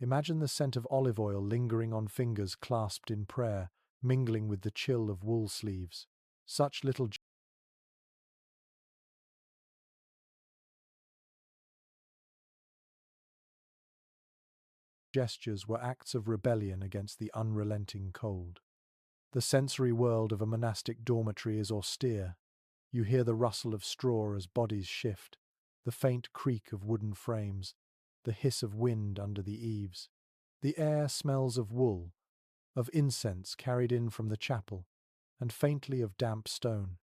Imagine the scent of olive oil lingering on fingers clasped in prayer, mingling with the chill of wool sleeves. Such little gestures were acts of rebellion against the unrelenting cold. The sensory world of a monastic dormitory is austere. You hear the rustle of straw as bodies shift, the faint creak of wooden frames, the hiss of wind under the eaves. The air smells of wool, of incense carried in from the chapel, and faintly of damp stone.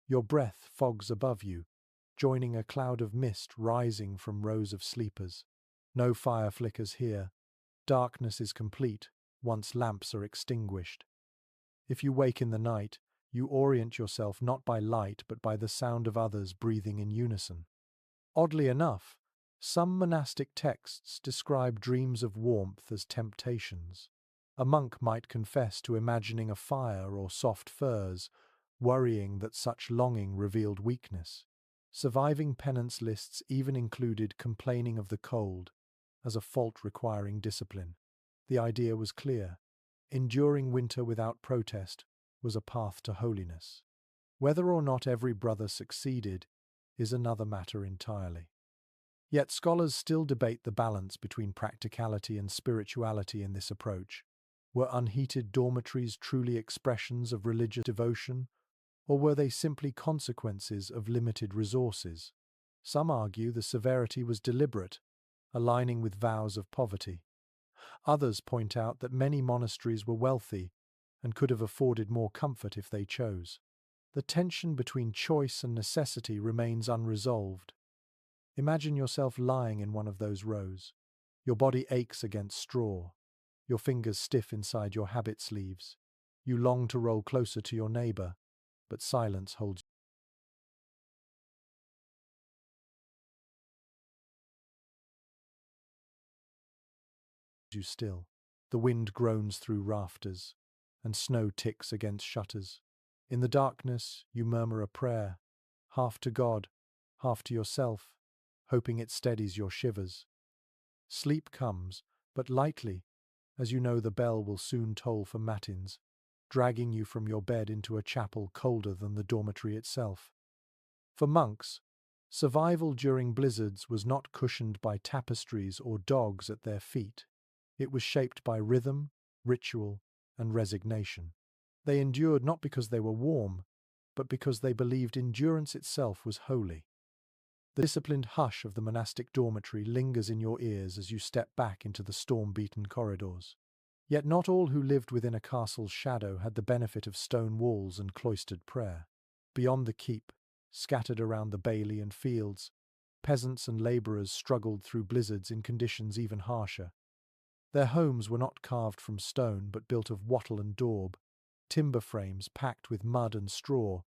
Your breath fogs above you, joining a cloud of mist rising from rows of sleepers. No fire flickers here. Darkness is complete once lamps are extinguished. If you wake in the night, you orient yourself not by light but by the sound of others breathing in unison. Oddly enough, some monastic texts describe dreams of warmth as temptations. A monk might confess to imagining a fire or soft furs, worrying that such longing revealed weakness. Surviving penance lists even included complaining of the cold as a fault requiring discipline. The idea was clear. Enduring winter without protest was a path to holiness. Whether or not every brother succeeded is another matter entirely. Yet scholars still debate the balance between practicality and spirituality in this approach. Were unheated dormitories truly expressions of religious devotion, or were they simply consequences of limited resources? Some argue the severity was deliberate, aligning with vows of poverty. Others point out that many monasteries were wealthy and could have afforded more comfort if they chose. The tension between choice and necessity remains unresolved. Imagine yourself lying in one of those rows. Your body aches against straw, your fingers stiff inside your habit sleeves. You long to roll closer to your neighbor, but silence holds you still. The wind groans through rafters, and snow ticks against shutters. In the darkness, you murmur a prayer, half to God, half to yourself, hoping it steadies your shivers. Sleep comes, but lightly, as you know the bell will soon toll for matins, dragging you from your bed into a chapel colder than the dormitory itself. For monks, survival during blizzards was not cushioned by tapestries or dogs at their feet. It was shaped by rhythm, ritual, and resignation. They endured not because they were warm, but because they believed endurance itself was holy. The disciplined hush of the monastic dormitory lingers in your ears as you step back into the storm-beaten corridors. Yet not all who lived within a castle's shadow had the benefit of stone walls and cloistered prayer. Beyond the keep, scattered around the bailey and fields, peasants and labourers struggled through blizzards in conditions even harsher. Their homes were not carved from stone but built of wattle and daub, timber frames packed with mud and straw,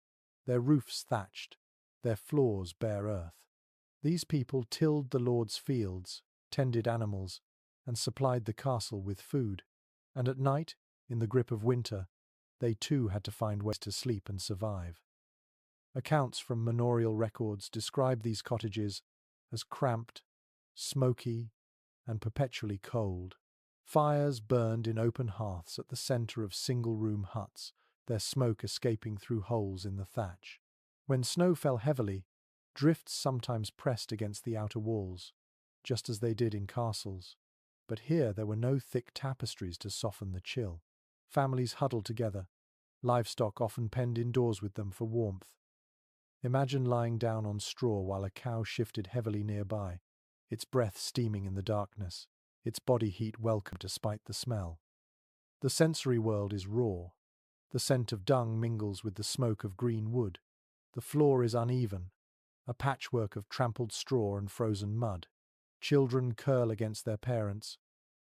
their roofs thatched, their floors bare earth. These people tilled the Lord's fields, tended animals, and supplied the castle with food. And at night, in the grip of winter, they too had to find ways to sleep and survive. Accounts from manorial records describe these cottages as cramped, smoky, and perpetually cold. Fires burned in open hearths at the centre of single-room huts, their smoke escaping through holes in the thatch. When snow fell heavily, drifts sometimes pressed against the outer walls, just as they did in castles. But here there were no thick tapestries to soften the chill. Families huddled together, livestock often penned indoors with them for warmth. Imagine lying down on straw while a cow shifted heavily nearby, its breath steaming in the darkness, its body heat welcome despite the smell. The sensory world is raw. The scent of dung mingles with the smoke of green wood. The floor is uneven, a patchwork of trampled straw and frozen mud. Children curl against their parents,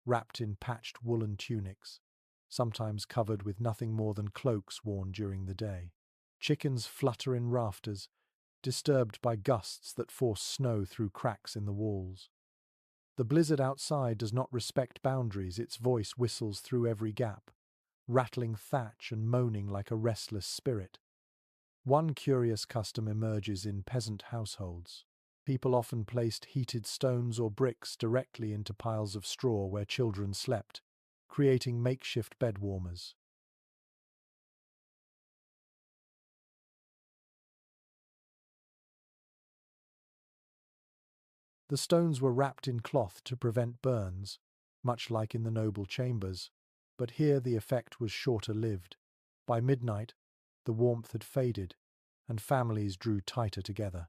wrapped in patched woolen tunics, sometimes covered with nothing more than cloaks worn during the day. Chickens flutter in rafters, disturbed by gusts that force snow through cracks in the walls. The blizzard outside does not respect boundaries, its voice whistles through every gap, rattling thatch and moaning like a restless spirit. One curious custom emerges in peasant households. People often placed heated stones or bricks directly into piles of straw where children slept, creating makeshift bed warmers. The stones were wrapped in cloth to prevent burns, much like in the noble chambers, but here the effect was shorter-lived. By midnight, the warmth had faded, and families drew tighter together.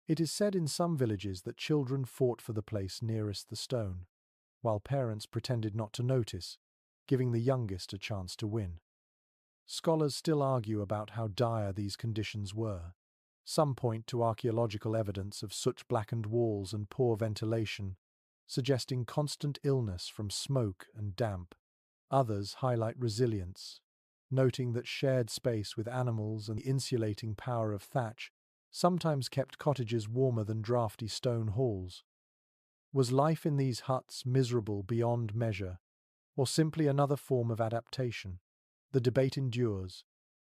It is said in some villages that children fought for the place nearest the stone, while parents pretended not to notice, giving the youngest a chance to win. Scholars still argue about how dire these conditions were. Some point to archaeological evidence of soot-blackened walls and poor ventilation, suggesting constant illness from smoke and damp. Others highlight resilience, noting that shared space with animals and the insulating power of thatch sometimes kept cottages warmer than drafty stone halls. Was life in these huts miserable beyond measure, or simply another form of adaptation? The debate endures,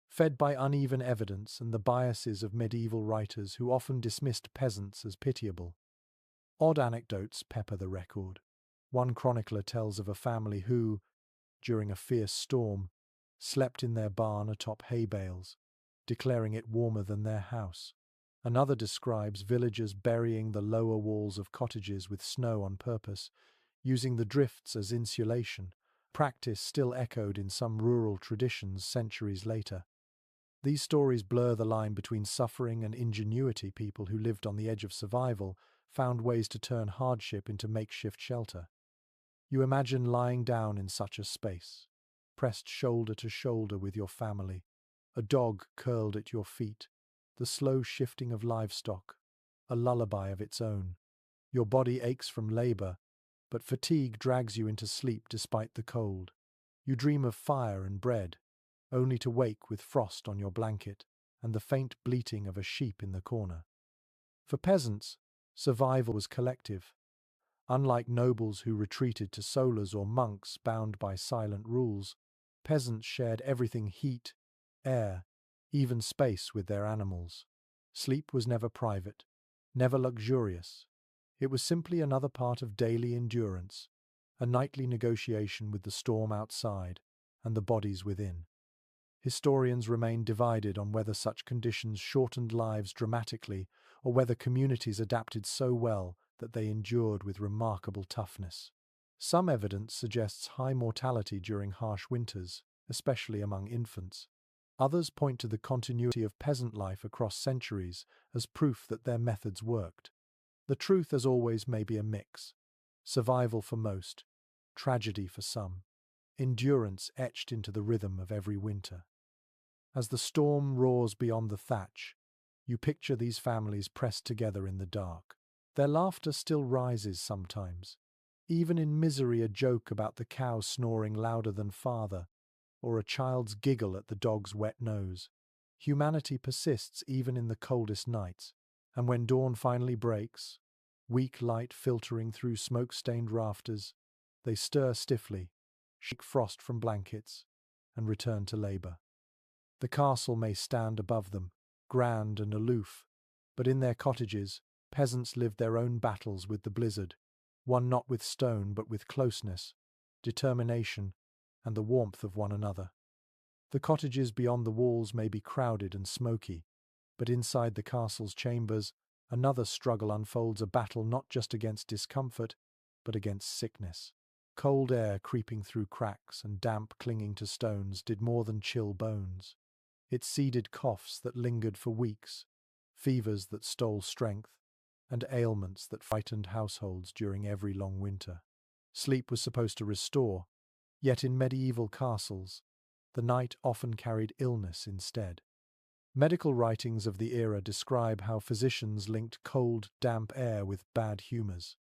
fed by uneven evidence and the biases of medieval writers who often dismissed peasants as pitiable. Odd anecdotes pepper the record. One chronicler tells of a family who, during a fierce storm, slept in their barn atop hay bales, declaring it warmer than their house. Another describes villagers burying the lower walls of cottages with snow on purpose, using the drifts as insulation, practice still echoed in some rural traditions centuries later. These stories blur the line between suffering and ingenuity. People who lived on the edge of survival found ways to turn hardship into makeshift shelter. You imagine lying down in such a space, pressed shoulder to shoulder with your family, a dog curled at your feet, the slow shifting of livestock, a lullaby of its own. Your body aches from labor, but fatigue drags you into sleep despite the cold. You dream of fire and bread, only to wake with frost on your blanket and the faint bleating of a sheep in the corner. For peasants, survival was collective. Unlike nobles who retreated to solas or monks bound by silent rules, peasants shared everything: heat, air, even space with their animals. Sleep was never private, never luxurious. It was simply another part of daily endurance, a nightly negotiation with the storm outside and the bodies within. Historians remain divided on whether such conditions shortened lives dramatically or whether communities adapted so well that they endured with remarkable toughness. Some evidence suggests high mortality during harsh winters, especially among infants. Others point to the continuity of peasant life across centuries as proof that their methods worked. The truth, as always, may be a mix. Survival for most, tragedy for some, endurance etched into the rhythm of every winter. As the storm roars beyond the thatch, you picture these families pressed together in the dark. Their laughter still rises sometimes. Even in misery, a joke about the cow snoring louder than father, or a child's giggle at the dog's wet nose. Humanity persists even in the coldest nights, and when dawn finally breaks, weak light filtering through smoke-stained rafters, they stir stiffly, shake frost from blankets, and return to labor. The castle may stand above them, grand and aloof, but in their cottages, peasants live their own battles with the blizzard, won not with stone but with closeness, determination, and the warmth of one another. The cottages beyond the walls may be crowded and smoky, but inside the castle's chambers, another struggle unfolds, a battle not just against discomfort, but against sickness. Cold air creeping through cracks and damp clinging to stones did more than chill bones. It seeded coughs that lingered for weeks, fevers that stole strength, and ailments that frightened households during every long winter. Sleep was supposed to restore, yet in medieval castles, the night often carried illness instead. Medical writings of the era describe how physicians linked cold, damp air with bad humors.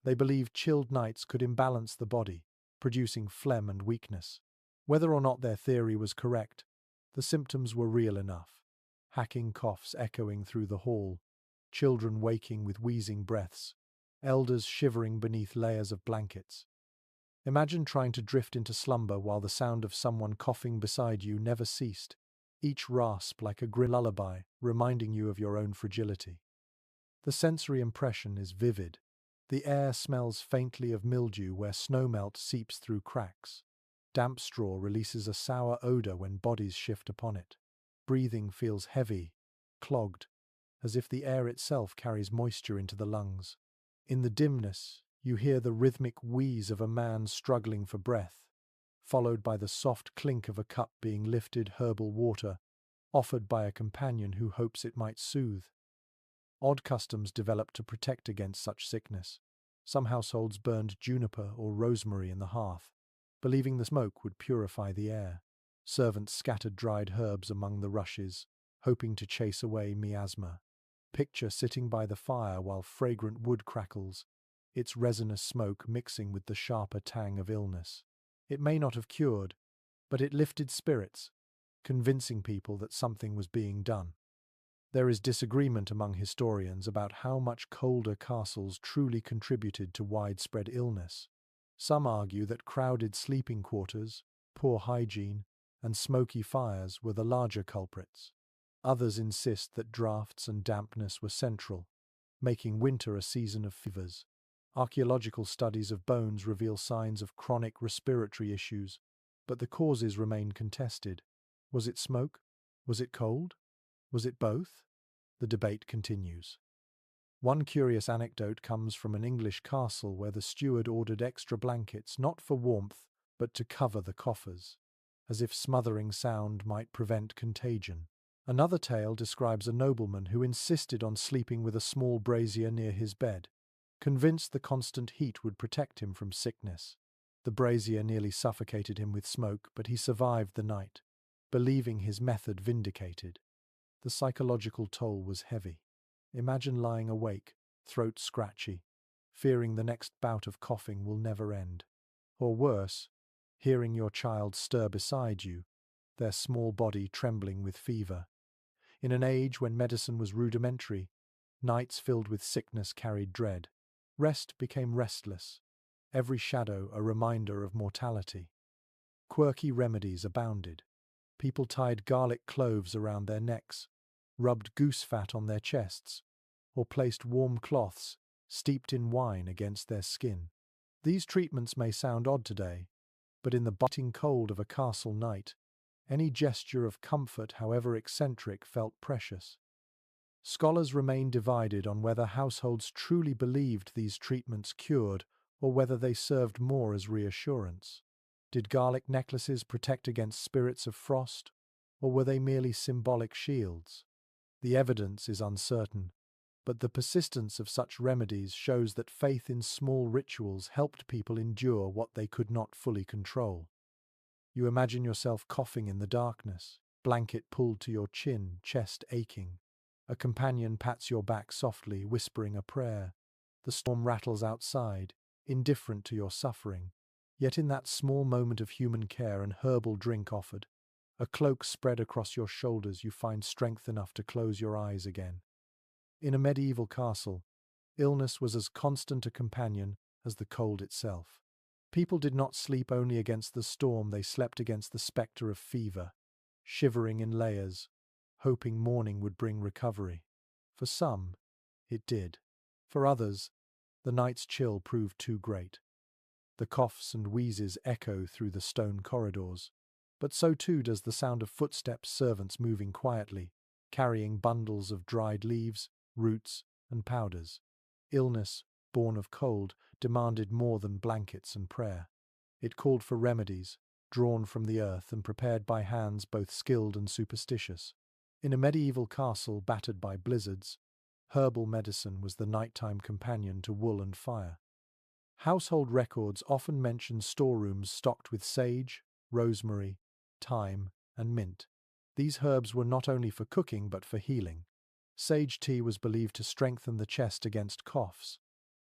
They believed chilled nights could imbalance the body, producing phlegm and weakness. Whether or not their theory was correct, the symptoms were real enough. Hacking coughs echoing through the hall, children waking with wheezing breaths, elders shivering beneath layers of blankets. Imagine trying to drift into slumber while the sound of someone coughing beside you never ceased, each rasp like a grim lullaby, reminding you of your own fragility. The sensory impression is vivid. The air smells faintly of mildew where snowmelt seeps through cracks. Damp straw releases a sour odor when bodies shift upon it. Breathing feels heavy, clogged, as if the air itself carries moisture into the lungs. In the dimness, you hear the rhythmic wheeze of a man struggling for breath, followed by the soft clink of a cup being lifted, herbal water, offered by a companion who hopes it might soothe. Odd customs developed to protect against such sickness. Some households burned juniper or rosemary in the hearth, believing the smoke would purify the air. Servants scattered dried herbs among the rushes, hoping to chase away miasma. Picture sitting by the fire while fragrant wood crackles, its resinous smoke mixing with the sharper tang of illness. It may not have cured, but it lifted spirits, convincing people that something was being done. There is disagreement among historians about how much colder castles truly contributed to widespread illness. Some argue that crowded sleeping quarters, poor hygiene, and smoky fires were the larger culprits. Others insist that drafts and dampness were central, making winter a season of fevers. Archaeological studies of bones reveal signs of chronic respiratory issues, but the causes remain contested. Was it smoke? Was it cold? Was it both? The debate continues. One curious anecdote comes from an English castle where the steward ordered extra blankets not for warmth, but to cover the coffers, as if smothering sound might prevent contagion. Another tale describes a nobleman who insisted on sleeping with a small brazier near his bed, convinced the constant heat would protect him from sickness. The brazier nearly suffocated him with smoke, but he survived the night, believing his method vindicated. The psychological toll was heavy. Imagine lying awake, throat scratchy, fearing the next bout of coughing will never end. Or worse, hearing your child stir beside you, their small body trembling with fever. In an age when medicine was rudimentary, nights filled with sickness carried dread. Rest became restless, every shadow a reminder of mortality. Quirky remedies abounded. People tied garlic cloves around their necks, rubbed goose fat on their chests, or placed warm cloths steeped in wine against their skin. These treatments may sound odd today, but in the biting cold of a castle night, any gesture of comfort, however eccentric, felt precious. Scholars remain divided on whether households truly believed these treatments cured or whether they served more as reassurance. Did garlic necklaces protect against spirits of frost, or were they merely symbolic shields? The evidence is uncertain, but the persistence of such remedies shows that faith in small rituals helped people endure what they could not fully control. You imagine yourself coughing in the darkness, blanket pulled to your chin, chest aching. A companion pats your back softly, whispering a prayer. The storm rattles outside, indifferent to your suffering. Yet in that small moment of human care, an herbal drink offered, a cloak spread across your shoulders, you find strength enough to close your eyes again. In a medieval castle, illness was as constant a companion as the cold itself. People did not sleep only against the storm, they slept against the spectre of fever, shivering in layers, hoping morning would bring recovery. For some, it did. For others, the night's chill proved too great. The coughs and wheezes echo through the stone corridors, but so too does the sound of footsteps, servants moving quietly, carrying bundles of dried leaves, roots, and powders. Illness, born of cold, demanded more than blankets and prayer. It called for remedies, drawn from the earth and prepared by hands both skilled and superstitious. In a medieval castle battered by blizzards, herbal medicine was the nighttime companion to wool and fire. Household records often mention storerooms stocked with sage, rosemary, thyme, and mint. These herbs were not only for cooking but for healing. Sage tea was believed to strengthen the chest against coughs.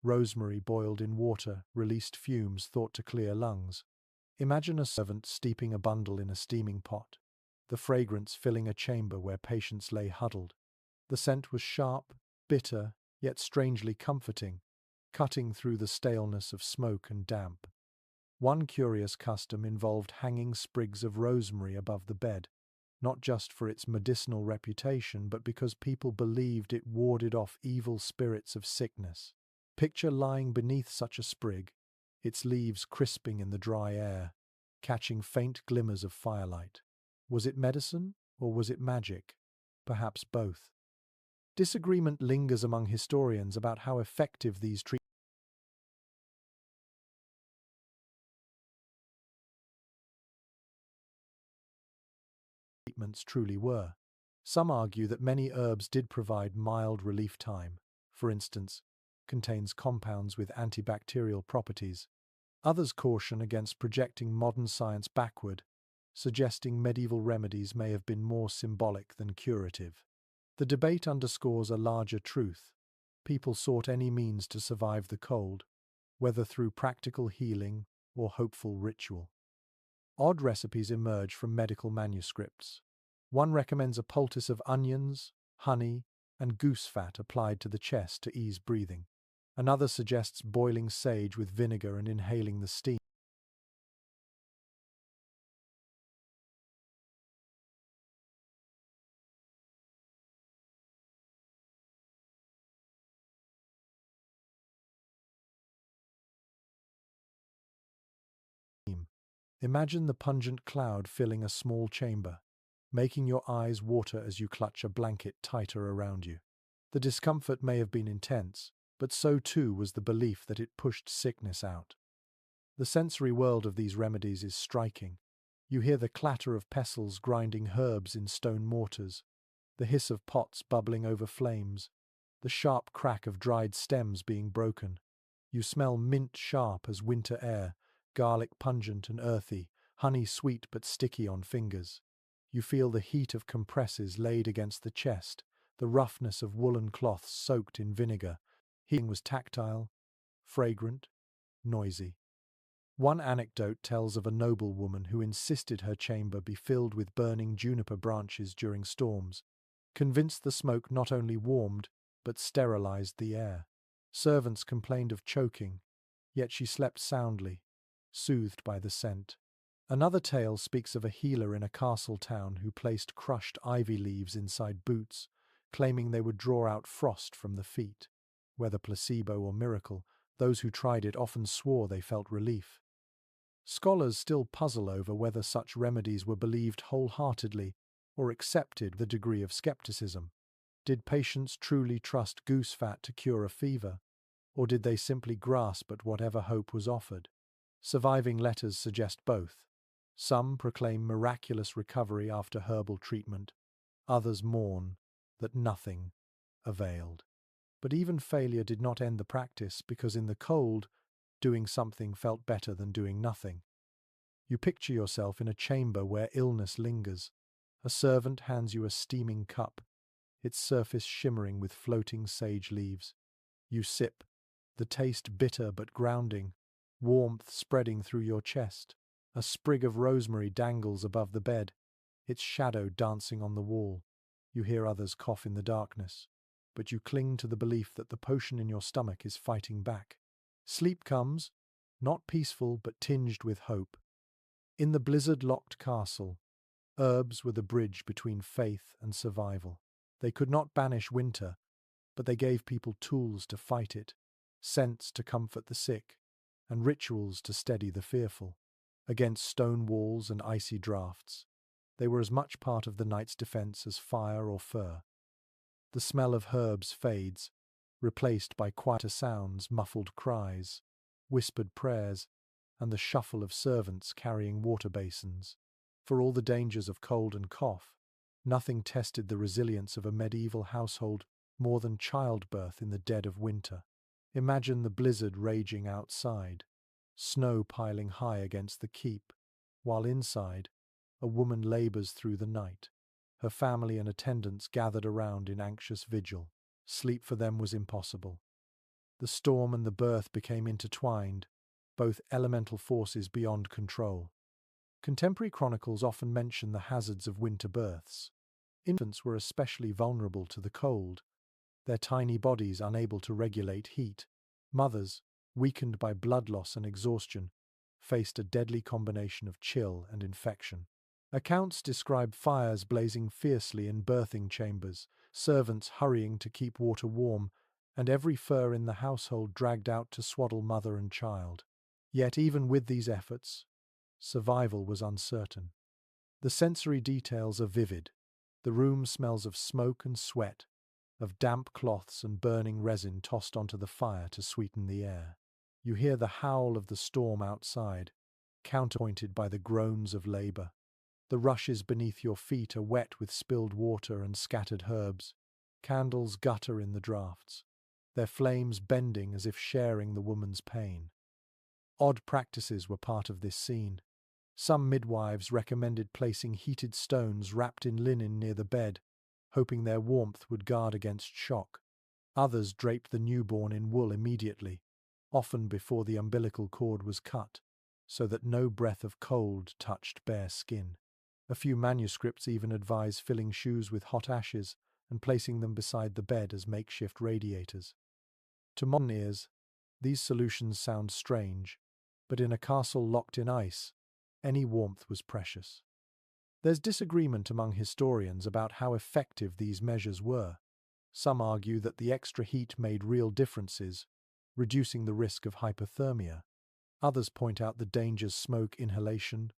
Rosemary boiled in water released fumes thought to clear lungs. Imagine a servant steeping a bundle in a steaming pot, the fragrance filling a chamber where patients lay huddled. The scent was sharp, bitter, yet strangely comforting, cutting through the staleness of smoke and damp. One curious custom involved hanging sprigs of rosemary above the bed, not just for its medicinal reputation, but because people believed it warded off evil spirits of sickness. Picture lying beneath such a sprig, its leaves crisping in the dry air, catching faint glimmers of firelight. Was it medicine, or was it magic? Perhaps both. Disagreement lingers among historians about how effective these treatments truly were. Some argue that many herbs did provide mild relief time, for instance, contains compounds with antibacterial properties. Others caution against projecting modern science backward, suggesting medieval remedies may have been more symbolic than curative. The debate underscores a larger truth. People sought any means to survive the cold, whether through practical healing or hopeful ritual. Odd recipes emerge from medical manuscripts. One recommends a poultice of onions, honey, and goose fat applied to the chest to ease breathing. Another suggests boiling sage with vinegar and inhaling the steam. Imagine the pungent cloud filling a small chamber, making your eyes water as you clutch a blanket tighter around you. The discomfort may have been intense, but so too was the belief that it pushed sickness out. The sensory world of these remedies is striking. You hear the clatter of pestles grinding herbs in stone mortars, the hiss of pots bubbling over flames, the sharp crack of dried stems being broken. You smell mint sharp as winter air, garlic pungent and earthy, honey sweet but sticky on fingers. You feel the heat of compresses laid against the chest, the roughness of woolen cloths soaked in vinegar. Healing was tactile, fragrant, noisy. One anecdote tells of a noblewoman who insisted her chamber be filled with burning juniper branches during storms, convinced the smoke not only warmed, but sterilized the air. Servants complained of choking, yet she slept soundly, soothed by the scent. Another tale speaks of a healer in a castle town who placed crushed ivy leaves inside boots, claiming they would draw out frost from the feet. Whether placebo or miracle, those who tried it often swore they felt relief. Scholars still puzzle over whether such remedies were believed wholeheartedly or accepted with a degree of skepticism. Did patients truly trust goose fat to cure a fever, or did they simply grasp at whatever hope was offered? Surviving letters suggest both. Some proclaim miraculous recovery after herbal treatment, others mourn that nothing availed. But even failure did not end the practice, because in the cold, doing something felt better than doing nothing. You picture yourself in a chamber where illness lingers, A servant hands you a steaming cup, its surface shimmering with floating sage leaves. You sip, the taste bitter but grounding, warmth spreading through your chest. A sprig of rosemary dangles above the bed, its shadow dancing on the wall. You hear others cough in the darkness, but you cling to the belief that the potion in your stomach is fighting back. Sleep comes, not peaceful but tinged with hope. In the blizzard-locked castle, herbs were the bridge between faith and survival. They could not banish winter, but they gave people tools to fight it, scents to comfort the sick, and rituals to steady the fearful. Against stone walls and icy draughts, they were as much part of the night's defense as fire or fur. The smell of herbs fades, replaced by quieter sounds, muffled cries, whispered prayers, and the shuffle of servants carrying water basins. For all the dangers of cold and cough, nothing tested the resilience of a medieval household more than childbirth in the dead of winter. Imagine the blizzard raging outside, snow piling high against the keep, while inside, a woman labors through the night. Her family and attendants gathered around in anxious vigil. Sleep for them was impossible. The storm and the birth became intertwined, both elemental forces beyond control. Contemporary chronicles often mention the hazards of winter births. Infants were especially vulnerable to the cold, their tiny bodies unable to regulate heat. Mothers, weakened by blood loss and exhaustion, faced a deadly combination of chill and infection. Accounts describe fires blazing fiercely in birthing chambers, servants hurrying to keep water warm, and every fur in the household dragged out to swaddle mother and child. Yet even with these efforts, survival was uncertain. The sensory details are vivid. The room smells of smoke and sweat, of damp cloths and burning resin tossed onto the fire to sweeten the air. You hear the howl of the storm outside, counterpointed by the groans of labor. The rushes beneath your feet are wet with spilled water and scattered herbs. Candles gutter in the draughts, their flames bending as if sharing the woman's pain. Odd practices were part of this scene. Some midwives recommended placing heated stones wrapped in linen near the bed, hoping their warmth would guard against shock. Others draped the newborn in wool immediately, often before the umbilical cord was cut, so that no breath of cold touched bare skin. A few manuscripts even advise filling shoes with hot ashes and placing them beside the bed as makeshift radiators. To modern ears, these solutions sound strange, but in a castle locked in ice, any warmth was precious. There's disagreement among historians about how effective these measures were. Some argue that the extra heat made real differences, reducing the risk of hypothermia. Others point out the dangers smoke inhalation,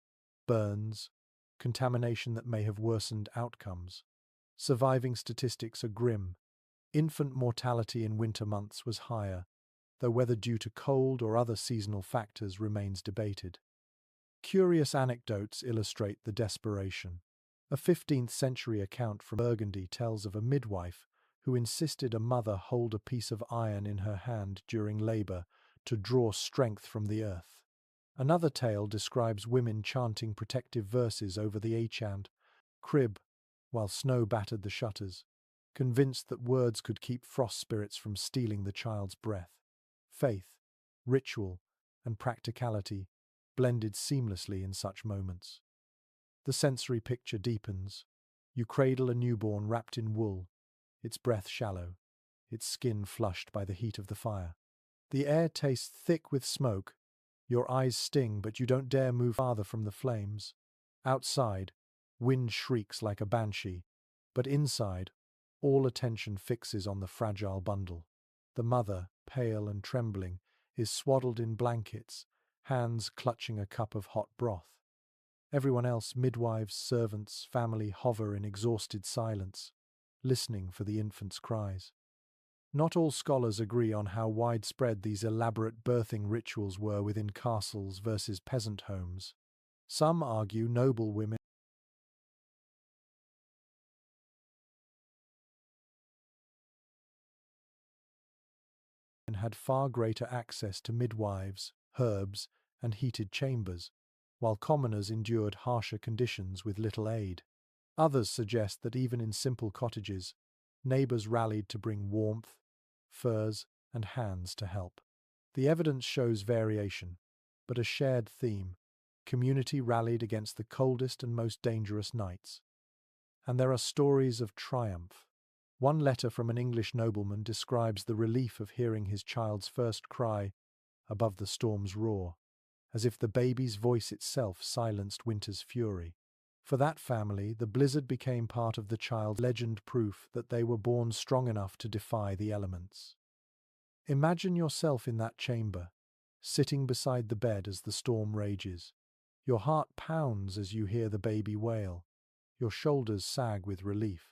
burns, contamination that may have worsened outcomes. Surviving statistics are grim. Infant mortality in winter months was higher, though whether due to cold or other seasonal factors remains debated. Curious anecdotes illustrate the desperation. A 15th century account from Burgundy tells of a midwife who insisted a mother hold a piece of iron in her hand during labor to draw strength from the earth. Another tale describes women chanting protective verses over the ancient crib while snow battered the shutters, convinced that words could keep frost spirits from stealing the child's breath. Faith, ritual, and practicality blended seamlessly in such moments. The sensory picture deepens. You cradle a newborn wrapped in wool, its breath shallow, its skin flushed by the heat of the fire. The air tastes thick with smoke. Your eyes sting, but you don't dare move farther from the flames. Outside, wind shrieks like a banshee, but inside, all attention fixes on the fragile bundle. The mother, pale and trembling, is swaddled in blankets, hands clutching a cup of hot broth. Everyone else, midwives, servants, family, hover in exhausted silence, listening for the infant's cries. Not all scholars agree on how widespread these elaborate birthing rituals were within castles versus peasant homes. Some argue noble women had far greater access to midwives, herbs, and heated chambers, while commoners endured harsher conditions with little aid. Others suggest that even in simple cottages, neighbors rallied to bring warmth, furs, and hands to help. The evidence shows variation, but a shared theme. Community rallied against the coldest and most dangerous nights. And there are stories of triumph. One letter from an English nobleman describes the relief of hearing his child's first cry above the storm's roar, as if the baby's voice itself silenced winter's fury. For that family, the blizzard became part of the child's legend, proof that they were born strong enough to defy the elements. Imagine yourself in that chamber, sitting beside the bed as the storm rages. Your heart pounds as you hear the baby wail. Your shoulders sag with relief.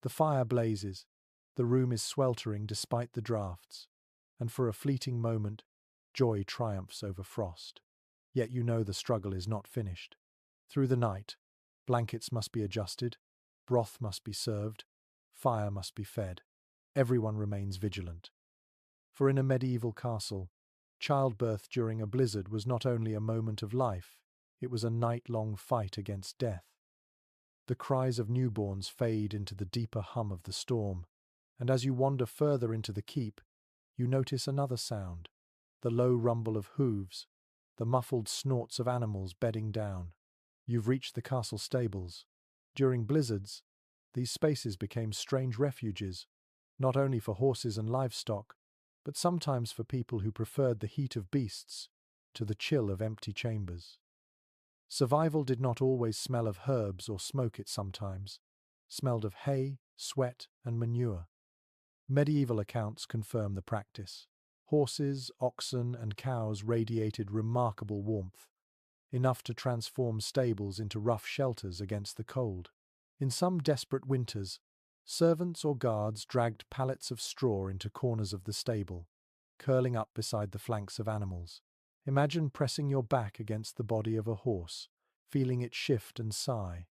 The fire blazes. The room is sweltering despite the drafts. And for a fleeting moment, joy triumphs over frost. Yet you know the struggle is not finished. Through the night, blankets must be adjusted, broth must be served, fire must be fed. Everyone remains vigilant. For in a medieval castle, childbirth during a blizzard was not only a moment of life, it was a night-long fight against death. The cries of newborns fade into the deeper hum of the storm, and as you wander further into the keep, you notice another sound, the low rumble of hooves, the muffled snorts of animals bedding down. You've reached the castle stables. During blizzards, these spaces became strange refuges, not only for horses and livestock, but sometimes for people who preferred the heat of beasts to the chill of empty chambers. Survival did not always smell of herbs or smoke, it sometimes smelled of hay, sweat, and manure. Medieval accounts confirm the practice. Horses, oxen, and cows radiated remarkable warmth, enough to transform stables into rough shelters against the cold. In some desperate winters, servants or guards dragged pallets of straw into corners of the stable, curling up beside the flanks of animals. Imagine pressing your back against the body of a horse, feeling it shift and sigh,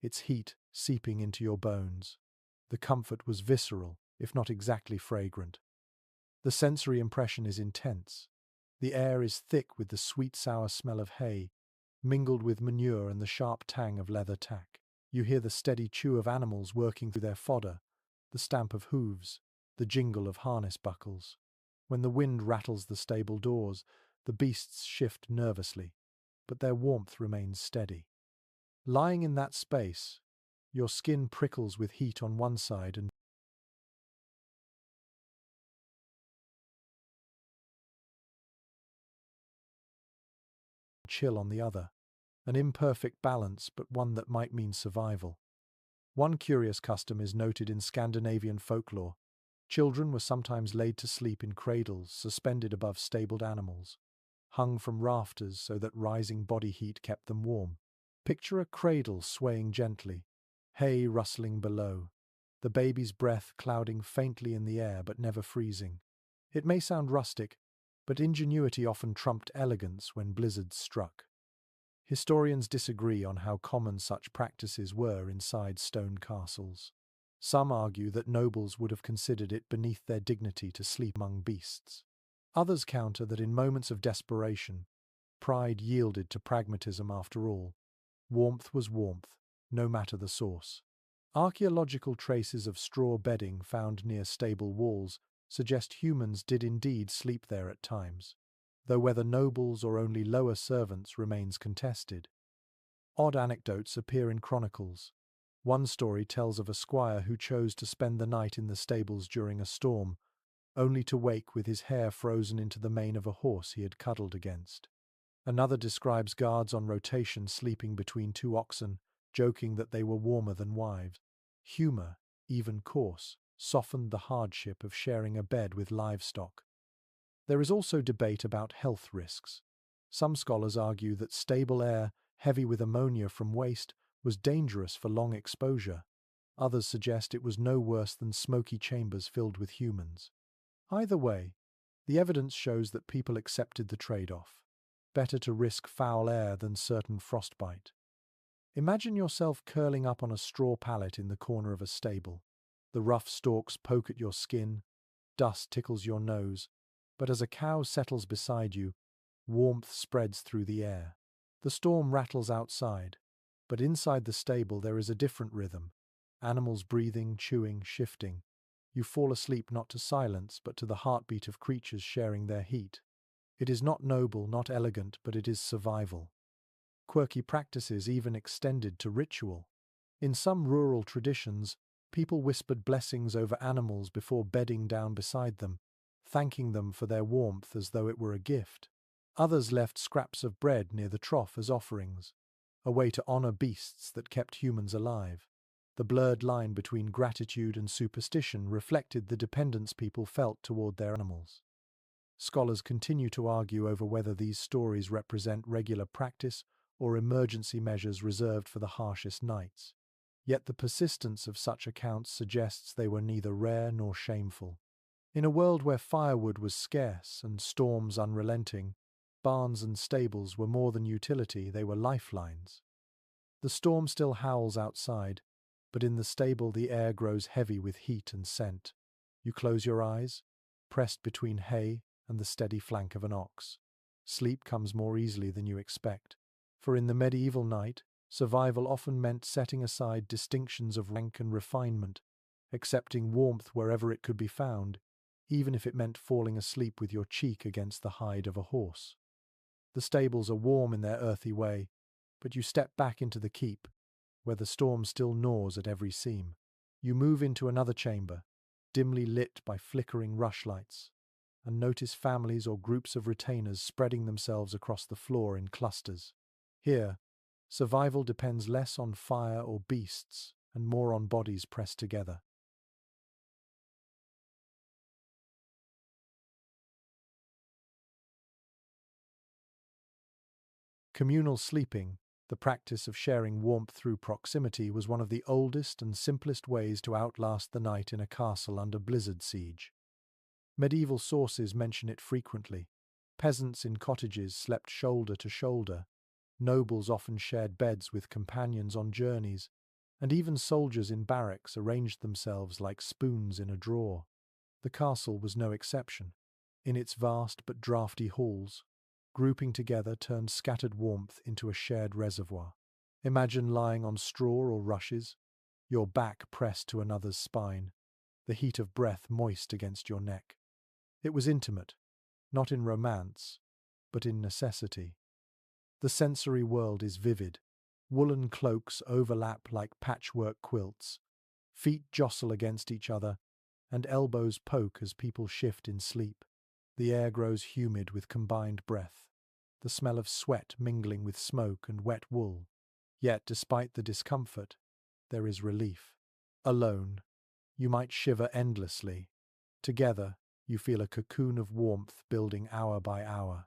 its heat seeping into your bones. The comfort was visceral, if not exactly fragrant. The sensory impression is intense. The air is thick with the sweet-sour smell of hay, mingled with manure and the sharp tang of leather tack. You hear the steady chew of animals working through their fodder, the stamp of hooves, the jingle of harness buckles. When the wind rattles the stable doors, the beasts shift nervously, but their warmth remains steady. Lying in that space, your skin prickles with heat on one side and chill on the other, an imperfect balance, but one that might mean survival. One curious custom is noted in Scandinavian folklore. Children were sometimes laid to sleep in cradles suspended above stabled animals, hung from rafters so that rising body heat kept them warm. Picture a cradle swaying gently, hay rustling below, the baby's breath clouding faintly in the air but never freezing. It may sound rustic, but ingenuity often trumped elegance when blizzards struck. Historians disagree on how common such practices were inside stone castles. Some argue that nobles would have considered it beneath their dignity to sleep among beasts. Others counter that in moments of desperation, pride yielded to pragmatism after all. Warmth was warmth, no matter the source. Archaeological traces of straw bedding found near stable walls suggest humans did indeed sleep there at times, though whether nobles or only lower servants remains contested. Odd anecdotes appear in chronicles. One story tells of a squire who chose to spend the night in the stables during a storm, only to wake with his hair frozen into the mane of a horse he had cuddled against. Another describes guards on rotation sleeping between two oxen, joking that they were warmer than wives. Humor, even coarse, softened the hardship of sharing a bed with livestock. There is also debate about health risks. Some scholars argue that stable air, heavy with ammonia from waste, was dangerous for long exposure. Others suggest it was no worse than smoky chambers filled with humans. Either way, the evidence shows that people accepted the trade-off. Better to risk foul air than certain frostbite. Imagine yourself curling up on a straw pallet in the corner of a stable. The rough stalks poke at your skin, dust tickles your nose, but as a cow settles beside you, warmth spreads through the air. The storm rattles outside, But inside the stable there is a different rhythm. Animals breathing, chewing, shifting. You fall asleep not to silence, but to the heartbeat of creatures sharing their heat. It is not noble, not elegant, but it is survival. Quirky practices even extended to ritual. In some rural traditions, people whispered blessings over animals before bedding down beside them, thanking them for their warmth as though it were a gift. Others left scraps of bread near the trough as offerings, a way to honor beasts that kept humans alive. The blurred line between gratitude and superstition reflected the dependence people felt toward their animals. Scholars continue to argue over whether these stories represent regular practice or emergency measures reserved for the harshest nights. Yet the persistence of such accounts suggests they were neither rare nor shameful. In a world where firewood was scarce and storms unrelenting, barns and stables were more than utility, they were lifelines. The storm still howls outside, but in the stable the air grows heavy with heat and scent. You close your eyes, pressed between hay and the steady flank of an ox. Sleep comes more easily than you expect, for in the medieval night, survival often meant setting aside distinctions of rank and refinement, accepting warmth wherever it could be found, even if it meant falling asleep with your cheek against the hide of a horse. The stables are warm in their earthy way, but you step back into the keep, where the storm still gnaws at every seam. You move into another chamber, dimly lit by flickering rushlights, and notice families or groups of retainers spreading themselves across the floor in clusters. Here, survival depends less on fire or beasts and more on bodies pressed together. Communal sleeping, the practice of sharing warmth through proximity, was one of the oldest and simplest ways to outlast the night in a castle under blizzard siege. Medieval sources mention it frequently. Peasants in cottages slept shoulder to shoulder. Nobles often shared beds with companions on journeys, and even soldiers in barracks arranged themselves like spoons in a drawer. The castle was no exception. In its vast but draughty halls, grouping together turned scattered warmth into a shared reservoir. Imagine lying on straw or rushes, your back pressed to another's spine, the heat of breath moist against your neck. It was intimate, not in romance, but in necessity. The sensory world is vivid. Woolen cloaks overlap like patchwork quilts. Feet jostle against each other, and elbows poke as people shift in sleep. The air grows humid with combined breath, the smell of sweat mingling with smoke and wet wool. Yet, despite the discomfort, there is relief. Alone, you might shiver endlessly. Together, you feel a cocoon of warmth building hour by hour.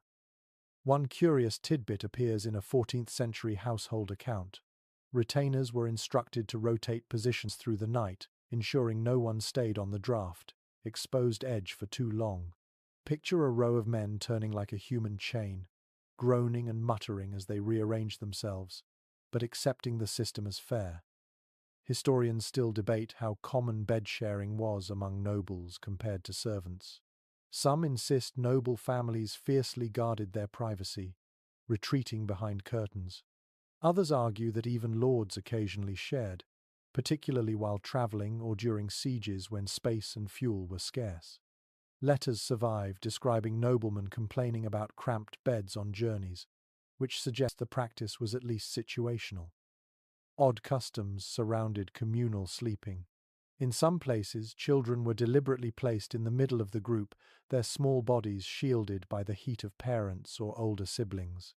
One curious tidbit appears in a 14th century household account. Retainers were instructed to rotate positions through the night, ensuring no one stayed on the draft, exposed edge for too long. Picture a row of men turning like a human chain, groaning and muttering as they rearrange themselves, but accepting the system as fair. Historians still debate how common bed sharing was among nobles compared to servants. Some insist noble families fiercely guarded their privacy, retreating behind curtains. Others argue that even lords occasionally shared, particularly while traveling or during sieges when space and fuel were scarce. Letters survive describing noblemen complaining about cramped beds on journeys, which suggests the practice was at least situational. Odd customs surrounded communal sleeping. In some places, children were deliberately placed in the middle of the group, their small bodies shielded by the heat of parents or older siblings.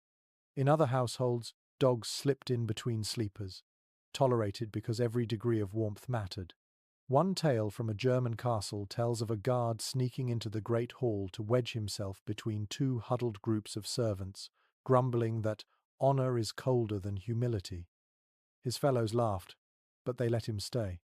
In other households, dogs slipped in between sleepers, tolerated because every degree of warmth mattered. One tale from a German castle tells of a guard sneaking into the great hall to wedge himself between two huddled groups of servants, grumbling that honor is colder than humility. His fellows laughed, but they let him stay.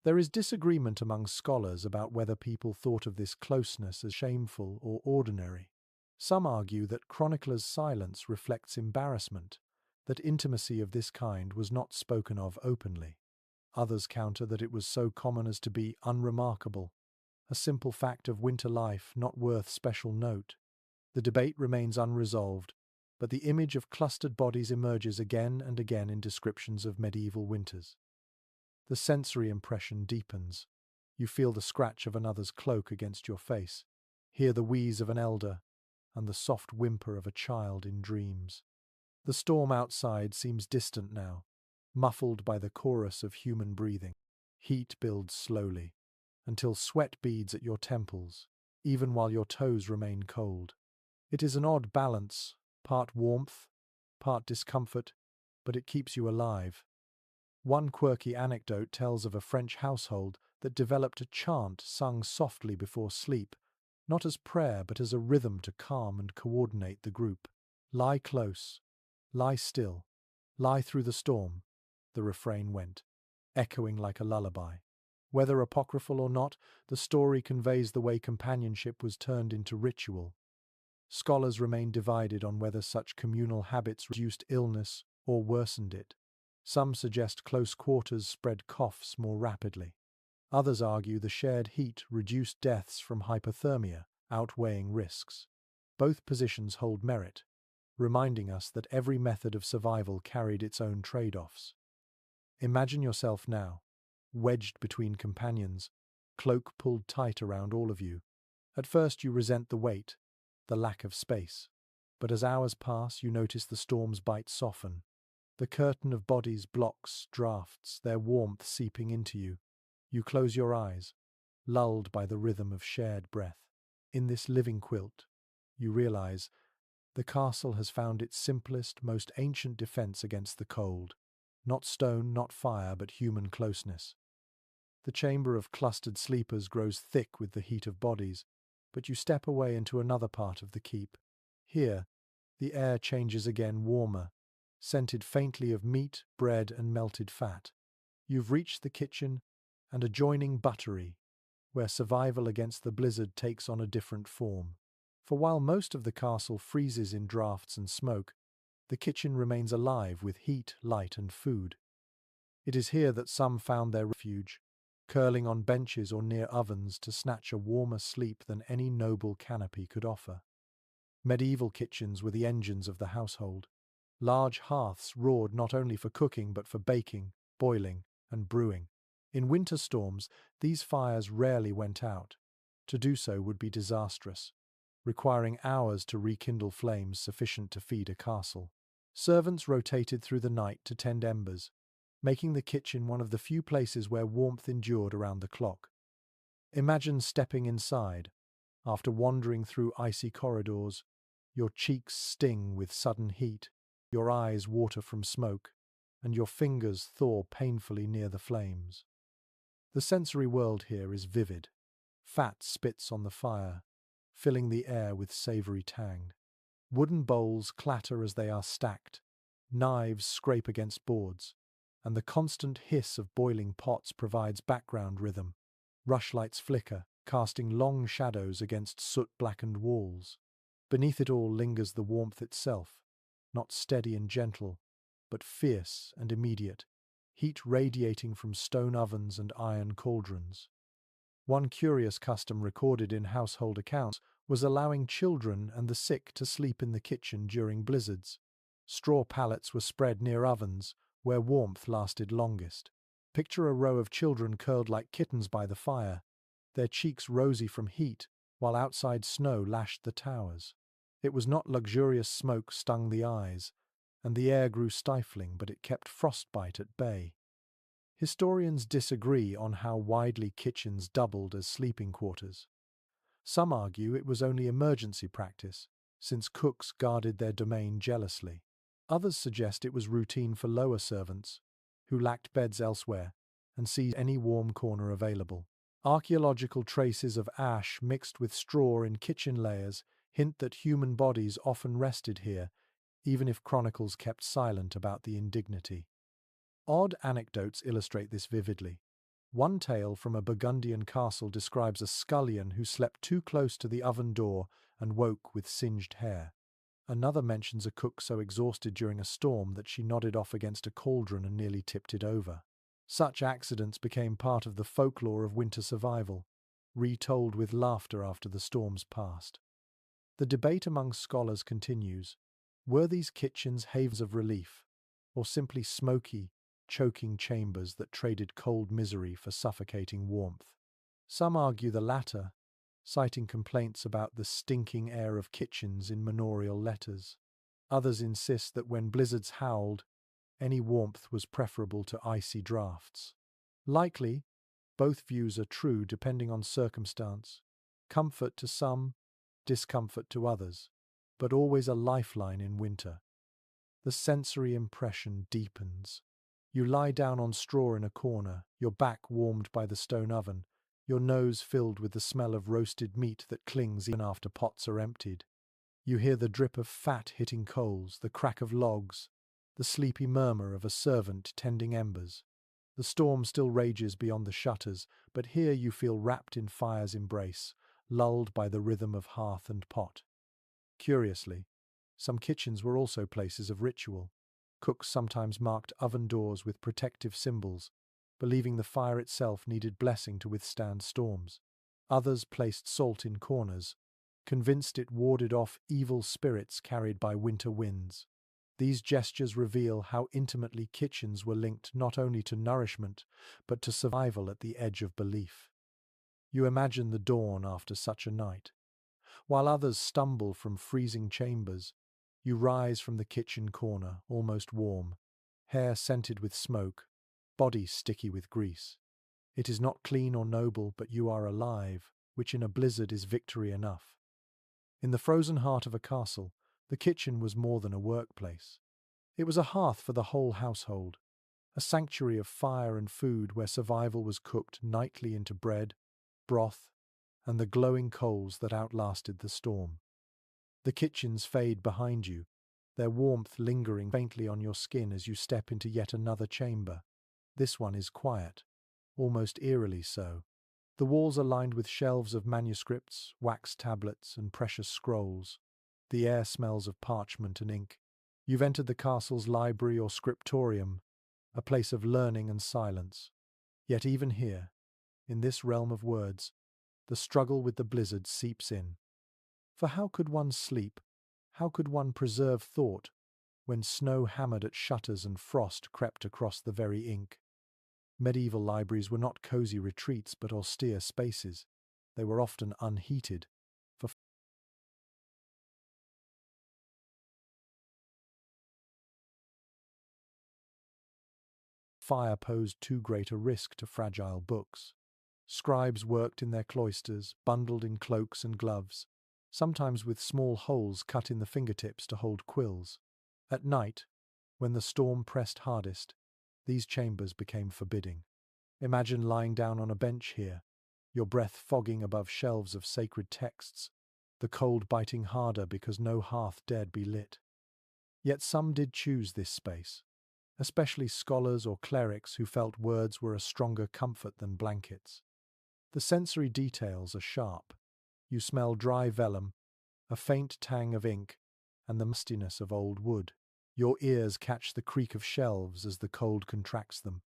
There is disagreement among scholars about whether people thought of this closeness as shameful or ordinary. Some argue that chronicler's silence reflects embarrassment, that intimacy of this kind was not spoken of openly. Others counter that it was so common as to be unremarkable, a simple fact of winter life not worth special note. The debate remains unresolved, but the image of clustered bodies emerges again and again in descriptions of medieval winters. The sensory impression deepens. You feel the scratch of another's cloak against your face, hear the wheeze of an elder, and the soft whimper of a child in dreams. The storm outside seems distant now, muffled by the chorus of human breathing. Heat builds slowly, until sweat beads at your temples, even while your toes remain cold. It is an odd balance, part warmth, part discomfort, but it keeps you alive. One quirky anecdote tells of a French household that developed a chant sung softly before sleep, not as prayer but as a rhythm to calm and coordinate the group. Lie close, lie still, lie through the storm, the refrain went, echoing like a lullaby. Whether apocryphal or not, the story conveys the way companionship was turned into ritual. Scholars remain divided on whether such communal habits reduced illness or worsened it. Some suggest close quarters spread coughs more rapidly. Others argue the shared heat reduced deaths from hypothermia, outweighing risks. Both positions hold merit, reminding us that every method of survival carried its own trade-offs. Imagine yourself now, wedged between companions, cloak pulled tight around all of you. At first you resent the weight, the lack of space. But as hours pass, you notice the storm's bite soften. The curtain of bodies blocks, drafts, their warmth seeping into you. You close your eyes, lulled by the rhythm of shared breath. In this living quilt, you realize the castle has found its simplest, most ancient defense against the cold. Not stone, not fire, but human closeness. The chamber of clustered sleepers grows thick with the heat of bodies, but you step away into another part of the keep. Here, the air changes again warmer, scented faintly of meat, bread, and melted fat. You've reached the kitchen and adjoining buttery, where survival against the blizzard takes on a different form. For while most of the castle freezes in drafts and smoke, the kitchen remains alive with heat, light, and food. It is here that some found their refuge, curling on benches or near ovens to snatch a warmer sleep than any noble canopy could offer. Medieval kitchens were the engines of the household. Large hearths roared not only for cooking but for baking, boiling, and brewing. In winter storms, these fires rarely went out. To do so would be disastrous, requiring hours to rekindle flames sufficient to feed a castle. Servants rotated through the night to tend embers, making the kitchen one of the few places where warmth endured around the clock. Imagine stepping inside, after wandering through icy corridors, your cheeks sting with sudden heat, your eyes water from smoke, and your fingers thaw painfully near the flames. The sensory world here is vivid. Fat spits on the fire, filling the air with savory tang. Wooden bowls clatter as they are stacked, knives scrape against boards, and the constant hiss of boiling pots provides background rhythm. Rushlights flicker, casting long shadows against soot-blackened walls. Beneath it all lingers the warmth itself, not steady and gentle, but fierce and immediate, heat radiating from stone ovens and iron cauldrons. One curious custom recorded in household accounts was allowing children and the sick to sleep in the kitchen during blizzards. Straw pallets were spread near ovens, where warmth lasted longest. Picture a row of children curled like kittens by the fire, their cheeks rosy from heat, while outside snow lashed the towers. It was not luxurious smoke stung the eyes, and the air grew stifling, but it kept frostbite at bay. Historians disagree on how widely kitchens doubled as sleeping quarters. Some argue it was only emergency practice, since cooks guarded their domain jealously. Others suggest it was routine for lower servants, who lacked beds elsewhere, and seized any warm corner available. Archaeological traces of ash mixed with straw in kitchen layers hint that human bodies often rested here, even if chronicles kept silent about the indignity. Odd anecdotes illustrate this vividly. One tale from a Burgundian castle describes a scullion who slept too close to the oven door and woke with singed hair. Another mentions a cook so exhausted during a storm that she nodded off against a cauldron and nearly tipped it over. Such accidents became part of the folklore of winter survival, retold with laughter after the storms passed. The debate among scholars continues. Were these kitchens havens of relief, or simply smoky, choking chambers that traded cold misery for suffocating warmth? Some argue the latter, citing complaints about the stinking air of kitchens in manorial letters. Others insist that when blizzards howled, any warmth was preferable to icy drafts. Likely, both views are true depending on circumstance. Comfort to some, discomfort to others, but always a lifeline in winter. The sensory impression deepens. You lie down on straw in a corner, your back warmed by the stone oven, your nose filled with the smell of roasted meat that clings even after pots are emptied. You hear the drip of fat hitting coals, the crack of logs, the sleepy murmur of a servant tending embers. The storm still rages beyond the shutters, but here you feel wrapped in fire's embrace, lulled by the rhythm of hearth and pot. Curiously, some kitchens were also places of ritual. Cooks sometimes marked oven doors with protective symbols, believing the fire itself needed blessing to withstand storms. Others placed salt in corners, convinced it warded off evil spirits carried by winter winds. These gestures reveal how intimately kitchens were linked not only to nourishment, but to survival at the edge of belief. You imagine the dawn after such a night. While others stumble from freezing chambers, you rise from the kitchen corner, almost warm, hair scented with smoke, body sticky with grease. It is not clean or noble, but you are alive, which in a blizzard is victory enough. In the frozen heart of a castle, the kitchen was more than a workplace. It was a hearth for the whole household, a sanctuary of fire and food where survival was cooked nightly into bread, broth, and the glowing coals that outlasted the storm. The kitchens fade behind you, their warmth lingering faintly on your skin as you step into yet another chamber. This one is quiet, almost eerily so. The walls are lined with shelves of manuscripts, wax tablets, and precious scrolls. The air smells of parchment and ink. You've entered the castle's library or scriptorium, a place of learning and silence. Yet even here, in this realm of words, the struggle with the blizzard seeps in. For how could one sleep, how could one preserve thought, when snow hammered at shutters and frost crept across the very ink? Medieval libraries were not cozy retreats but austere spaces. They were often unheated, for fire posed too great a risk to fragile books. Scribes worked in their cloisters, bundled in cloaks and gloves, sometimes with small holes cut in the fingertips to hold quills. At night, when the storm pressed hardest, these chambers became forbidding. Imagine lying down on a bench here, your breath fogging above shelves of sacred texts, the cold biting harder because no hearth dared be lit. Yet some did choose this space, especially scholars or clerics who felt words were a stronger comfort than blankets. The sensory details are sharp. You smell dry vellum, a faint tang of ink, and the mustiness of old wood. Your ears catch the creak of shelves as the cold contracts them,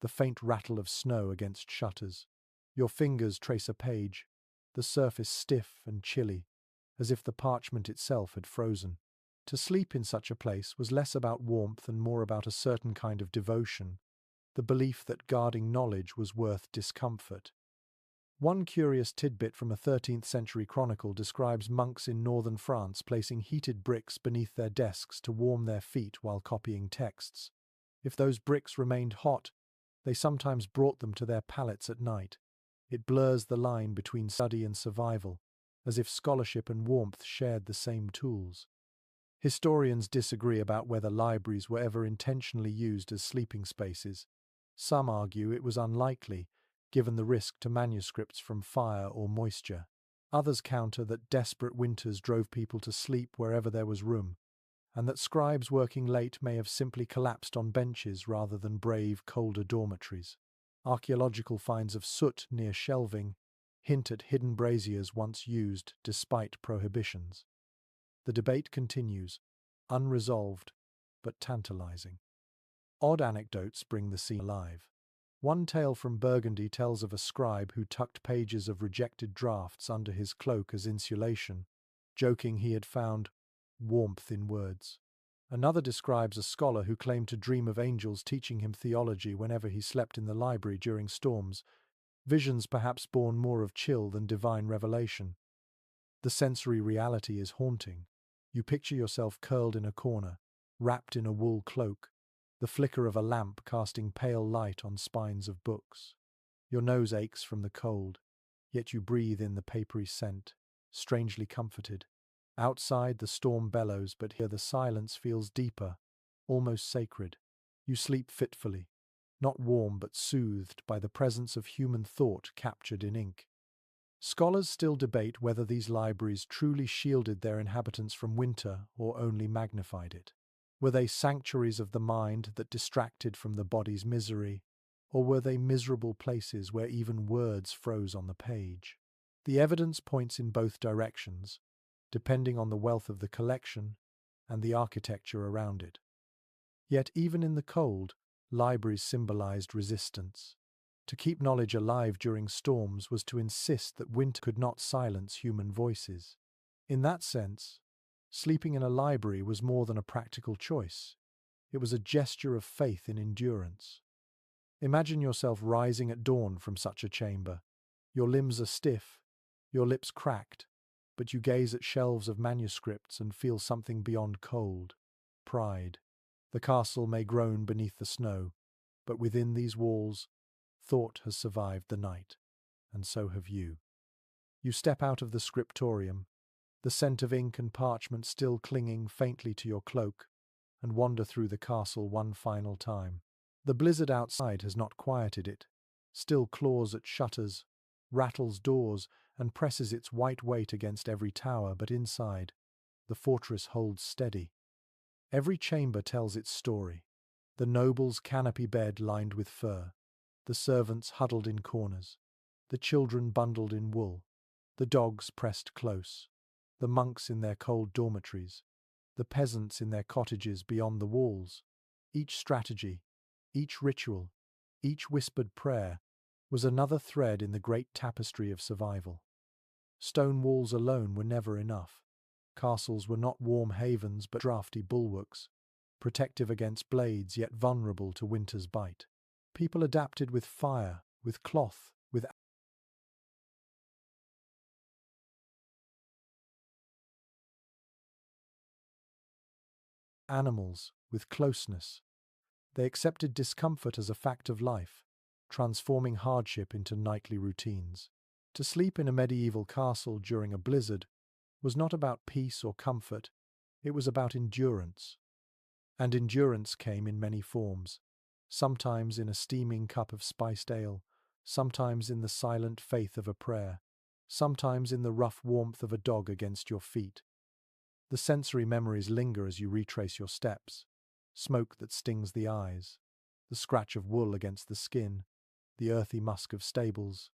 the faint rattle of snow against shutters. Your fingers trace a page, the surface stiff and chilly, as if the parchment itself had frozen. To sleep in such a place was less about warmth and more about a certain kind of devotion, the belief that guarding knowledge was worth discomfort. One curious tidbit from a 13th century chronicle describes monks in northern France placing heated bricks beneath their desks to warm their feet while copying texts. If those bricks remained hot, they sometimes brought them to their palates at night. It blurs the line between study and survival, as if scholarship and warmth shared the same tools. Historians disagree about whether libraries were ever intentionally used as sleeping spaces. Some argue it was unlikely, given the risk to manuscripts from fire or moisture. Others counter that desperate winters drove people to sleep wherever there was room, and that scribes working late may have simply collapsed on benches rather than brave, colder dormitories. Archaeological finds of soot near shelving hint at hidden braziers once used despite prohibitions. The debate continues, unresolved but tantalizing. Odd anecdotes bring the scene alive. One tale from Burgundy tells of a scribe who tucked pages of rejected drafts under his cloak as insulation, joking he had found warmth in words. Another describes a scholar who claimed to dream of angels teaching him theology whenever he slept in the library during storms, visions perhaps born more of chill than divine revelation. The sensory reality is haunting. You picture yourself curled in a corner, wrapped in a wool cloak, the flicker of a lamp casting pale light on spines of books. Your nose aches from the cold, yet you breathe in the papery scent, strangely comforted. Outside the storm bellows, but here the silence feels deeper, almost sacred. You sleep fitfully, not warm but soothed by the presence of human thought captured in ink. Scholars still debate whether these libraries truly shielded their inhabitants from winter or only magnified it. Were they sanctuaries of the mind that distracted from the body's misery, or were they miserable places where even words froze on the page? The evidence points in both directions, depending on the wealth of the collection and the architecture around it. Yet even in the cold, libraries symbolized resistance. To keep knowledge alive during storms was to insist that winter could not silence human voices. In that sense, sleeping in a library was more than a practical choice. It was a gesture of faith in endurance. Imagine yourself rising at dawn from such a chamber. Your limbs are stiff, your lips cracked, but you gaze at shelves of manuscripts and feel something beyond cold: pride. The castle may groan beneath the snow, but within these walls, thought has survived the night, and so have you. You step out of the scriptorium, the scent of ink and parchment still clinging faintly to your cloak, and wander through the castle one final time. The blizzard outside has not quieted it, still claws at shutters, rattles doors, and presses its white weight against every tower, but inside, the fortress holds steady. Every chamber tells its story. The noble's canopy bed lined with fur, the servants huddled in corners, the children bundled in wool, the dogs pressed close, the monks in their cold dormitories, the peasants in their cottages beyond the walls. Each strategy, each ritual, each whispered prayer was another thread in the great tapestry of survival. Stone walls alone were never enough. Castles were not warm havens but draughty bulwarks, protective against blades yet vulnerable to winter's bite. People adapted with fire, with cloth, with animals, with closeness. They accepted discomfort as a fact of life, transforming hardship into nightly routines. To sleep in a medieval castle during a blizzard was not about peace or comfort, it was about endurance. And endurance came in many forms, sometimes in a steaming cup of spiced ale, sometimes in the silent faith of a prayer, sometimes in the rough warmth of a dog against your feet. The sensory memories linger as you retrace your steps: smoke that stings the eyes, the scratch of wool against the skin, the earthy musk of stables,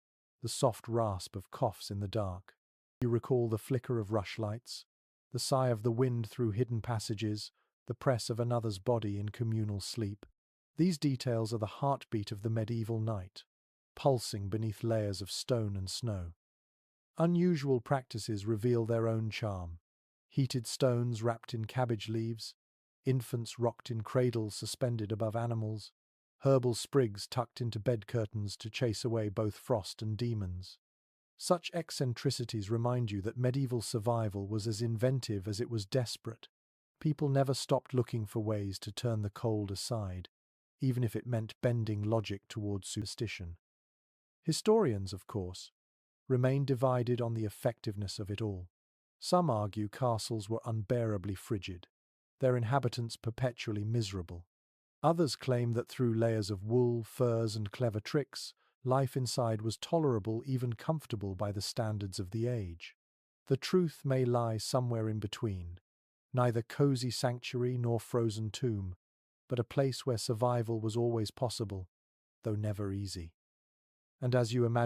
the soft rasp of coughs in the dark. You recall the flicker of rushlights, the sigh of the wind through hidden passages, the press of another's body in communal sleep. These details are the heartbeat of the medieval night, pulsing beneath layers of stone and snow. Unusual practices reveal their own charm: heated stones wrapped in cabbage leaves, infants rocked in cradles suspended above animals, herbal sprigs tucked into bed curtains to chase away both frost and demons. Such eccentricities remind you that medieval survival was as inventive as it was desperate. People never stopped looking for ways to turn the cold aside, even if it meant bending logic towards superstition. Historians, of course, remain divided on the effectiveness of it all. Some argue castles were unbearably frigid, their inhabitants perpetually miserable. Others claim that through layers of wool, furs, and clever tricks, life inside was tolerable, even comfortable by the standards of the age. The truth may lie somewhere in between, neither cozy sanctuary nor frozen tomb, but a place where survival was always possible, though never easy. And as you imagine